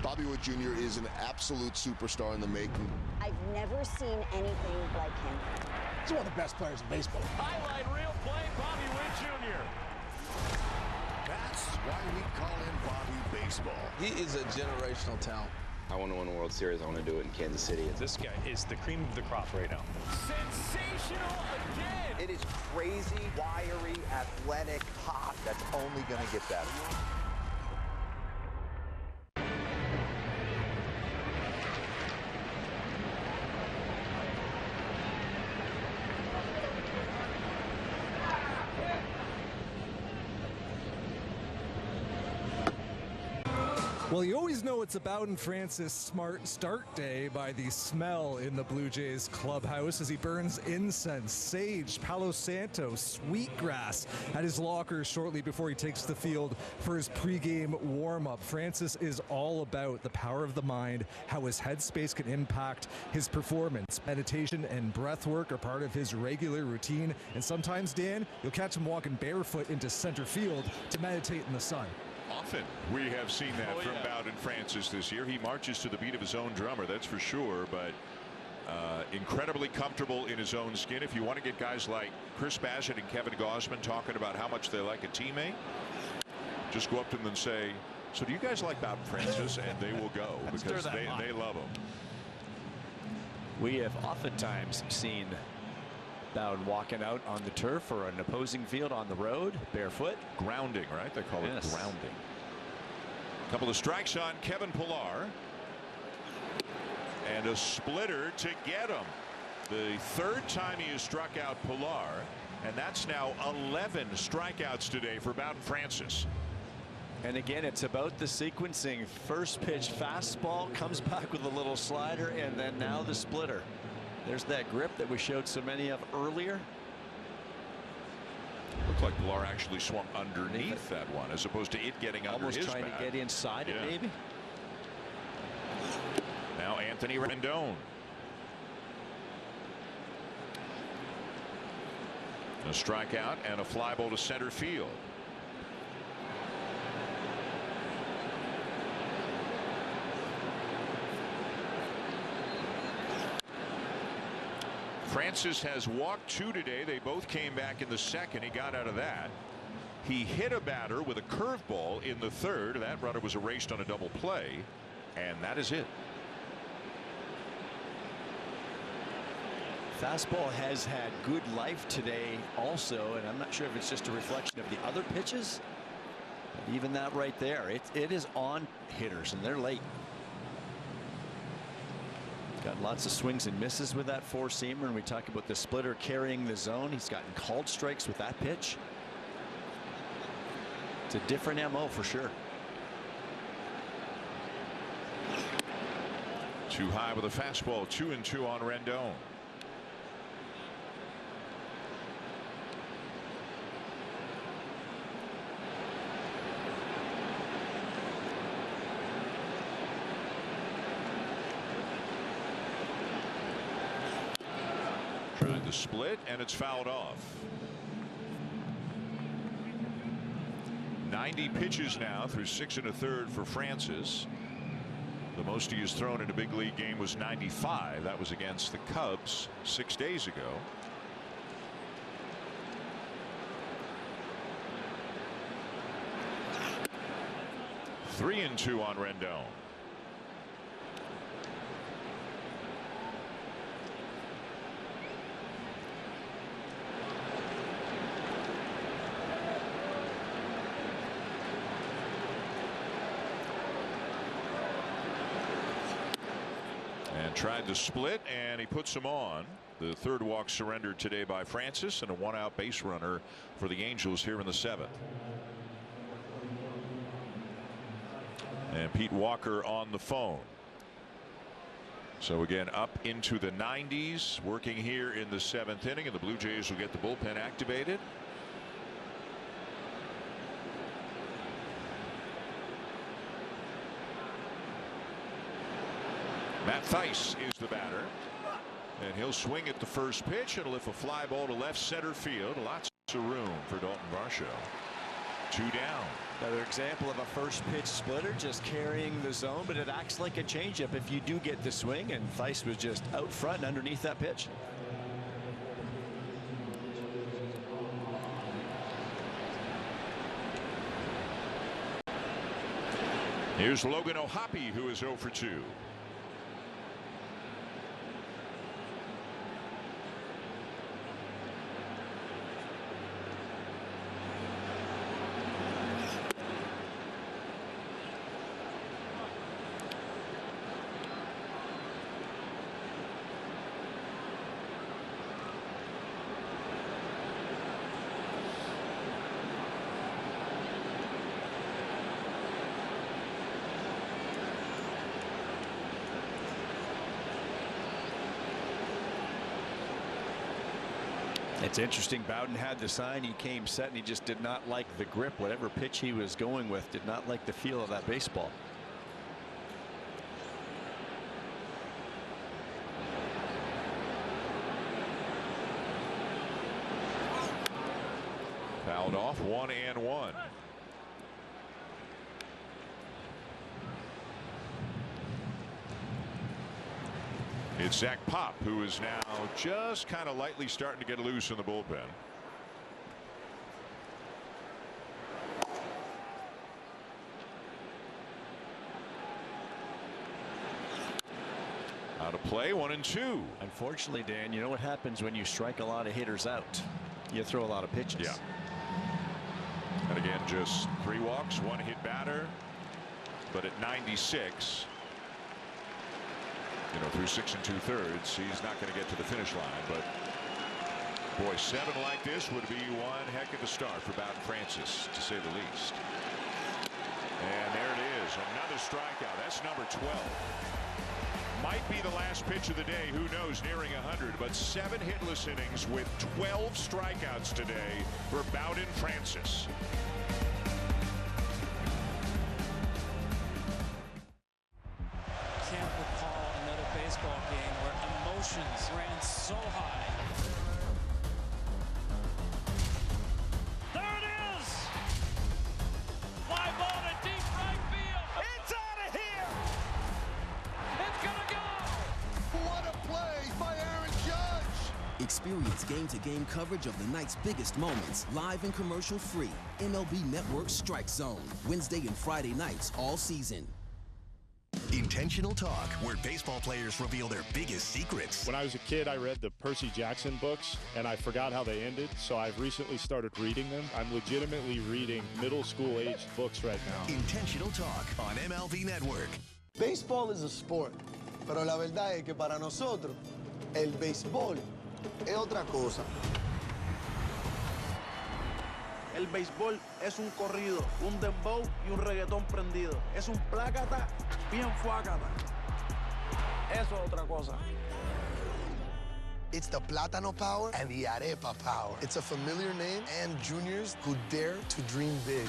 Bobby Witt Jr. is an absolute superstar in the making. I've never seen anything like him. He's one of the best players in baseball. Highlight reel play, Bobby Witt Jr. That's why we call him Bobby Baseball. He is a generational talent. I want to win a World Series. I want to do it in Kansas City. This guy is the cream of the crop right now. Sensational again. It is crazy, wiry, athletic, hot. That's only going to get better. Well, you always know it's a Bowen Francis smart start day by the smell in the Blue Jays clubhouse as he burns incense, sage, Palo Santo, sweetgrass at his locker shortly before he takes the field for his pregame warm-up. Francis is all about the power of the mind, how his headspace can impact his performance. Meditation and breath work are part of his regular routine, and sometimes, Dan, you'll catch him walking barefoot into center field to meditate in the sun. Often we have seen that from Bowden Francis this year. He marches to the beat of his own drummer, that's for sure, but incredibly comfortable in his own skin. If you want to get guys like Chris Bassett and Kevin Gausman talking about how much they like a teammate, just go up to them and say, so do you guys like Bowden Francis? And they will go because they love him. We have oftentimes seen Bowden walking out on the turf or an opposing field on the road barefoot. Grounding, right? They call it grounding. A couple of strikes on Kevin Pillar. And a splitter to get him. The third time he has struck out Pillar. And that's now 11 strikeouts today for Bowden Francis. And again, it's about the sequencing. First pitch fastball, comes back with a little slider, and then now the splitter. There's that grip that we showed so many of earlier. Looked like Pillar actually swung underneath that one as opposed to it getting under his bat. Almost trying to get inside it, maybe. Now Anthony Rendon. A strikeout and a fly ball to center field. Francis has walked 2 today. They both came back in the second. He got out of that. He hit a batter with a curveball in the third. That runner was erased on a double play, and that is it. Fastball has had good life today also, and I'm not sure if it's just a reflection of the other pitches, but even that right there, it is on hitters, and they're late. Got lots of swings and misses with that four-seamer, and we talk about the splitter carrying the zone. He's gotten called strikes with that pitch. It's a different MO for sure. Too high with a fastball. 2-2 on Rendon. Tried the split, and it's fouled off. 90 pitches now through 6 1/3 for Francis. The most he has thrown in a big league game was 95. That was against the Cubs 6 days ago. Three and 2 on Rendon. Tried to split, and he puts him on. The third walk surrendered today by Francis, and a one-out base runner for the Angels here in the 7th. And Pete Walker on the phone. So again, up into the 90s, working here in the 7th inning, and the Blue Jays will get the bullpen activated. Matt Thaiss is the batter, and he'll swing at the first pitch. It'll lift a fly ball to left center field. Lots of room for Dalton Varsho. 2 down. Another example of a first pitch splitter, just carrying the zone, but it acts like a changeup if you do get the swing, and Thaiss was just out front and underneath that pitch. Here's Logan O'Hoppe, who is 0 for 2. It's interesting. Bowden had the sign. He came set, and he just did not like the grip. Whatever pitch he was going with, did not like the feel of that baseball. Fouled off, 1-1. It's Zach Pop, who is now just kind of lightly starting to get loose in the bullpen. Out of play, 1-2. Unfortunately, Dan, you know what happens when you strike a lot of hitters out? You throw a lot of pitches. Yeah. And again, just 3 walks, 1 hit batter. But at 96, you know, through 6 2/3, he's not going to get to the finish line. But boy, 7 like this would be one heck of a start for Bowen Francis, to say the least. And there it is, another strikeout. That's number 12. Might be the last pitch of the day. Who knows? Nearing 100, but 7 hitless innings with 12 strikeouts today for Bowen Francis. Can't recall another baseball game where emotions ran so high. There it is! Fly ball to deep right field. It's out of here! It's gonna go! What a play by Aaron Judge! Experience game-to-game coverage of the night's biggest moments, live and commercial-free. MLB Network Strike Zone, Wednesday and Friday nights all season. Intentional Talk, where baseball players reveal their biggest secrets. When I was a kid, I read the Percy Jackson books, and I forgot how they ended, so I've recently started reading them. I'm legitimately reading middle school-aged books right now. Intentional Talk on MLB Network. Baseball is a sport, pero la verdad es que para nosotros, el béisbol es otra cosa. El béisbol es un corrido, un dembow y un reggaetón prendido. Es un plácata bien fuácata. Eso es otra cosa. It's the Plátano Power and the Arepa Power. It's a familiar name and juniors who dare to dream big.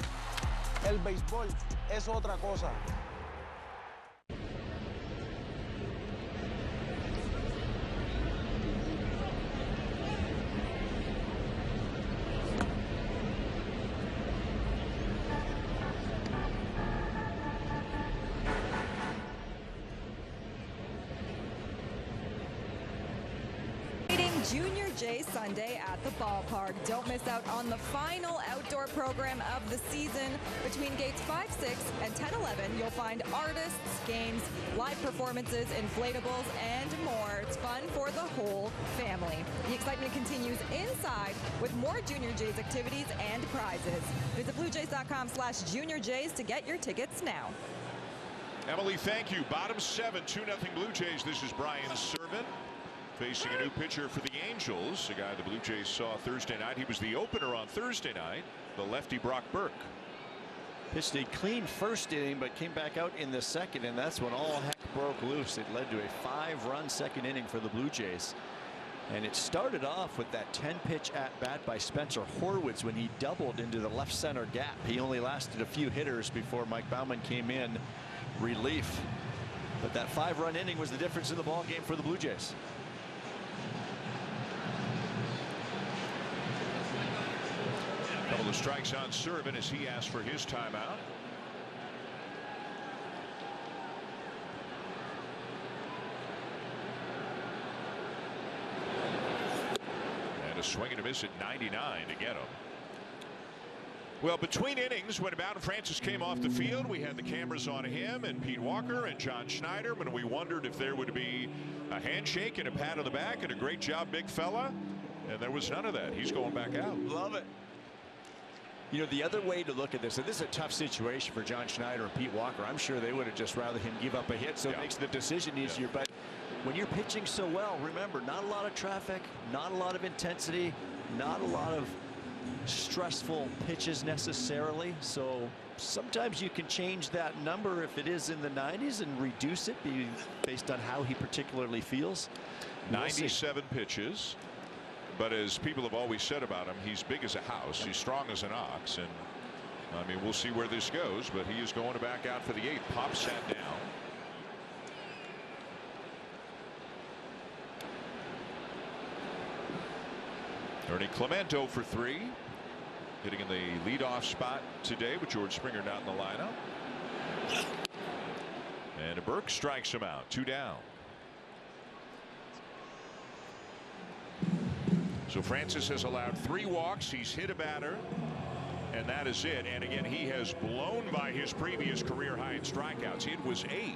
El béisbol es otra cosa. Junior J Sunday at the ballpark. Don't miss out on the final outdoor program of the season. Between gates 5, 6, and 10, 11, you'll find artists, games, live performances, inflatables, and more. It's fun for the whole family. The excitement continues inside with more Junior Jays activities and prizes. Visit BlueJays.com/Junior Jays to get your tickets now. Emily, thank you. Bottom 7, 2-0 Blue Jays. This is Brian Servant, facing a new pitcher for the Angels, a guy the Blue Jays saw Thursday night. He was the opener on Thursday night, the lefty Brock Burke. Pitched a clean first inning, but came back out in the second, and that's when all heck broke loose. It led to a 5-run second inning for the Blue Jays. And it started off with that 10-pitch at-bat by Spencer Horwitz when he doubled into the left center gap. He only lasted a few hitters before Mike Baumann came in relief. But that 5-run inning was the difference in the ball game for the Blue Jays. Couple of strikes on Servant as he asked for his timeout. And a swing and a miss at 99 to get him. Well, between innings, when Bowen Francis came off the field, we had the cameras on him and Pete Walker and John Schneider, and we wondered if there would be a handshake and a pat on the back and a great job, big fella. And there was none of that. He's going back out. Love it. You know, the other way to look at this, and this is a tough situation for John Schneider and Pete Walker. I'm sure they would have just rather him give up a hit, so it makes the decision easier. But when you're pitching so well, remember, not a lot of traffic, not a lot of intensity, not a lot of stressful pitches necessarily. So sometimes you can change that number if it is in the 90s and reduce it based on how he particularly feels. 97 pitches. But as people have always said about him, he's big as a house. He's strong as an ox. And I mean, we'll see where this goes. But he is going to back out for the 8th. Pop sat down. Ernie Clemente for 3. Hitting in the leadoff spot today with George Springer not in the lineup. And Burke strikes him out. 2 down. So Francis has allowed 3 walks. He's hit a batter. And that is it. And again, he has blown by his previous career high in strikeouts. It was 8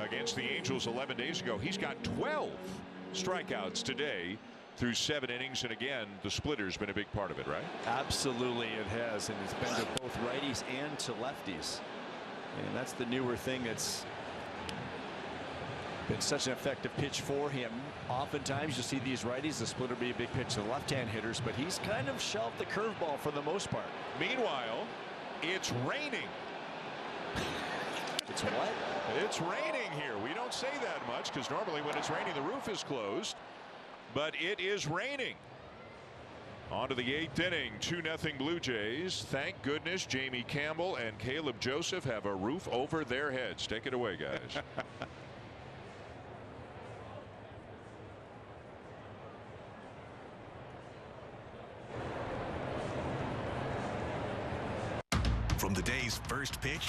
against the Angels 11 days ago. He's got 12 strikeouts today through 7 innings. And again, the splitter's been a big part of it, right? Absolutely it has. And it's been to both righties and to lefties. And that's the newer thing that's been such an effective pitch for him. Oftentimes you see these righties, the splitter be a big pitch to the left-hand hitters, but he's kind of shelved the curveball for the most part. Meanwhile, it's raining. It's what? It's raining here. We don't say that much because normally when it's raining the roof is closed. But it is raining. On to the 8th inning. 2-0 Blue Jays. Thank goodness Jamie Campbell and Caleb Joseph have a roof over their heads. Take it away, guys. From the day's first pitch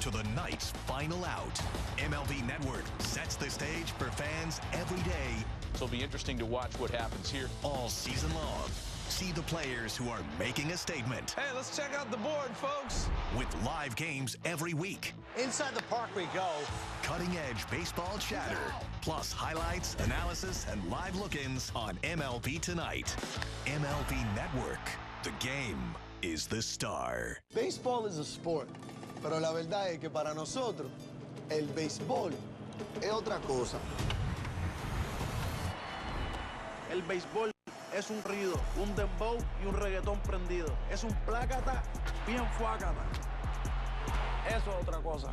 to the night's final out, MLB Network sets the stage for fans every day. So it'll be interesting to watch what happens here all season long. See the players who are making a statement. Hey, let's check out the board, folks. With live games every week. Inside the park we go. Cutting-edge baseball chatter. Plus highlights, analysis, and live look-ins on MLB Tonight. MLB Network. The game is the star. Baseball is a sport, pero la verdad es que para nosotros el béisbol es otra cosa. El béisbol es un ruido, un dembow y un reggaetón prendido. Es un plácata bien fuácata. Eso es otra cosa.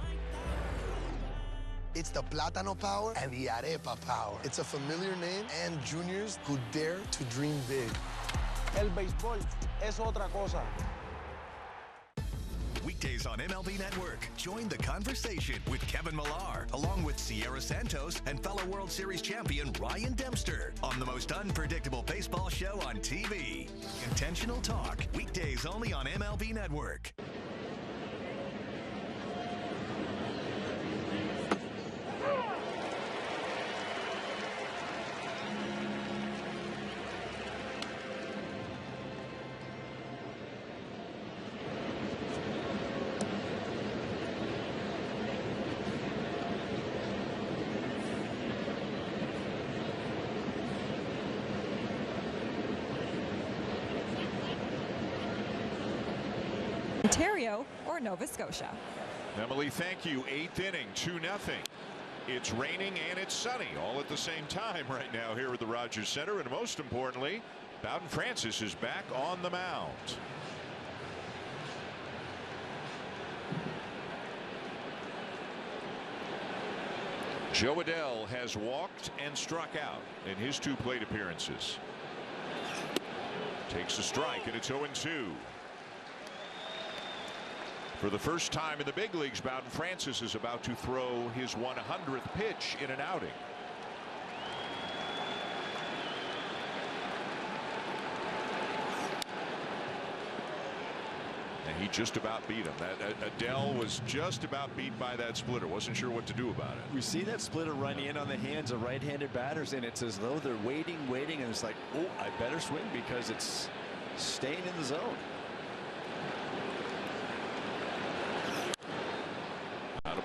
It's the Plátano power and the Arepa power. It's a familiar name and juniors who dare to dream big. El béisbol es otra cosa. Weekdays on MLB Network. Join the conversation with Kevin Millar, along with Sierra Santos and fellow World Series champion Ryan Dempster on the most unpredictable baseball show on TV. Intentional Talk. Weekdays only on MLB Network. Ontario or Nova Scotia. Emily, thank you. 8th inning, 2-0. It's raining and it's sunny all at the same time right now here at the Rogers Center. And most importantly, Bowen Francis is back on the mound. Joe Adell has walked and struck out in his 2 plate appearances. Takes a strike and it's 0-2. For the first time in the big leagues, Bowden Francis is about to throw his 100th pitch in an outing. And he just about beat him. Adell was just about beat by that splitter. Wasn't sure what to do about it. We see that splitter run in on the hands of right-handed batters, and it's as though they're waiting, and it's like, oh, I better swing because it's staying in the zone.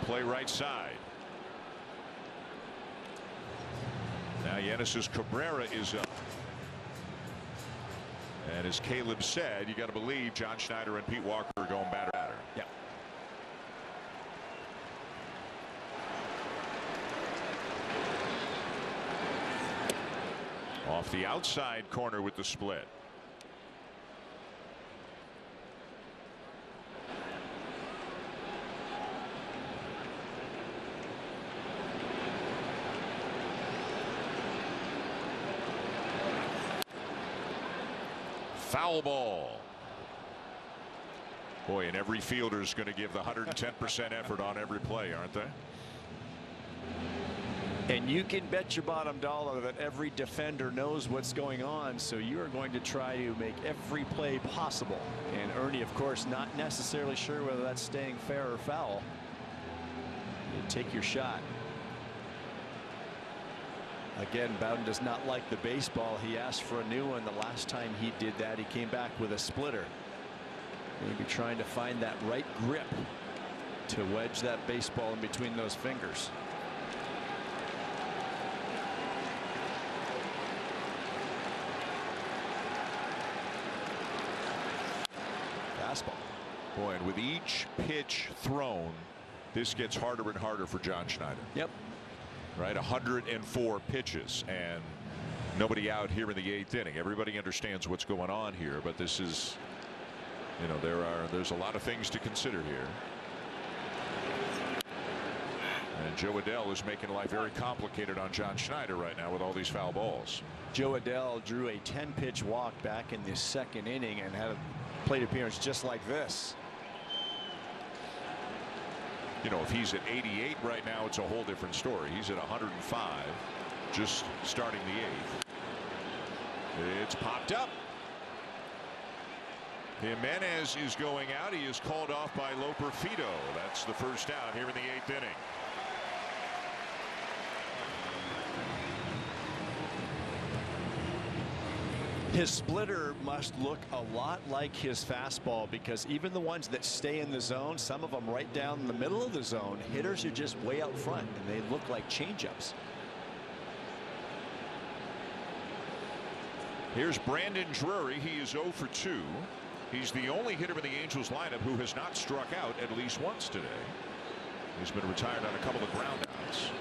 Play right side. Now Genesis Cabrera is up. And as Caleb said, you got to believe John Schneider and Pete Walker are going batter. Yeah. Off the outside corner with the split. Foul ball. Boy, and every fielder is going to give the 110% effort on every play, aren't they? And you can bet your bottom dollar that every defender knows what's going on, so you are going to try to make every play possible. And Ernie, of course, not necessarily sure whether that's staying fair or foul. You take your shot. Again, Bowden does not like the baseball. He asked for a new one. The last time he did that, he came back with a splitter. Maybe trying to find that right grip to wedge that baseball in between those fingers. Fastball. Boy, and with each pitch thrown, this gets harder and harder for John Schneider. Yep. Right, 104 pitches and nobody out here in the 8th inning. Everybody understands what's going on here, but this is, you know, there's a lot of things to consider here. And Joe Adell is making life very complicated on John Schneider right now with all these foul balls. Joe Adell drew a 10-pitch walk back in the 2nd inning and had a plate appearance just like this. You know, if he's at 88 right now, it's a whole different story. He's at 105, just starting the 8th. It's popped up. Jimenez is going out. He is called off by Loperfido. That's the first out here in the 8th inning. His splitter must look a lot like his fastball, because even the ones that stay in the zone, some of them right down the middle of the zone, hitters are just way out front and they look like changeups. Here's Brandon Drury. He is 0 for 2. He's the only hitter in the Angels lineup who has not struck out at least once today. He's been retired on a couple of groundouts.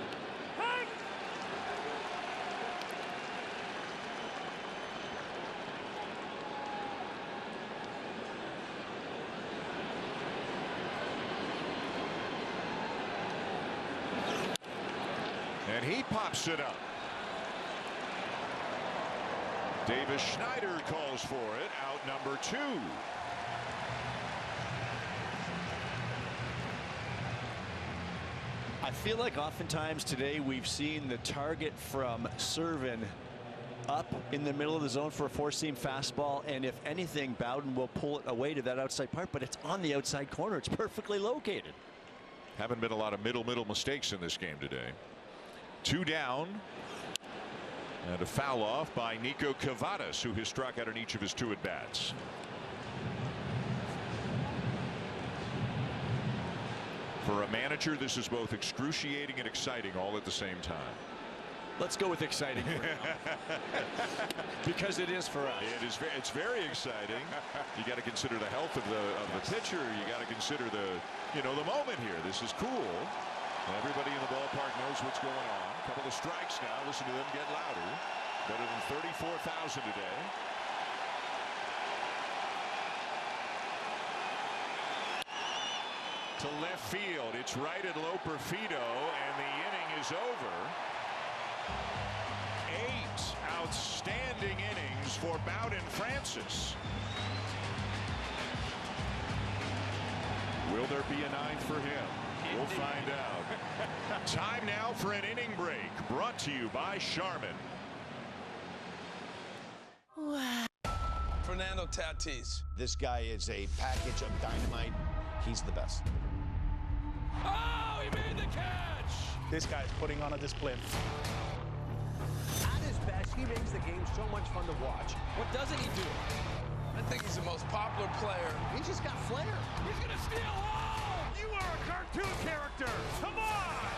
And he pops it up. Davis Schneider calls for it, out number 2. I feel like oftentimes today we've seen the target from Servin up in the middle of the zone for a 4-seam fastball, and if anything, Bowden will pull it away to that outside part, but it's on the outside corner. It's perfectly located. Haven't been a lot of middle mistakes in this game today. 2 down. And a foul off by Nico Cavadas, who has struck out in each of his 2 at-bats. For a manager, this is both excruciating and exciting all at the same time. Let's go with exciting for now. Because it is for us. It's very exciting. You got to consider the health of the pitcher. You got to consider the moment here. This is cool. Everybody in the ballpark knows what's going on. A couple of strikes now. Listen to them get louder. Better than 34,000 today. To left field. It's right at Loperfido, and the inning is over. 8 outstanding innings for Bowen Francis. Will there be a 9th for him? We'll find out. Time now for an inning break, brought to you by Charmin. Fernando Tatis. This guy is a package of dynamite. He's the best. Oh, he made the catch! This guy's putting on a display. At his best, he makes the game so much fun to watch. What doesn't he do? I think he's the most popular player. He just got flair. He's gonna steal home! You are a cartoon character! Come on!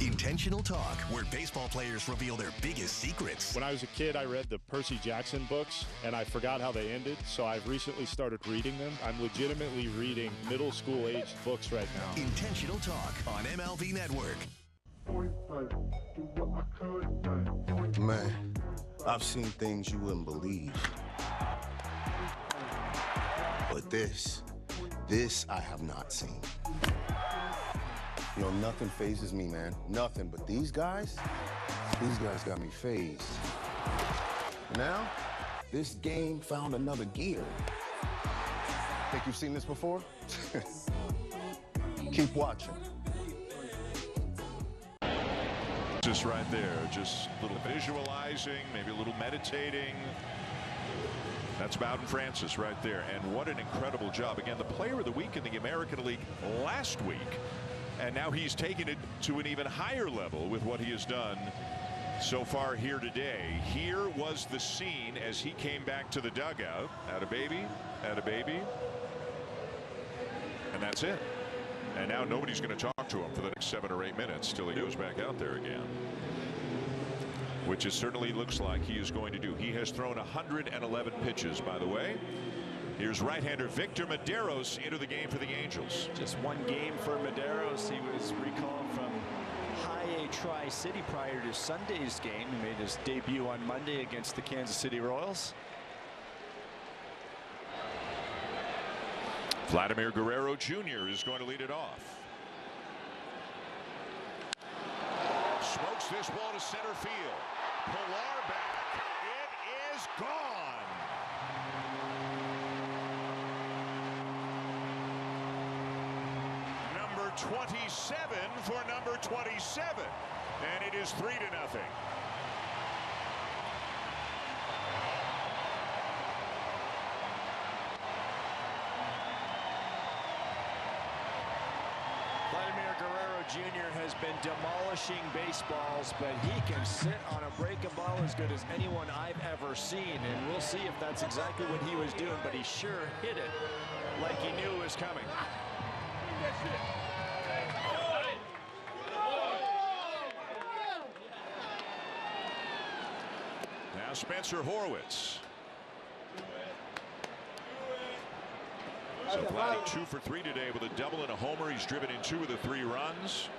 Intentional Talk, where baseball players reveal their biggest secrets. When I was a kid, I read the Percy Jackson books, and I forgot how they ended, so I've recently started reading them. I'm legitimately reading middle school-aged books right now. Intentional Talk on MLB Network. Man, I've seen things you wouldn't believe. But this I have not seen. You know, nothing phases me, man. Nothing. But these guys got me phased. Now, this game found another gear. Think you've seen this before? Keep watching. Just right there, just a little visualizing, maybe a little meditating. That's Bowden Francis right there, and what an incredible job. Again, the player of the week in the American League last week, and now he's taken it to an even higher level with what he has done so far here today. Here was the scene as he came back to the dugout. Atta baby, and that's it. And now nobody's going to talk to him for the next 7 or 8 minutes till he goes back out there again, which it certainly looks like he is going to do. He has thrown 111 pitches, by the way. Here's right-hander Victor Medeiros into the game for the Angels. Just one game for Medeiros. He was recalled from High A Tri-City prior to Sunday's game. He made his debut on Monday against the Kansas City Royals. Vladimir Guerrero Jr. is going to lead it off. Smokes this ball to center field. Pilar back. It is gone. Number 27 for number 27. And it is 3-0. Vladimir Guerrero Jr. has been demolishing baseballs, but he can sit on a breaking ball as good as anyone I've ever seen. And we'll see if that's exactly what he was doing, but he sure hit it like he knew it was coming. Now Spencer Horwitz. So Vladdy 2 for 3 today with a double and a homer. He's driven in 2 of the 3 runs.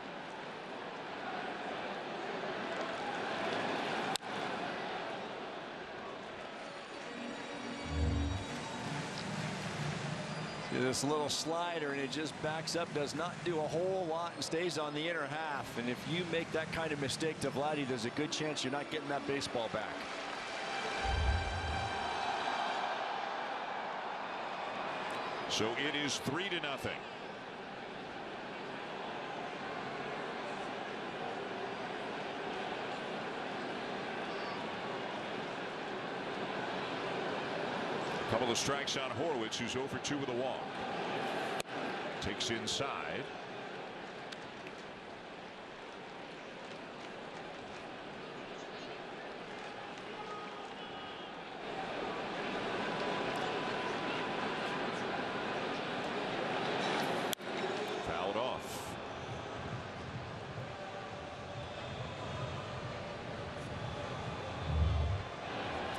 See this little slider, and it just backs up, does not do a whole lot, and stays on the inner half. And if you make that kind of mistake to Vladdy, there's a good chance you're not getting that baseball back. So it is 3-0. A couple of strikes on Horwitz, who's 0 for 2 with a walk. Takes inside.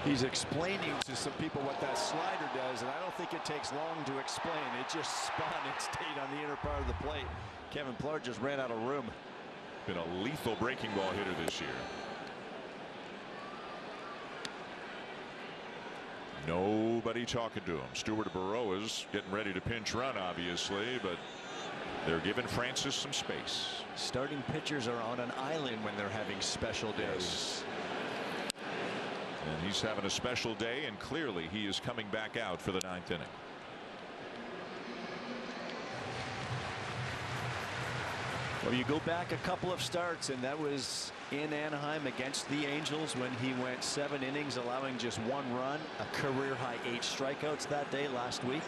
He's explaining to some people what that slider does, and I don't think it takes long to explain. It just spun and stayed on the inner part of the plate. Kevin Pilar just ran out of room. Been a lethal breaking ball hitter this year. Nobody talking to him. Stuart Burrow getting ready to pinch run, obviously, but they're giving Francis some space. Starting pitchers are on an island when they're having special days. Yes. And he's having a special day, and clearly he is coming back out for the 9th inning. Well, you go back a couple of starts, and that was in Anaheim against the Angels when he went 7 innings, allowing just 1 run, a career high 8 strikeouts that day last week.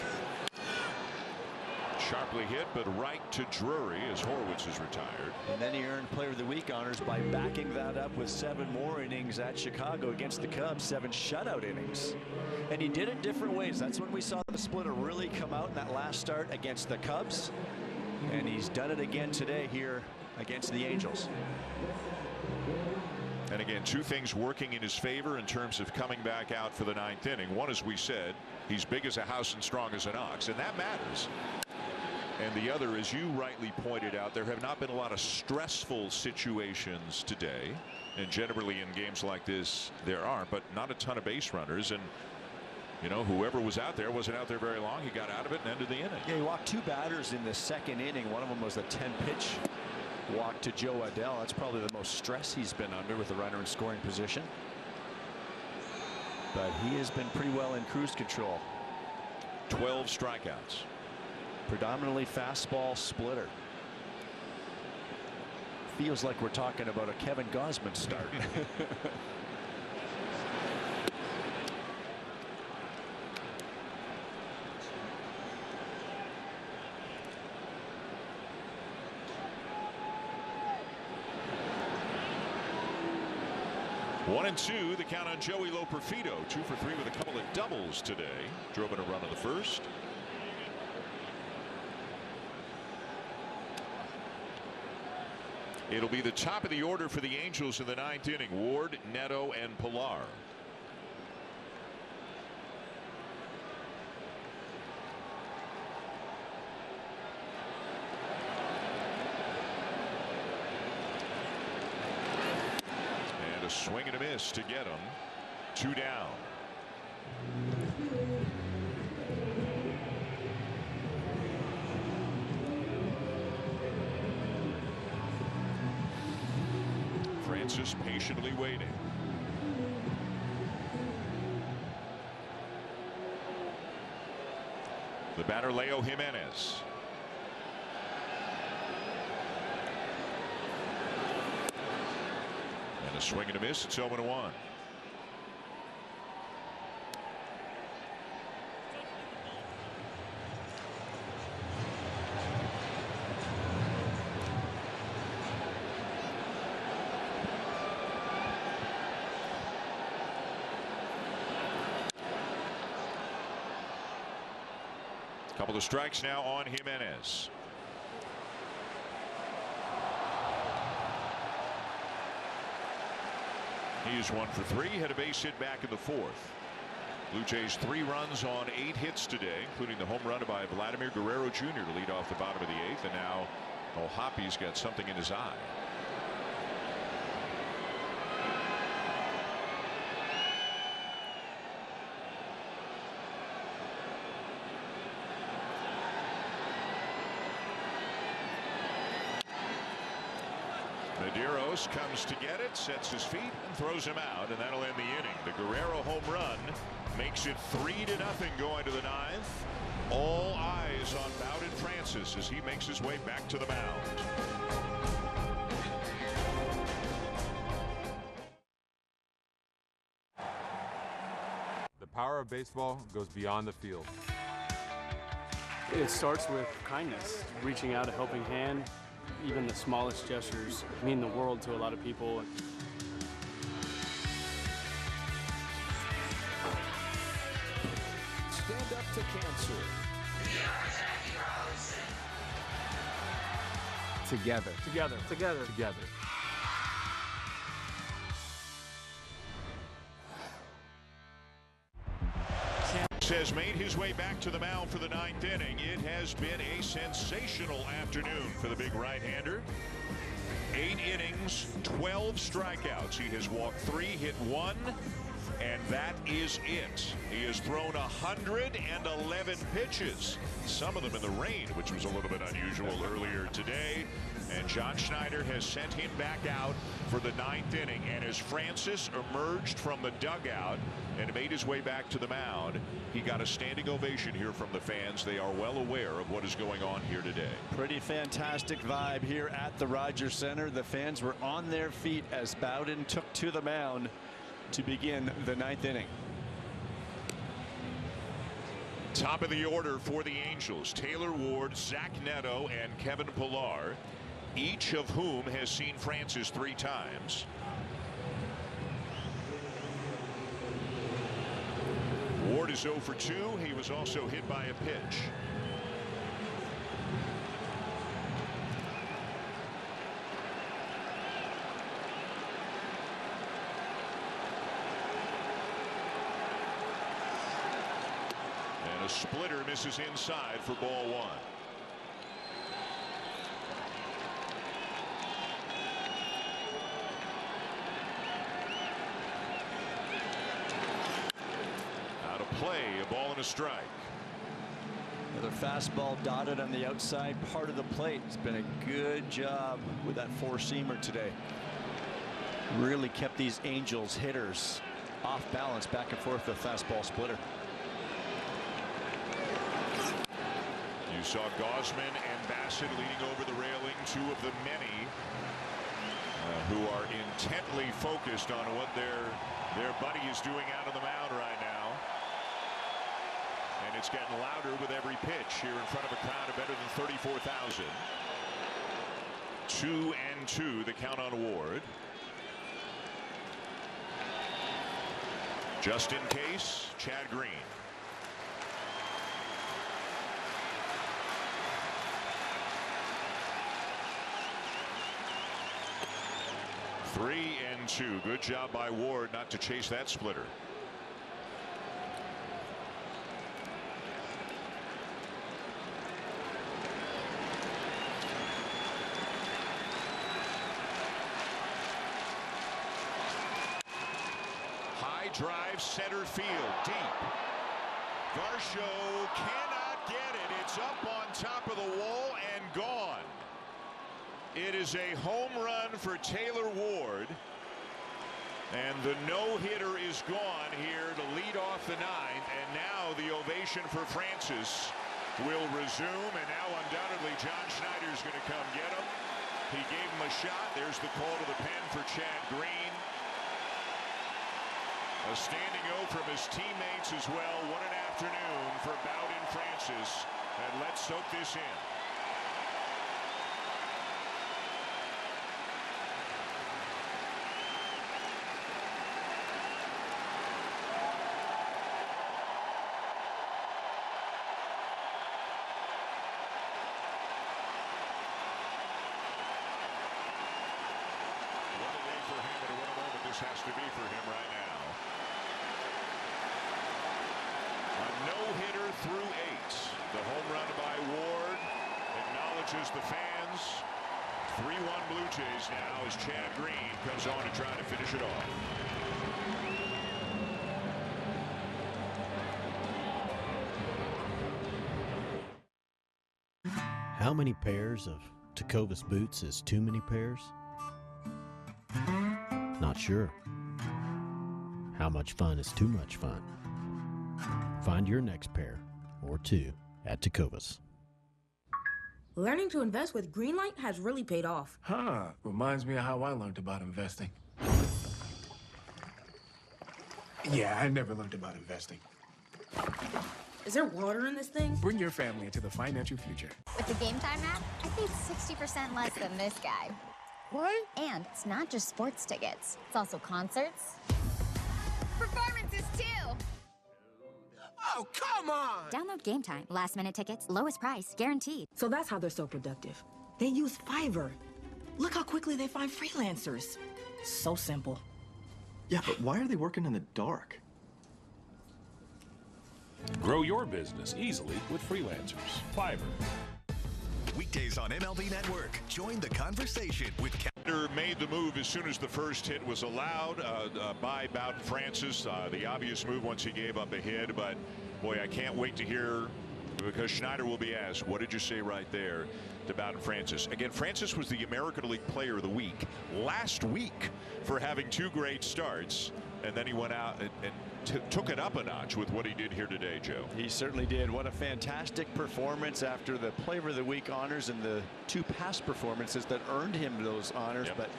Sharply hit, but right to Drury as Horwitz is retired. And then he earned Player of the Week honors by backing that up with 7 more innings at Chicago against the Cubs, 7 shutout innings. And he did it different ways. That's when we saw the splitter really come out in that last start against the Cubs. And he's done it again today here against the Angels. And again, 2 things working in his favor in terms of coming back out for the 9th inning. One, as we said, he's big as a house and strong as an ox, and that matters. And the other, as you rightly pointed out, there have not been a lot of stressful situations today. And generally in games like this, there are, but not a ton of base runners. And, you know, whoever was out there wasn't out there very long. He got out of it and ended the inning. Yeah, he walked 2 batters in the 2nd inning. One of them was a 10-pitch walk to Joe Adell. That's probably the most stress he's been under with the runner in scoring position. But he has been pretty well in cruise control. 12 strikeouts. Predominantly fastball splitter. Feels like we're talking about a Kevin Gausman start. One and two, the count on Joey Loperfido. 2 for 3 with a couple of doubles today. Drove in a run on the first. It'll be the top of the order for the Angels in the 9th inning. Ward, Neto, and Pilar. And a swing and a miss to get him. 2 down. Francis patiently waiting. The batter, Leo Jimenez. And a swing and a miss. It's 0-1. Couple of strikes now on Jimenez. He is 1 for 3. Had a base hit back in the 4th. Blue Jays 3 runs on 8 hits today, including the home run by Vladimir Guerrero Jr. to lead off the bottom of the 8th. And now Hoppy's got something in his eye. Medeiros comes to get it, sets his feet, and throws him out, and that'll end the inning. The Guerrero home run makes it 3-0 going to the 9th. All eyes on Bowen Francis as he makes his way back to the mound. The power of baseball goes beyond the field. It starts with kindness, reaching out a helping hand. Even the smallest gestures mean the world to a lot of people. Stand up to cancer. Together. Together. Together. Together. Has made his way back to the mound for the 9th inning. It has been a sensational afternoon for the big right-hander. 8 innings, 12 strikeouts. He has walked 3, hit 1, and that is it. He has thrown 111 pitches, some of them in the rain, which was a little bit unusual earlier today. And John Schneider has sent him back out for the 9th inning. And as Francis emerged from the dugout and made his way back to the mound, he got a standing ovation here from the fans. They are well aware of what is going on here today. Pretty fantastic vibe here at the Rogers Center. The fans were on their feet as Bowden took to the mound to begin the 9th inning. Top of the order for the Angels: Taylor Ward, Zach Neto, and Kevin Pilar, each of whom has seen Francis 3 times. Ward is 0 for 2. He was also hit by a pitch. And a splitter misses inside for ball 1. Play, a ball and a strike. Another fastball dotted on the outside part of the plate. It's been a good job with that four-seamer today. Really kept these Angels hitters off balance, back and forth with a fastball splitter. You saw Gausman and Bassett leaning over the railing, two of the many who are intently focused on what their buddy is doing out on the mound right now. And it's getting louder with every pitch here in front of a crowd of better than 34,000. 2-2 the count on Ward. Just in case, Chad Green. Three and two. Good job by Ward not to chase that splitter. High drive, center field, deep. Varsho cannot get it. It's up on top of the wall and gone. It is a home run for Taylor Ward. And the no-hitter is gone here to lead off the ninth. And now the ovation for Francis will resume. And now undoubtedly John Schneider's going to come get him. He gave him a shot. There's the call to the pen for Chad Green. A standing O from his teammates as well. What an afternoon for Bowden Francis. And let's soak this in. Has to be for him right now. A no-hitter through 8. The home run by Ward acknowledges the fans. 3-1 Blue Jays now as Chad Green comes on to try to finish it off. How many pairs of Tecovas boots is too many pairs? Not sure. How much fun is too much fun? Find your next pair or two at Tecovas. Learning to invest with Greenlight has really paid off. Huh. Reminds me of how I learned about investing. Yeah, I never learned about investing. Is there water in this thing? Bring your family into the financial future. With the Game Time app, I paid 60% less than this guy. What? And it's not just sports tickets. It's also concerts. Performances, too! Oh, come on! Download Game Time. Last-minute tickets, lowest price, guaranteed. So that's how they're so productive. They use Fiverr. Look how quickly they find freelancers. So simple. Yeah, but why are they working in the dark? Grow your business easily with freelancers. Fiverr. Weekdays on MLB Network. Join the conversation with made the move as soon as the first hit was allowed by Bowden Francis. The obvious move once he gave up a hit. But, boy, I can't wait to hear, because Schneider will be asked, what did you say right there to Bowden Francis? Again, Francis was the American League Player of the Week last week for having 2 great starts. And then he went out and took it up a notch with what he did here today, Joe. He certainly did. What a fantastic performance after the Player of the Week honors and the 2 past performances that earned him those honors. Yep. But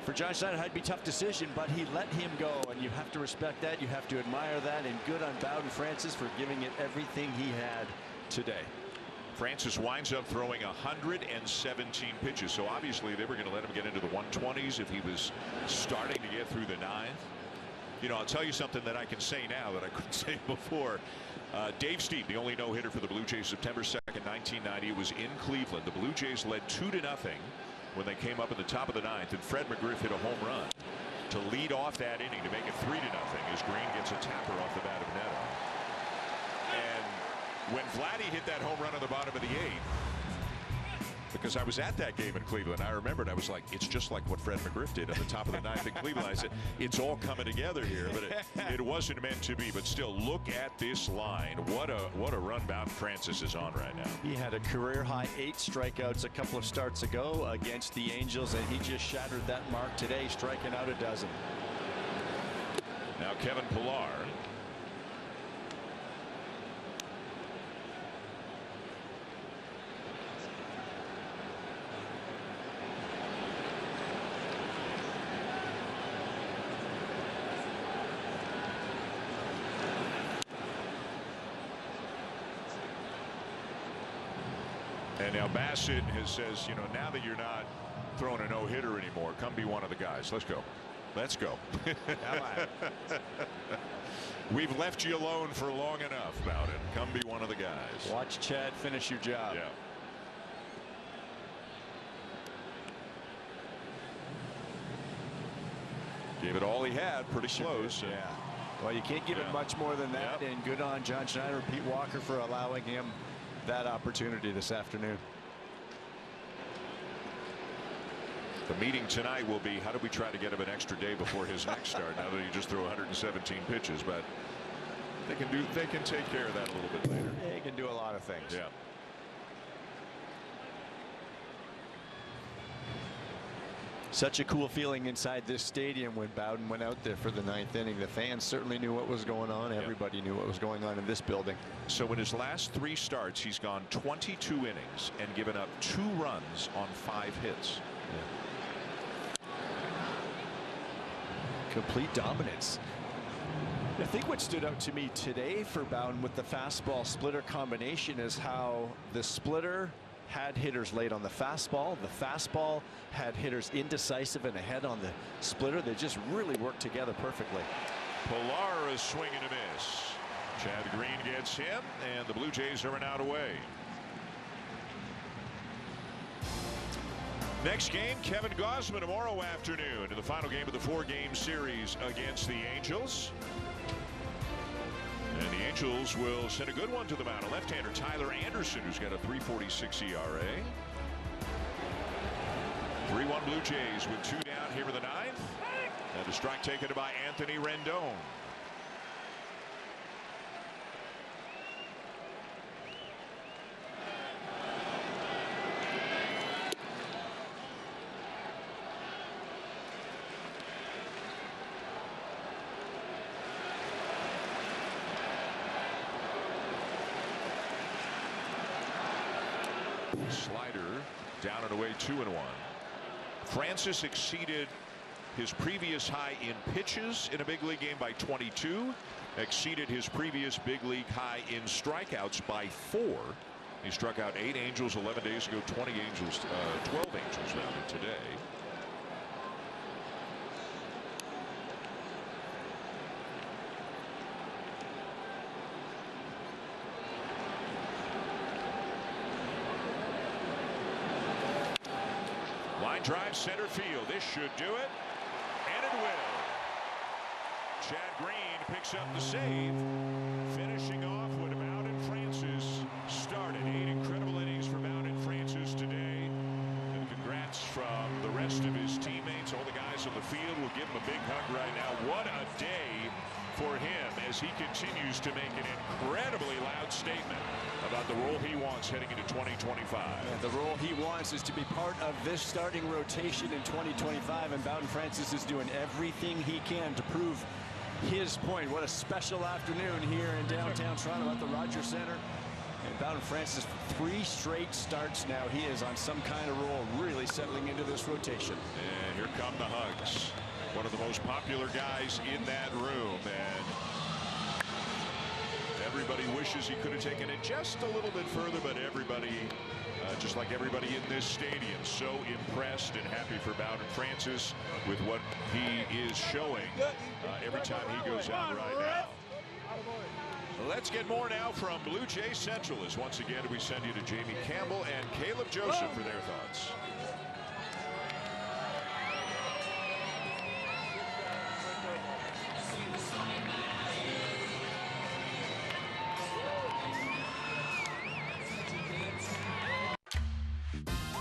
for John Schneider, it had to be a tough decision, but he let him go, and you have to respect that. You have to admire that, and good on Bowden Francis for giving it everything he had today. Francis winds up throwing 117 pitches, so obviously they were going to let him get into the 120s if he was starting to get through the 9th. You know, I'll tell you something that I can say now that I couldn't say before. Dave Steed, the only no-hitter for the Blue Jays, September 2nd, 1990. It was in Cleveland. The Blue Jays led 2-0 when they came up in the top of the 9th, and Fred McGriff hit a home run to lead off that inning to make it 3-0 as Green gets a tapper off the bat of Neto. And when Vladdy hit that home run on the bottom of the 8th, because I was at that game in Cleveland. I remembered. I was like, it's just like what Fred McGriff did at the top of the ninth in Cleveland. I said, it's all coming together here, but it wasn't meant to be. But still, look at this line. What a run Bowden Francis is on right now. He had a career-high 8 strikeouts a couple of starts ago against the Angels, and he just shattered that mark today, striking out a dozen. Now Kevin Pillar. And now Bassett says, you know, now that you're not throwing a no-hitter anymore, come be one of the guys. Let's go. Let's go. We've left you alone for long enough, Bowden. Come be one of the guys. Watch Chad finish your job. Yeah. Gave it all he had, pretty close. Yeah. Well, you can't give it much more than that. And good on John Schneider and Pete Walker for allowing him that opportunity this afternoon. The meeting tonight will be, how do we try to get him an extra day before his next start? Now that he just threw 117 pitches, but they can take care of that a little bit later. They can do a lot of things. Yeah. Such a cool feeling inside this stadium when Bowden went out there for the 9th inning. The fans certainly knew what was going on. Everybody knew what was going on in this building. So in his last 3 starts, he's gone 22 innings and given up 2 runs on 5 hits. Complete dominance. I think what stood out to me today for Bowden with the fastball splitter combination is how the splitter had hitters late on the fastball. The fastball had hitters indecisive and ahead on the splitter. They just really worked together perfectly. Pillar is swing and a miss. Chad Green gets him, and the Blue Jays are an out away. Next game, Kevin Gausman tomorrow afternoon in the final game of the 4-game series against the Angels. And the Angels will send a good one to the mound. A left-hander, Tyler Anderson, who's got a 3.46 ERA. 3-1 Blue Jays with 2 down here in the 9th. And a strike taken by Anthony Rendon. Slider down and away, 2-1. Francis exceeded his previous high in pitches in a big league game by 22. Exceeded his previous big league high in strikeouts by 4. He struck out 8 Angels 11 days ago, 12 Angels rounded today. Line drive center field. This should do it. And it will. Chad Green picks up the save. Finishing off what Bowden Francis started. 8 incredible innings for Bowden Francis today. And congrats from the rest of his teammates. All the guys on the field will give him a big hug right now. What a day for him as he continues to make an incredibly loud statement about the role he wants heading into 2025. And the role he wants is to be part of this starting rotation in 2025, and Bowden Francis is doing everything he can to prove his point. What a special afternoon here in downtown Toronto at the Rogers Center. And Bowden Francis, 3 straight starts now. He is on some kind of roll, really settling into this rotation. And here come the hugs. One of the most popular guys in that room, and everybody wishes he could have taken it just a little bit further, but everybody, just like everybody in this stadium, so impressed and happy for Bowden Francis with what he is showing every time he goes out right now. Let's get more now from Blue Jay Central, as once again we send you to Jamie Campbell and Caleb Joseph for their thoughts.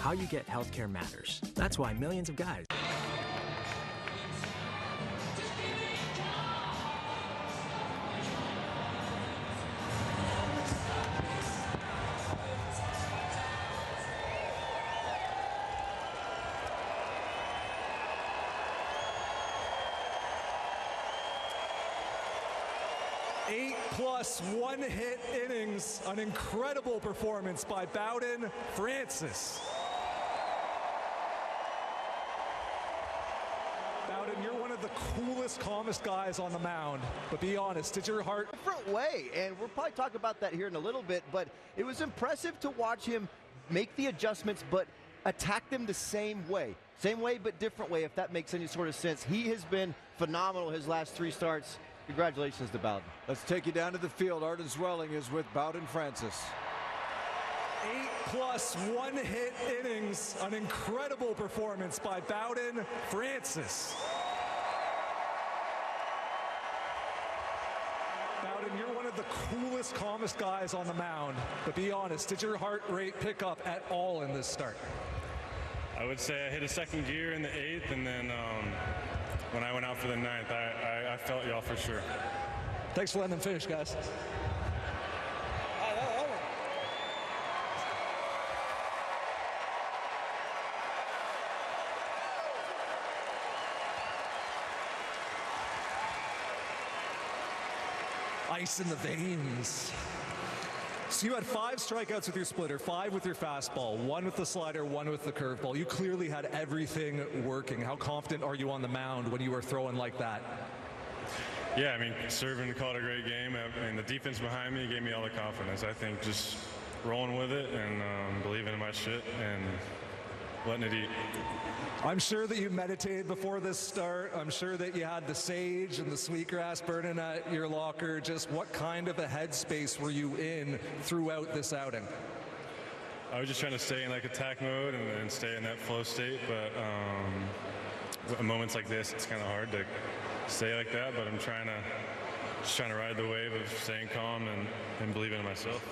how you get healthcare matters. That's why millions of guys. Plus one-hit innings, an incredible performance by Bowen Francis. Bowden, you're one of the coolest, calmest guys on the mound, but be honest, did your heart... Different way, and we'll probably talk about that here in a little bit, but it was impressive to watch him make the adjustments, but attack them the same way. Same way, but different way, if that makes any sort of sense. He has been phenomenal his last 3 starts. Congratulations to Bowden. Let's take you down to the field. Arden Zwelling is with Bowden Francis. 8+ one-hit innings, an incredible performance by Bowden Francis. Bowden, you're one of the coolest, calmest guys on the mound, but be honest, did your heart rate pick up at all in this start? I would say I hit a second gear in the 8th, and then when I went out for the 9th, I felt y'all for sure. Thanks for letting them finish, guys. Ice in the veins. So you had 5 strikeouts with your splitter, 5 with your fastball, 1 with the slider, 1 with the curveball. You clearly had everything working. How confident are you on the mound when you were throwing like that? Yeah, I mean, serving called a great game. I mean, the defense behind me gave me all the confidence. I think just rolling with it and believing in my shit and letting it eat. I'm sure that you meditated before this start. I'm sure that you had the sage and the sweetgrass burning at your locker. Just what kind of a headspace were you in throughout this outing? I was just trying to stay in like attack mode and stay in that flow state, but moments like this, it's kind of hard to stay like that, but I'm just trying to ride the wave of staying calm and believing in myself.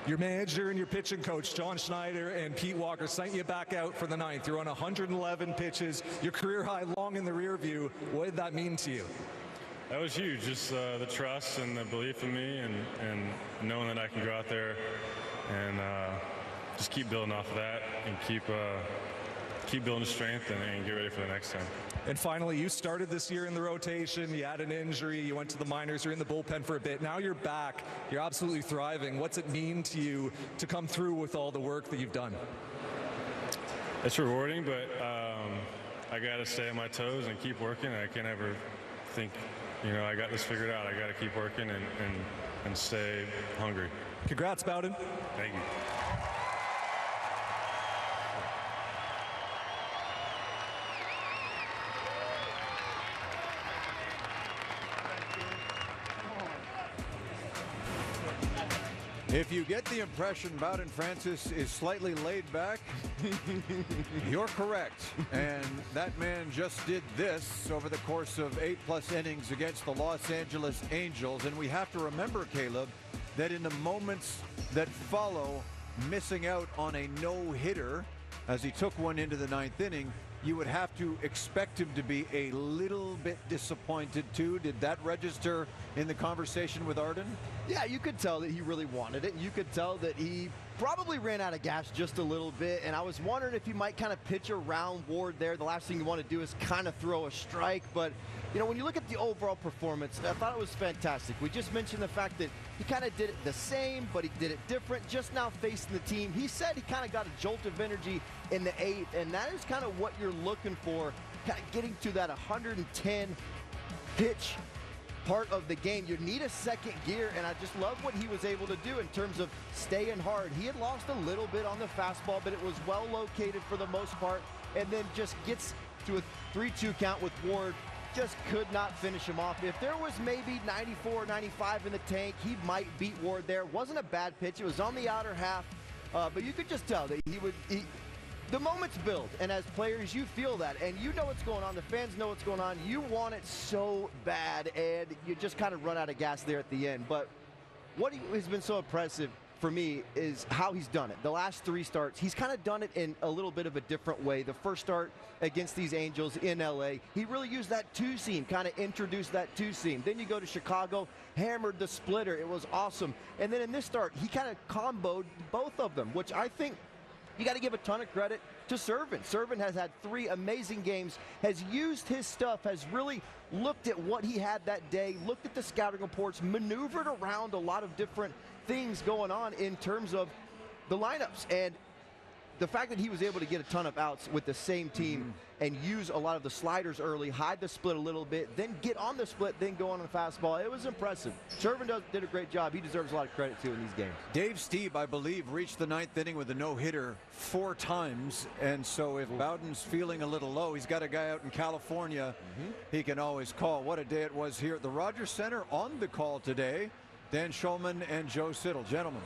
Your manager and your pitching coach, John Schneider and Pete Walker, sent you back out for the 9th. You're on 111 pitches, your career high long in the rear view. What did that mean to you? That was huge, just the trust and the belief in me and knowing that I can go out there and just keep building off of that and keep building strength and get ready for the next time. And finally, you started this year in the rotation. You had an injury. You went to the minors. You're in the bullpen for a bit. Now you're back. You're absolutely thriving. What's it mean to you to come through with all the work that you've done? It's rewarding, but I got to stay on my toes and keep working. I can't ever think, I got this figured out. I got to keep working and stay hungry. Congrats, Bowden. Thank you. If you get the impression Bowden Francis is slightly laid back, you're correct. And that man just did this over the course of 8+ innings against the Los Angeles Angels. And we have to remember, Caleb, that in the moments that follow missing out on a no-hitter, as he took one into the 9th inning, you would have to expect him to be a little bit disappointed too. Did that register in the conversation with Arden? Yeah, you could tell that he really wanted it. You could tell that he probably ran out of gas just a little bit, and I was wondering if he might kind of pitch around Ward there. The last thing you want to do is kind of throw a strike, but when you look at the overall performance, I thought it was fantastic. We just mentioned the fact that he kind of did it the same, but he did it different, just now facing the team. He said he kind of got a jolt of energy in the 8th, and that is kind of what you're looking for, kind of getting to that 110 pitch part of the game. You need a second gear, and I just love what he was able to do in terms of staying hard. He had lost a little bit on the fastball, but it was well located for the most part, and then just gets to a 3-2 count with Ward. Just could not finish him off. If there was maybe 94, 95 in the tank, he might beat Ward there. Wasn't a bad pitch. It was on the outer half, but you could just tell that the moments build, and as players, you feel that, and you know what's going on. The fans know what's going on. You want it so bad, and you just kind of run out of gas there at the end. But what has been so impressive for me is how he's done it. The last 3 starts, he's kind of done it in a little bit of a different way. The first start against these Angels in LA, he really used that 2-seam, kind of introduced that 2-seam. Then you go to Chicago, hammered the splitter. It was awesome. And then in this start, he kind of comboed both of them, which I think you got to give a ton of credit to Serven. Serven has had 3 amazing games, has used his stuff, has really looked at what he had that day, looked at the scouting reports, maneuvered around a lot of different things going on in terms of the lineups. And the fact that he was able to get a ton of outs with the same team and use a lot of the sliders early, hide the split a little bit, then get on the split, then go on the fastball, it was impressive. Serven did a great job. He deserves a lot of credit, too, in these games. Dave Stieb, I believe, reached the 9th inning with a no-hitter 4 times, and so if Bowden's feeling a little low, he's got a guy out in California he can always call. What a day it was here at the Rogers Center. On the call today, Dan Shulman and Joe Siddall. Gentlemen.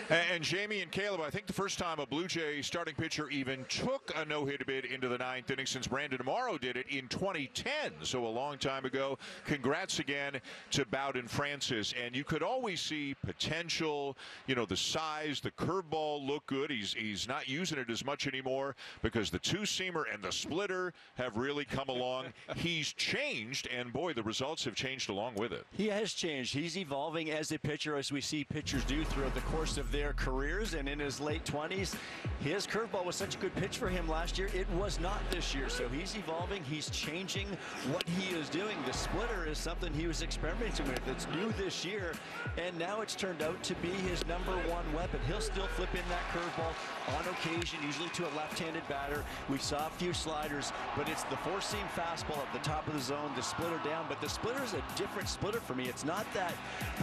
And Jamie and Caleb, I think the first time a Blue Jay starting pitcher even took a no-hit bid into the 9th inning since Brandon Morrow did it in 2010, so a long time ago. Congrats again to Bowen Francis. And you could always see potential, you know, the size, the curveball look good. He's not using it as much anymore because the 2-seamer and the splitter have really come along. He's changed, and boy, the results have changed along with it. He has changed. He's evolving as a pitcher, as we see pitchers do throughout the course of their careers. And in his late 20s, his curveball was such a good pitch for him last year. It was not this year. So he's evolving. He's changing what he is doing. The splitter is something he was experimenting with. It's new this year, and now it's turned out to be his #1 weapon. He'll still flip in that curveball on occasion, usually to a left-handed batter. We saw a few sliders, but it's the 4-seam fastball at the top of the zone, the splitter down. But the splitter is a different splitter for me. It's not that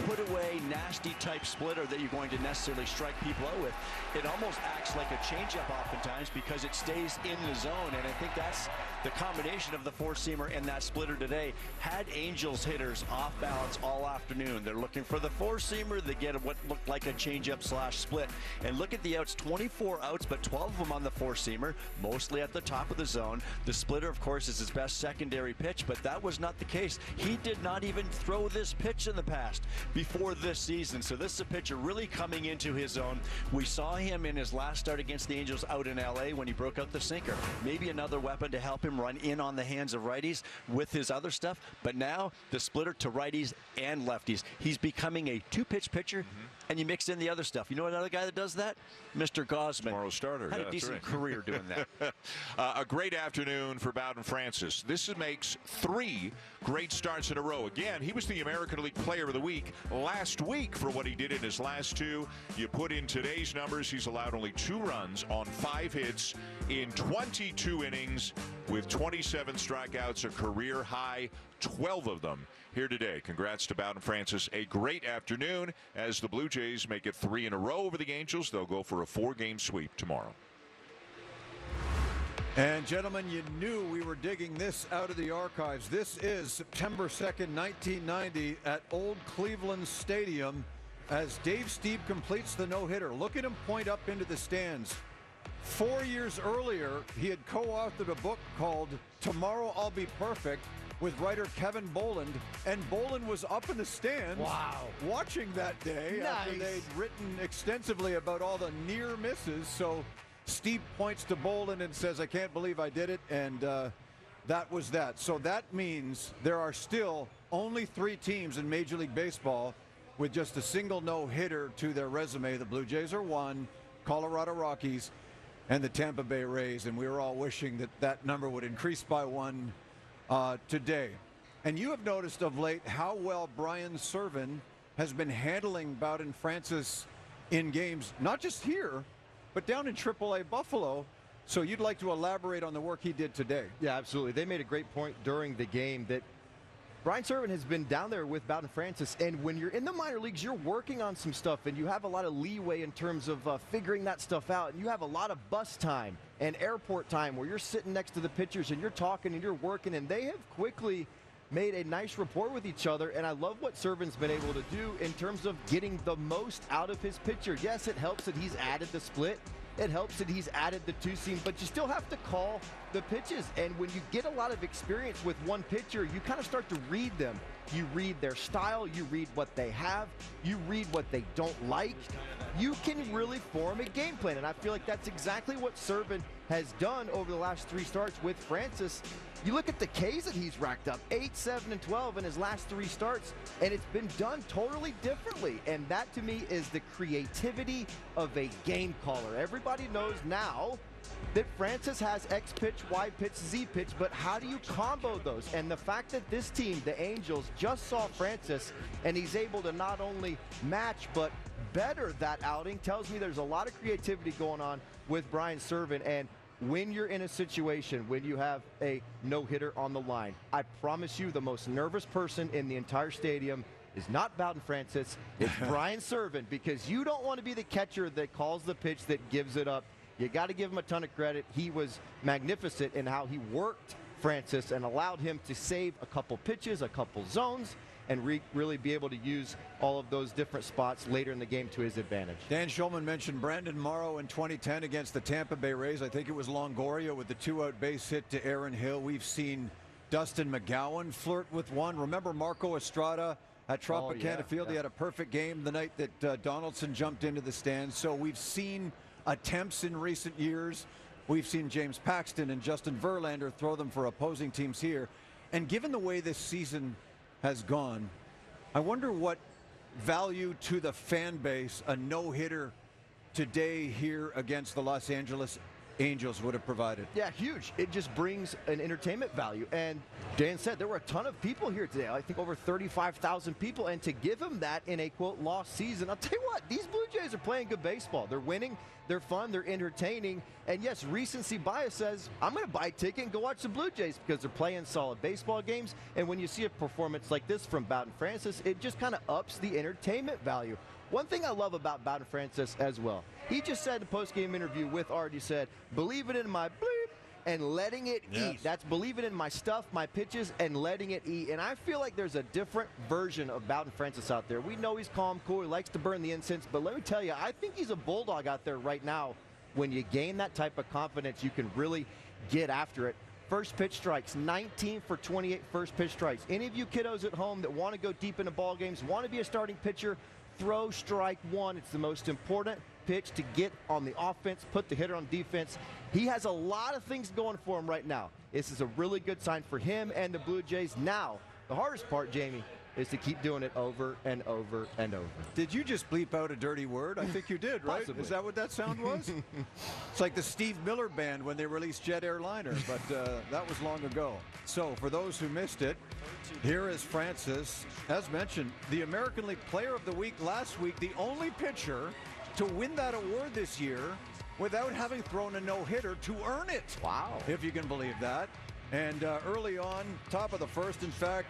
put-away, nasty type splitter that you're going to necessarily strike people out with. It almost acts like a changeup oftentimes because it stays in the zone, and I think that's the combination of the 4-seamer and that splitter today. Had Angels hitters off balance all afternoon. They're looking for the 4-seamer. They get what looked like a changeup / split. And look at the outs, 24 outs, but 12 of them on the 4-seamer, mostly at the top of the zone. The splitter, of course, is his best secondary pitch, but that was not the case. He did not even throw this pitch in the past before this season. So this is a pitcher really coming into his own. We saw him in his last start against the Angels out in LA when he broke out the sinker. Maybe another weapon to help him run in on the hands of righties with his other stuff. But now the splitter to righties and lefties. He's becoming a 2-pitch pitcher, and you mix in the other stuff. You know another guy that does that? Mr. Gosman. Tomorrow's starter. Had a decent career doing that. A great afternoon for Bowen Francis. This makes 3 great starts in a row. Again, he was the American League Player of the Week last week for what he did in his last 2. You put in today's numbers, he's allowed only 2 runs on 5 hits in 22 innings with 27 strikeouts, a career high 12 of them here today. Congrats to Bowen Francis. A great afternoon as the Blue Jays make it 3 in a row over the Angels. They'll go for a 4-game sweep tomorrow. And gentlemen, you knew we were digging this out of the archives. This is September 2nd, 1990 at Old Cleveland Stadium as Dave Stieb completes the no-hitter. Look at him point up into the stands. 4 years earlier, he had co-authored a book called Tomorrow I'll Be Perfect with writer Kevin Boland, and Boland was up in the stands watching that day after they'd written extensively about all the near misses. So Steve points to Boland and says, I can't believe I did it, and that was that. So that means there are still only 3 teams in Major League Baseball with just a single no-hitter to their resume. The Blue Jays are 1, Colorado Rockies, and the Tampa Bay Rays, and we were all wishing that that number would increase by 1 today. And you have noticed of late how well Brian Serven has been handling Bowen Francis in games, not just here, but down in AAA Buffalo. So you'd like to elaborate on the work he did today? Yeah, absolutely. They made a great point during the game that Brian Serven has been down there with Bowen Francis, and when you're in the minor leagues, you're working on some stuff, and you have a lot of leeway in terms of figuring that stuff out, and you have a lot of bus time and airport time where you're sitting next to the pitchers and you're talking and you're working, and they have quickly made a nice rapport with each other, and I love what Serven's been able to do in terms of getting the most out of his pitcher. Yes, it helps that he's added the split. It helps that he's added the 2-seam, but you still have to call the pitches. And when you get a lot of experience with one pitcher, you kind of start to read them. You read their style, you read what they have, you read what they don't like. You can really form a game plan, and I feel like that's exactly what Servin has done over the last 3 starts with Francis. You look at the Ks that he's racked up, 8, 7, and 12 in his last 3 starts, and it's been done totally differently. And that, to me, is the creativity of a game caller. Everybody knows now that Francis has X pitch, Y pitch, Z pitch, but how do you combo those? And the fact that this team, the Angels, just saw Francis, and he's able to not only match, but better that outing, tells me there's a lot of creativity going on with Brian Servin. And when you're in a situation, when you have a no-hitter on the line, I promise you the most nervous person in the entire stadium is not Bowden Francis, it's Brian Servin, because you don't want to be the catcher that calls the pitch that gives it up. You got to give him a ton of credit. He was magnificent in how he worked Francis and allowed him to save a couple pitches, a couple zones, and really be able to use all of those different spots later in the game to his advantage. Dan Schulman mentioned Brandon Morrow in 2010 against the Tampa Bay Rays. I think it was Longoria with the 2-out base hit to Aaron Hill. We've seen Dustin McGowan flirt with one. Remember Marco Estrada at Tropicana Field? He had a perfect game the night that Donaldson jumped into the stands. So we've seen attempts in recent years. We've seen James Paxton and Justin Verlander throw them for opposing teams here. And given the way this season has gone, I wonder what value to the fan base a no-hitter today here against the Los Angeles Angels would have provided. Yeah, huge. It just brings an entertainment value. And Dan said there were a ton of people here today. I think over 35,000 people. And to give him that in a, quote, lost season, I'll tell you what, these Blue Jays are playing good baseball. They're winning. They're fun. They're entertaining. And yes, recency bias says, I'm going to buy a ticket and go watch the Blue Jays because they're playing solid baseball games. And when you see a performance like this from Bowden Francis, it just kind of ups the entertainment value. One thing I love about Bowden Francis as well, he just said in the post-game interview with Art, he said, believe it in my bleep and letting it eat. That's believing in my stuff, my pitches, and letting it eat. And I feel like there's a different version of Bowden Francis out there. We know he's calm, cool, he likes to burn the incense, but let me tell you, I think he's a bulldog out there right now. When you gain that type of confidence, you can really get after it. First pitch strikes, 19 for 28 first pitch strikes. Any of you kiddos at home that want to go deep into ball games, want to be a starting pitcher, throw strike one. It's the most important pitch to get on the offense, put the hitter on defense. He has a lot of things going for him right now. This is a really good sign for him and the Blue Jays. Now, the hardest part, Jamie, is to keep doing it over and over and over. Did you just bleep out a dirty word? I think you did, right? Possibly. Is that what that sound was? It's like the Steve Miller Band when they released Jet Airliner, but that was long ago. So for those who missed it, here is Francis. As mentioned, the American League Player of the Week last week, the only pitcher to win that award this year without having thrown a no-hitter to earn it. Wow. If you can believe that. And early on, top of the first, in fact,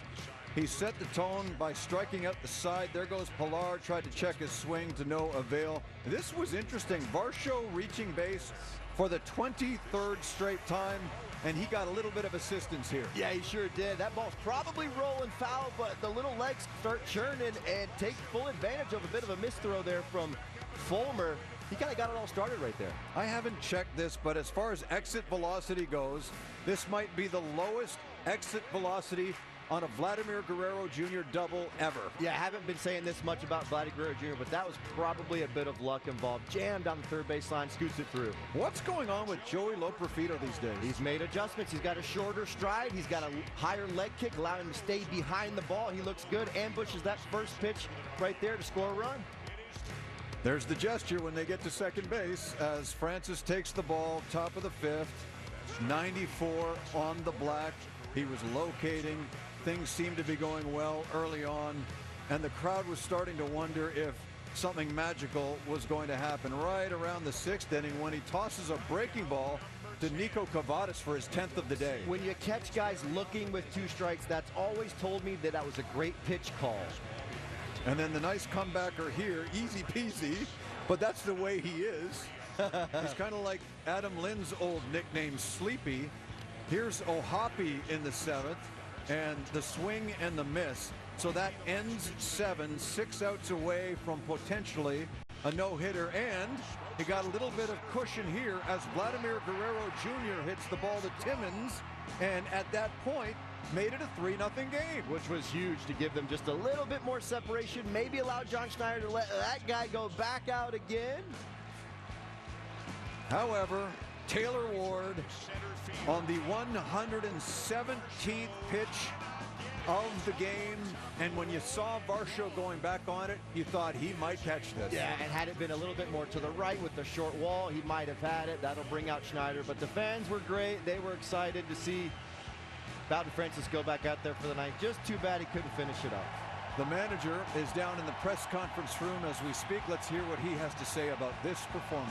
he set the tone by striking out the side. There goes Pilar, tried to check his swing to no avail. This was interesting. Varsho reaching base for the 23rd straight time, and he got a little bit of assistance here. Yeah, he sure did. That ball's probably rolling foul, but the little legs start churning and take full advantage of a bit of a misthrow there from Fulmer. He kind of got it all started right there. I haven't checked this, but as far as exit velocity goes, this might be the lowest exit velocity on a Vladimir Guerrero Jr. double ever. Yeah, I haven't been saying this much about Vladimir Guerrero Jr., but that was probably a bit of luck involved. Jammed down the third baseline, scoots it through. What's going on with Joey Loperfido these days? He's made adjustments. He's got a shorter stride. He's got a higher leg kick, allowing him to stay behind the ball. He looks good. Ambushes that first pitch right there to score a run. There's the gesture when they get to second base as Francis takes the ball, top of the fifth, 94 on the black. He was locating. Things seemed to be going well early on, and the crowd was starting to wonder if something magical was going to happen right around the 6th inning when he tosses a breaking ball to Nico Cavadas for his 10th of the day. When you catch guys looking with 2 strikes, that's always told me that was a great pitch call. And then the nice comebacker here, easy peasy, but that's the way he is. He's kind of like Adam Lynn's old nickname, Sleepy. Here's Ohtani in the 7th, and the swing and the miss. So that ends 7, 6 outs away from potentially a no-hitter, and he got a little bit of cushion here as Vladimir Guerrero Jr. hits the ball to Timmons, and at that point made it a 3-0 game. Which was huge to give them just a little bit more separation, maybe allow John Schneider to let that guy go back out again. However, Taylor Ward on the 117th pitch of the game, and when you saw Varsho going back on it, you thought he might catch this. Yeah, and had it been a little bit more to the right with the short wall, he might have had it. That'll bring out Schneider, but the fans were great. They were excited to see Bowden Francis go back out there for the ninth. Just too bad he couldn't finish it up. The manager is down in the press conference room as we speak. Let's hear what he has to say about this performance.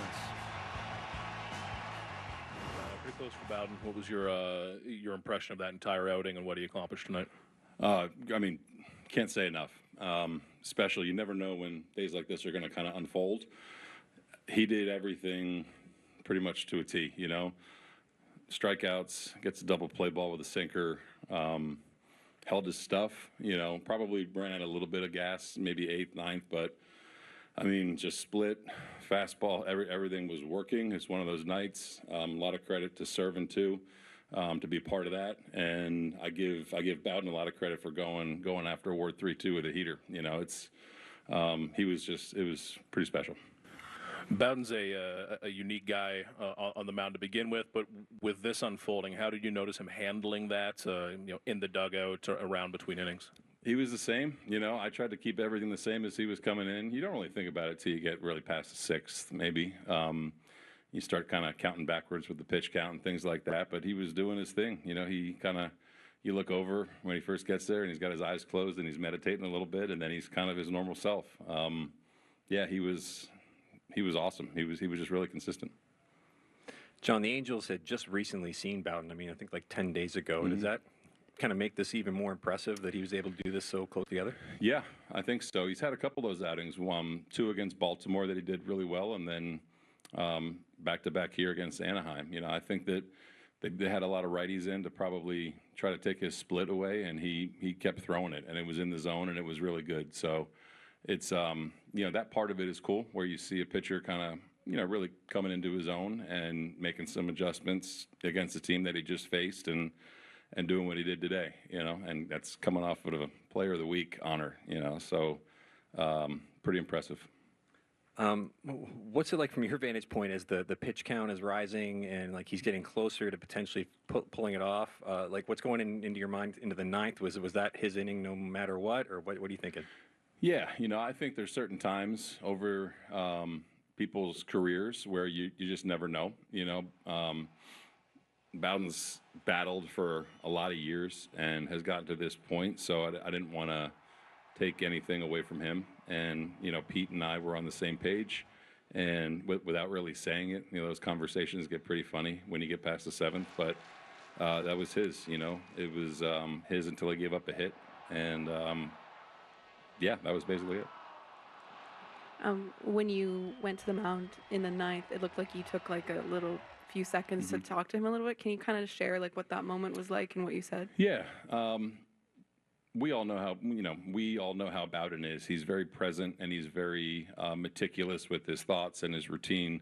Pretty close for Bowden. What was your impression of that entire outing, and what he accomplished tonight? I mean, can't say enough. Especially, you never know when days like this are going to kind of unfold. He did everything pretty much to a T, you know. Strikeouts, gets a double play ball with a sinker, held his stuff, you know, probably ran out a little bit of gas, maybe 8th, 9th, but I mean, just split, fastball, everything was working. It's one of those nights. A lot of credit to Servin too, to be part of that, and I give Bowden a lot of credit for going after Ward 3-2 with a heater. You know, it was pretty special. Bowden's a unique guy on the mound to begin with, but with this unfolding, how did you notice him handling that, in the dugout or around between innings? He was the same. You know, I tried to keep everything the same as he was coming in. You don't really think about it till you get really past the 6th, maybe. You start kind of counting backwards with the pitch count and things like that, but he was doing his thing. You know, you look over when he first gets there and he's got his eyes closed and he's meditating a little bit, and then he's kind of his normal self. Yeah, he was awesome. He was just really consistent. John, the Angels had just recently seen Bowden. I mean, I think like 10 days ago. Mm-hmm. Does that kind of make this even more impressive that he was able to do this so close together? Yeah, I think so. He's had a couple of those outings. 2 against Baltimore that he did really well, and then back-to-back here against Anaheim. You know, I think that they had a lot of righties in to probably try to take his split away, and he kept throwing it, and it was in the zone, and it was really good. So it's, that part of it is cool, where you see a pitcher kind of, really coming into his own and making some adjustments against the team that he just faced and doing what he did today, and that's coming off of a Player of the Week honor, so pretty impressive. What's it like from your vantage point as the pitch count is rising and like he's getting closer to potentially pulling it off? Like what's going into your mind into the 9th? Was that his inning no matter what, or what are you thinking? Yeah, I think there's certain times over people's careers where you just never know, Bowden's battled for a lot of years and has gotten to this point, so I didn't want to take anything away from him. And, Pete and I were on the same page, and without really saying it, those conversations get pretty funny when you get past the 7th, but that was his, it was his until he gave up a hit, and yeah, that was basically it. When you went to the mound in the 9th, it looked like you took like a little few seconds to talk to him a little bit. Can you kind of share like what that moment was like and what you said? Yeah. We all know how Bowden is. He's very present and he's very meticulous with his thoughts and his routine.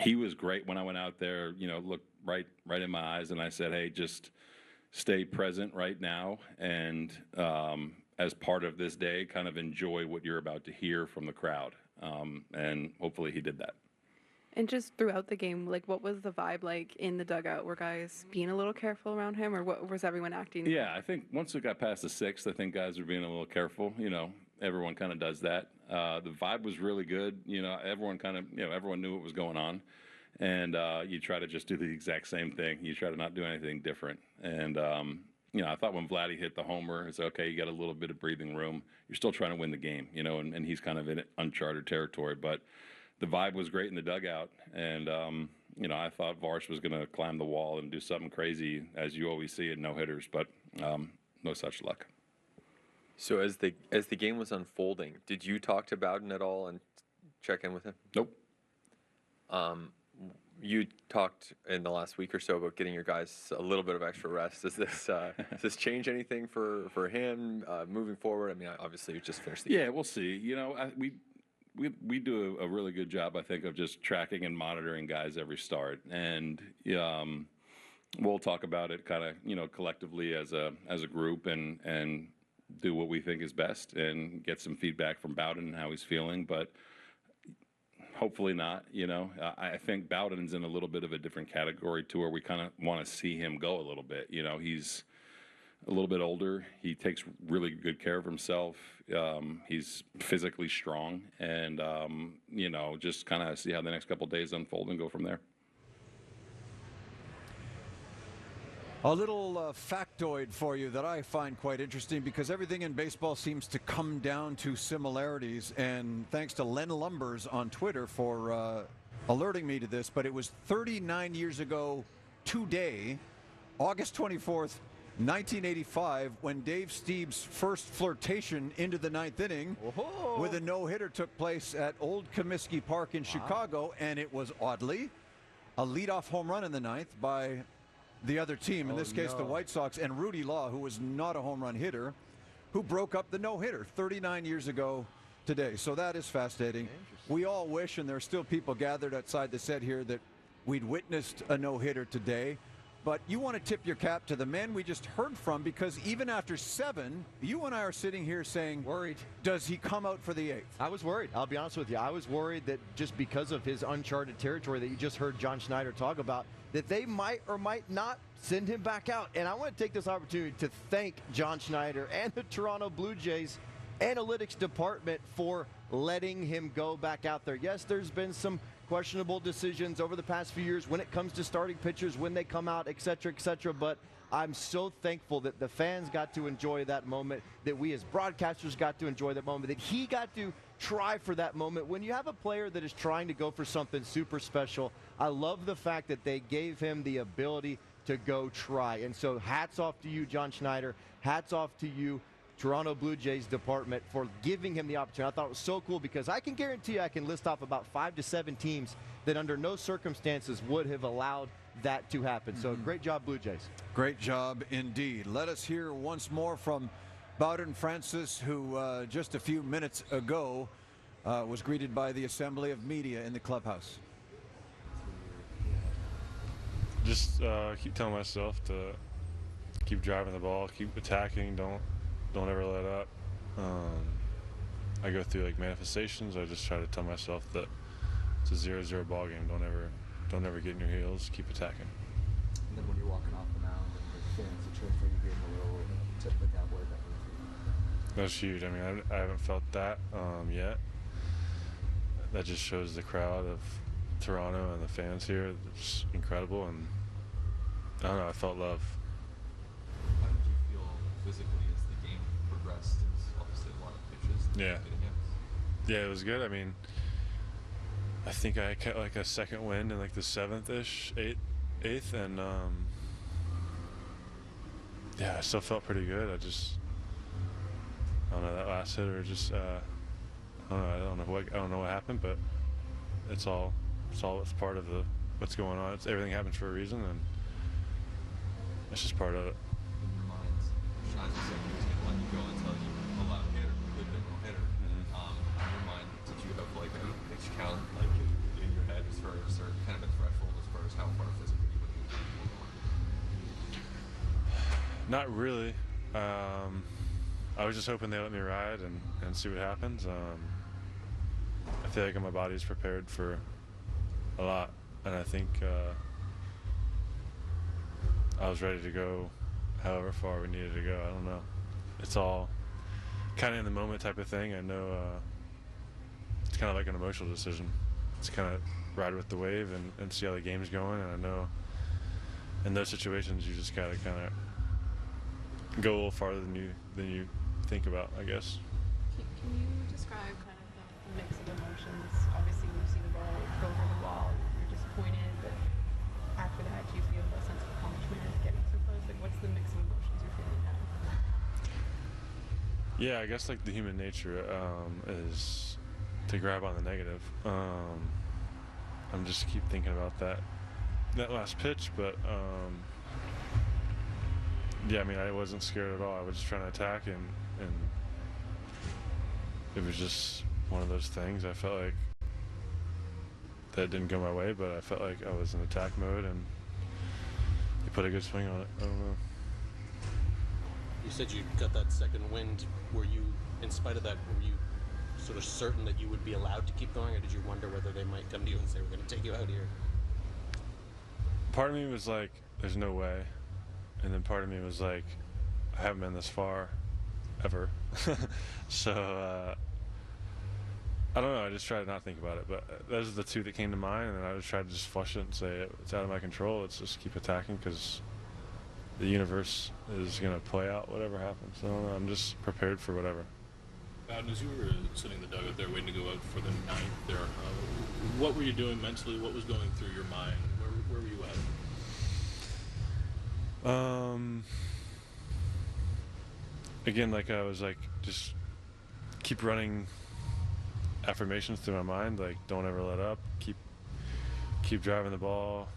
He was great when I went out there, looked right in my eyes, and I said, hey, just stay present right now, and as part of this day, kind of enjoy what you're about to hear from the crowd. And hopefully he did that. And just throughout the game, like what was the vibe like in the dugout? Were guys being a little careful around him, or what was everyone acting? Yeah, I think once it got past the 6th, I think guys were being a little careful. Everyone kind of does that. The vibe was really good. Everyone kind of, everyone knew what was going on. And you try to just do the exact same thing. You try to not do anything different. And, I thought when Vladdy hit the homer, it's okay, you got a little bit of breathing room. You're still trying to win the game, and he's kind of in uncharted territory. But the vibe was great in the dugout, and I thought Varsh was going to climb the wall and do something crazy, as you always see in no-hitters, but no such luck. So as the game was unfolding, did you talk to Bowden at all and check in with him? Nope. You talked in the last week or so about getting your guys a little bit of extra rest. Does this change anything for him moving forward? I mean, obviously you just finished the game. Yeah, we'll see. we do a really good job, I think, of just tracking and monitoring guys every start, and we'll talk about it kind of collectively as a group and do what we think is best and get some feedback from Bowden and how he's feeling, but hopefully not. I think Bowden's in a little bit of a different category to where we kind of want to see him go a little bit. He's a little bit older. He takes really good care of himself. He's physically strong, and just kind of see how the next couple of days unfold and go from there. A little factoid for you that I find quite interesting, because everything in baseball seems to come down to similarities, and thanks to Len Lumbers on Twitter for alerting me to this, but it was 39 years ago today, August 24th, 1985, when Dave Steeb's first flirtation into the ninth inning with a no-hitter took place at Old Comiskey Park in Chicago, and it was oddly a leadoff home run in the ninth by the other team, in this case the White Sox, and Rudy Law, who was not a home run hitter, who broke up the no-hitter 39 years ago today. So that is fascinating. We all wish, and there are still people gathered outside the set here, that we'd witnessed a no-hitter today. But you want to tip your cap to the man we just heard from, because even after 7, you and I are sitting here saying, worried, does he come out for the 8th? I was worried. I'll be honest with you. I was worried that just because of his uncharted territory that you just heard John Schneider talk about, that they might or might not send him back out. And I want to take this opportunity to thank John Schneider and the Toronto Blue Jays analytics department for letting him go back out there. Yes, there's been some questionable decisions over the past few years when it comes to starting pitchers, when they come out, et cetera, but I'm so thankful that the fans got to enjoy that moment, that we as broadcasters got to enjoy that moment, that he got to try for that moment. When you have a player that is trying to go for something super special, I love the fact that they gave him the ability to go try. And so hats off to you, John Schneider. Hats off to you, Toronto Blue Jays department, for giving him the opportunity. I thought it was so cool, because I can guarantee you I can list off about 5 to 7 teams that under no circumstances would have allowed that to happen. So great job, Blue Jays. Great job indeed. Let us hear once more from Bowen Francis, who just a few minutes ago was greeted by the assembly of media in the clubhouse. Just keep telling myself to keep driving the ball, keep attacking, don't ever let up. I go through like manifestations. I just try to tell myself that it's a 0-0 ball game. Don't ever get in your heels. Keep attacking. And then when you're walking off the mound and the fans are cheering for you, gave a little tip of the cowboy, that was huge. I mean, I haven't felt that yet. That just shows the crowd of Toronto and the fans here. It's incredible, and I don't know. I felt love. How did you feel physically as the game progressed? It was obviously a lot of pitches. Yeah, it was good. I mean, I think I kept like a second wind in like the 7th-ish, 8th, and yeah, I still felt pretty good. I don't know, that last hitter just I don't know what happened, but it's all part of what's going on. Everything happens for a reason, and it's just part of it. In your mind, Schneider said he was going to let you go until you allowed a hitter, a good hitter. In your mind, did you have like a pitch count like in your head as far as kind of a threshold as far as how far physically you would move? Not really. I was just hoping they let me ride and see what happens. I feel like my body's prepared for a lot, and I think I was ready to go however far we needed to go. I don't know. It's all kind of in the moment type of thing. I know it's kind of like an emotional decision. It's kind of ride with the wave and see how the game's going, and I know in those situations you just gotta kind of go a little farther than you think about, I guess. Can you describe kind of the mix of emotions? Obviously, you see the ball go over the wall, you're disappointed, but after that, do you feel a sense of accomplishment getting so close? Like, what's the mix of emotions you're feeling now? Yeah, I guess like the human nature is to grab on the negative. I'm just keep thinking about that last pitch, but yeah, I mean, I wasn't scared at all. I was just trying to attack, and it was just one of those things. I felt like that didn't go my way, but I felt like I was in attack mode, and he put a good swing on it. I don't know. You said you got that second wind. Were you, in spite of that, were you sort of certain that you would be allowed to keep going, or did you wonder whether they might come to you and say, we're going to take you out here? Part of me was like, there's no way. And then part of me was like, I haven't been this far ever. So, I don't know. I just tried to not think about it. But those are the two that came to mind. And then I just tried to just flush it and say, it's out of my control. Let's just keep attacking because the universe is going to play out whatever happens. So I'm just prepared for whatever. Bowden, as you were sitting in the dugout there waiting to go out for the ninth there, what were you doing mentally? What was going through your mind? Where were you at? Again, like I was like, just keep running affirmations through my mind, like don't ever let up, keep driving the ball,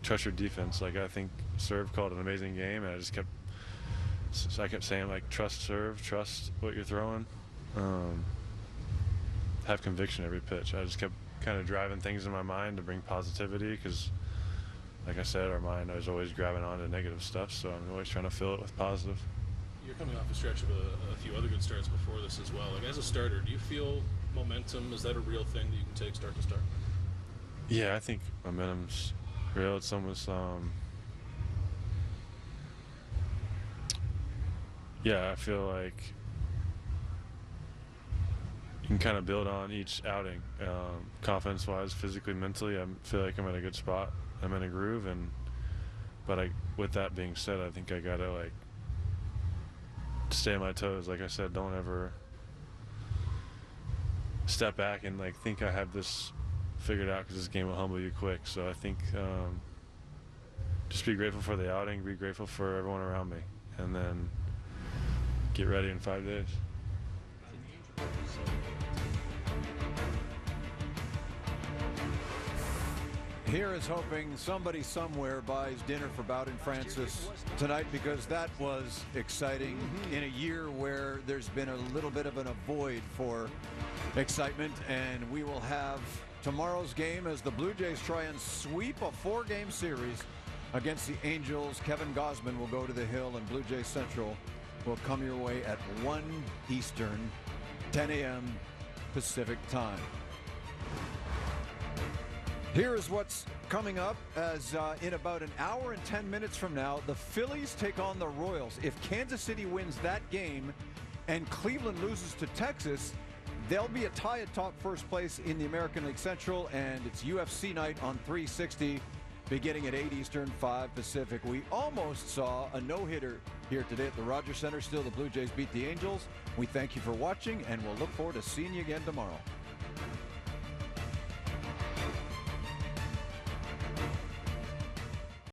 trust your defense. Like I think Serve called an amazing game, and I kept saying like trust Serve, trust what you're throwing, have conviction every pitch. I just kept kind of driving things in my mind to bring positivity because, like I said, our mind is always grabbing onto negative stuff, so I'm always trying to fill it with positive. You're coming off a stretch of a few other good starts before this as well. Like as a starter, do you feel momentum? Is that a real thing that you can take start to start? Yeah, I think momentum's real. It's almost yeah, I feel like you can kind of build on each outing, confidence-wise, physically, mentally. I feel like I'm in a good spot. I'm in a groove, but with that being said, I think I gotta like stay on my toes. Like I said, don't ever step back and like think I have this figured out because this game will humble you quick. So I think just be grateful for the outing, be grateful for everyone around me, and then get ready in 5 days. Here is hoping somebody somewhere buys dinner for Bowden Francis tonight, because that was exciting in a year where there's been a little bit of a void for excitement. And we will have tomorrow's game as the Blue Jays try and sweep a 4-game series against the Angels. Kevin Gausman will go to the Hill, and Blue Jays Central will come your way at 1 Eastern, 10 a.m. Pacific time. Here is what's coming up as in about an hour and 10 minutes from now, the Phillies take on the Royals. If Kansas City wins that game and Cleveland loses to Texas, they'll be a tie atop first place in the American League Central, and it's UFC night on 360 beginning at 8 Eastern, 5 Pacific. We almost saw a no-hitter here today at the Rogers Center. Still, the Blue Jays beat the Angels. We thank you for watching, and we'll look forward to seeing you again tomorrow.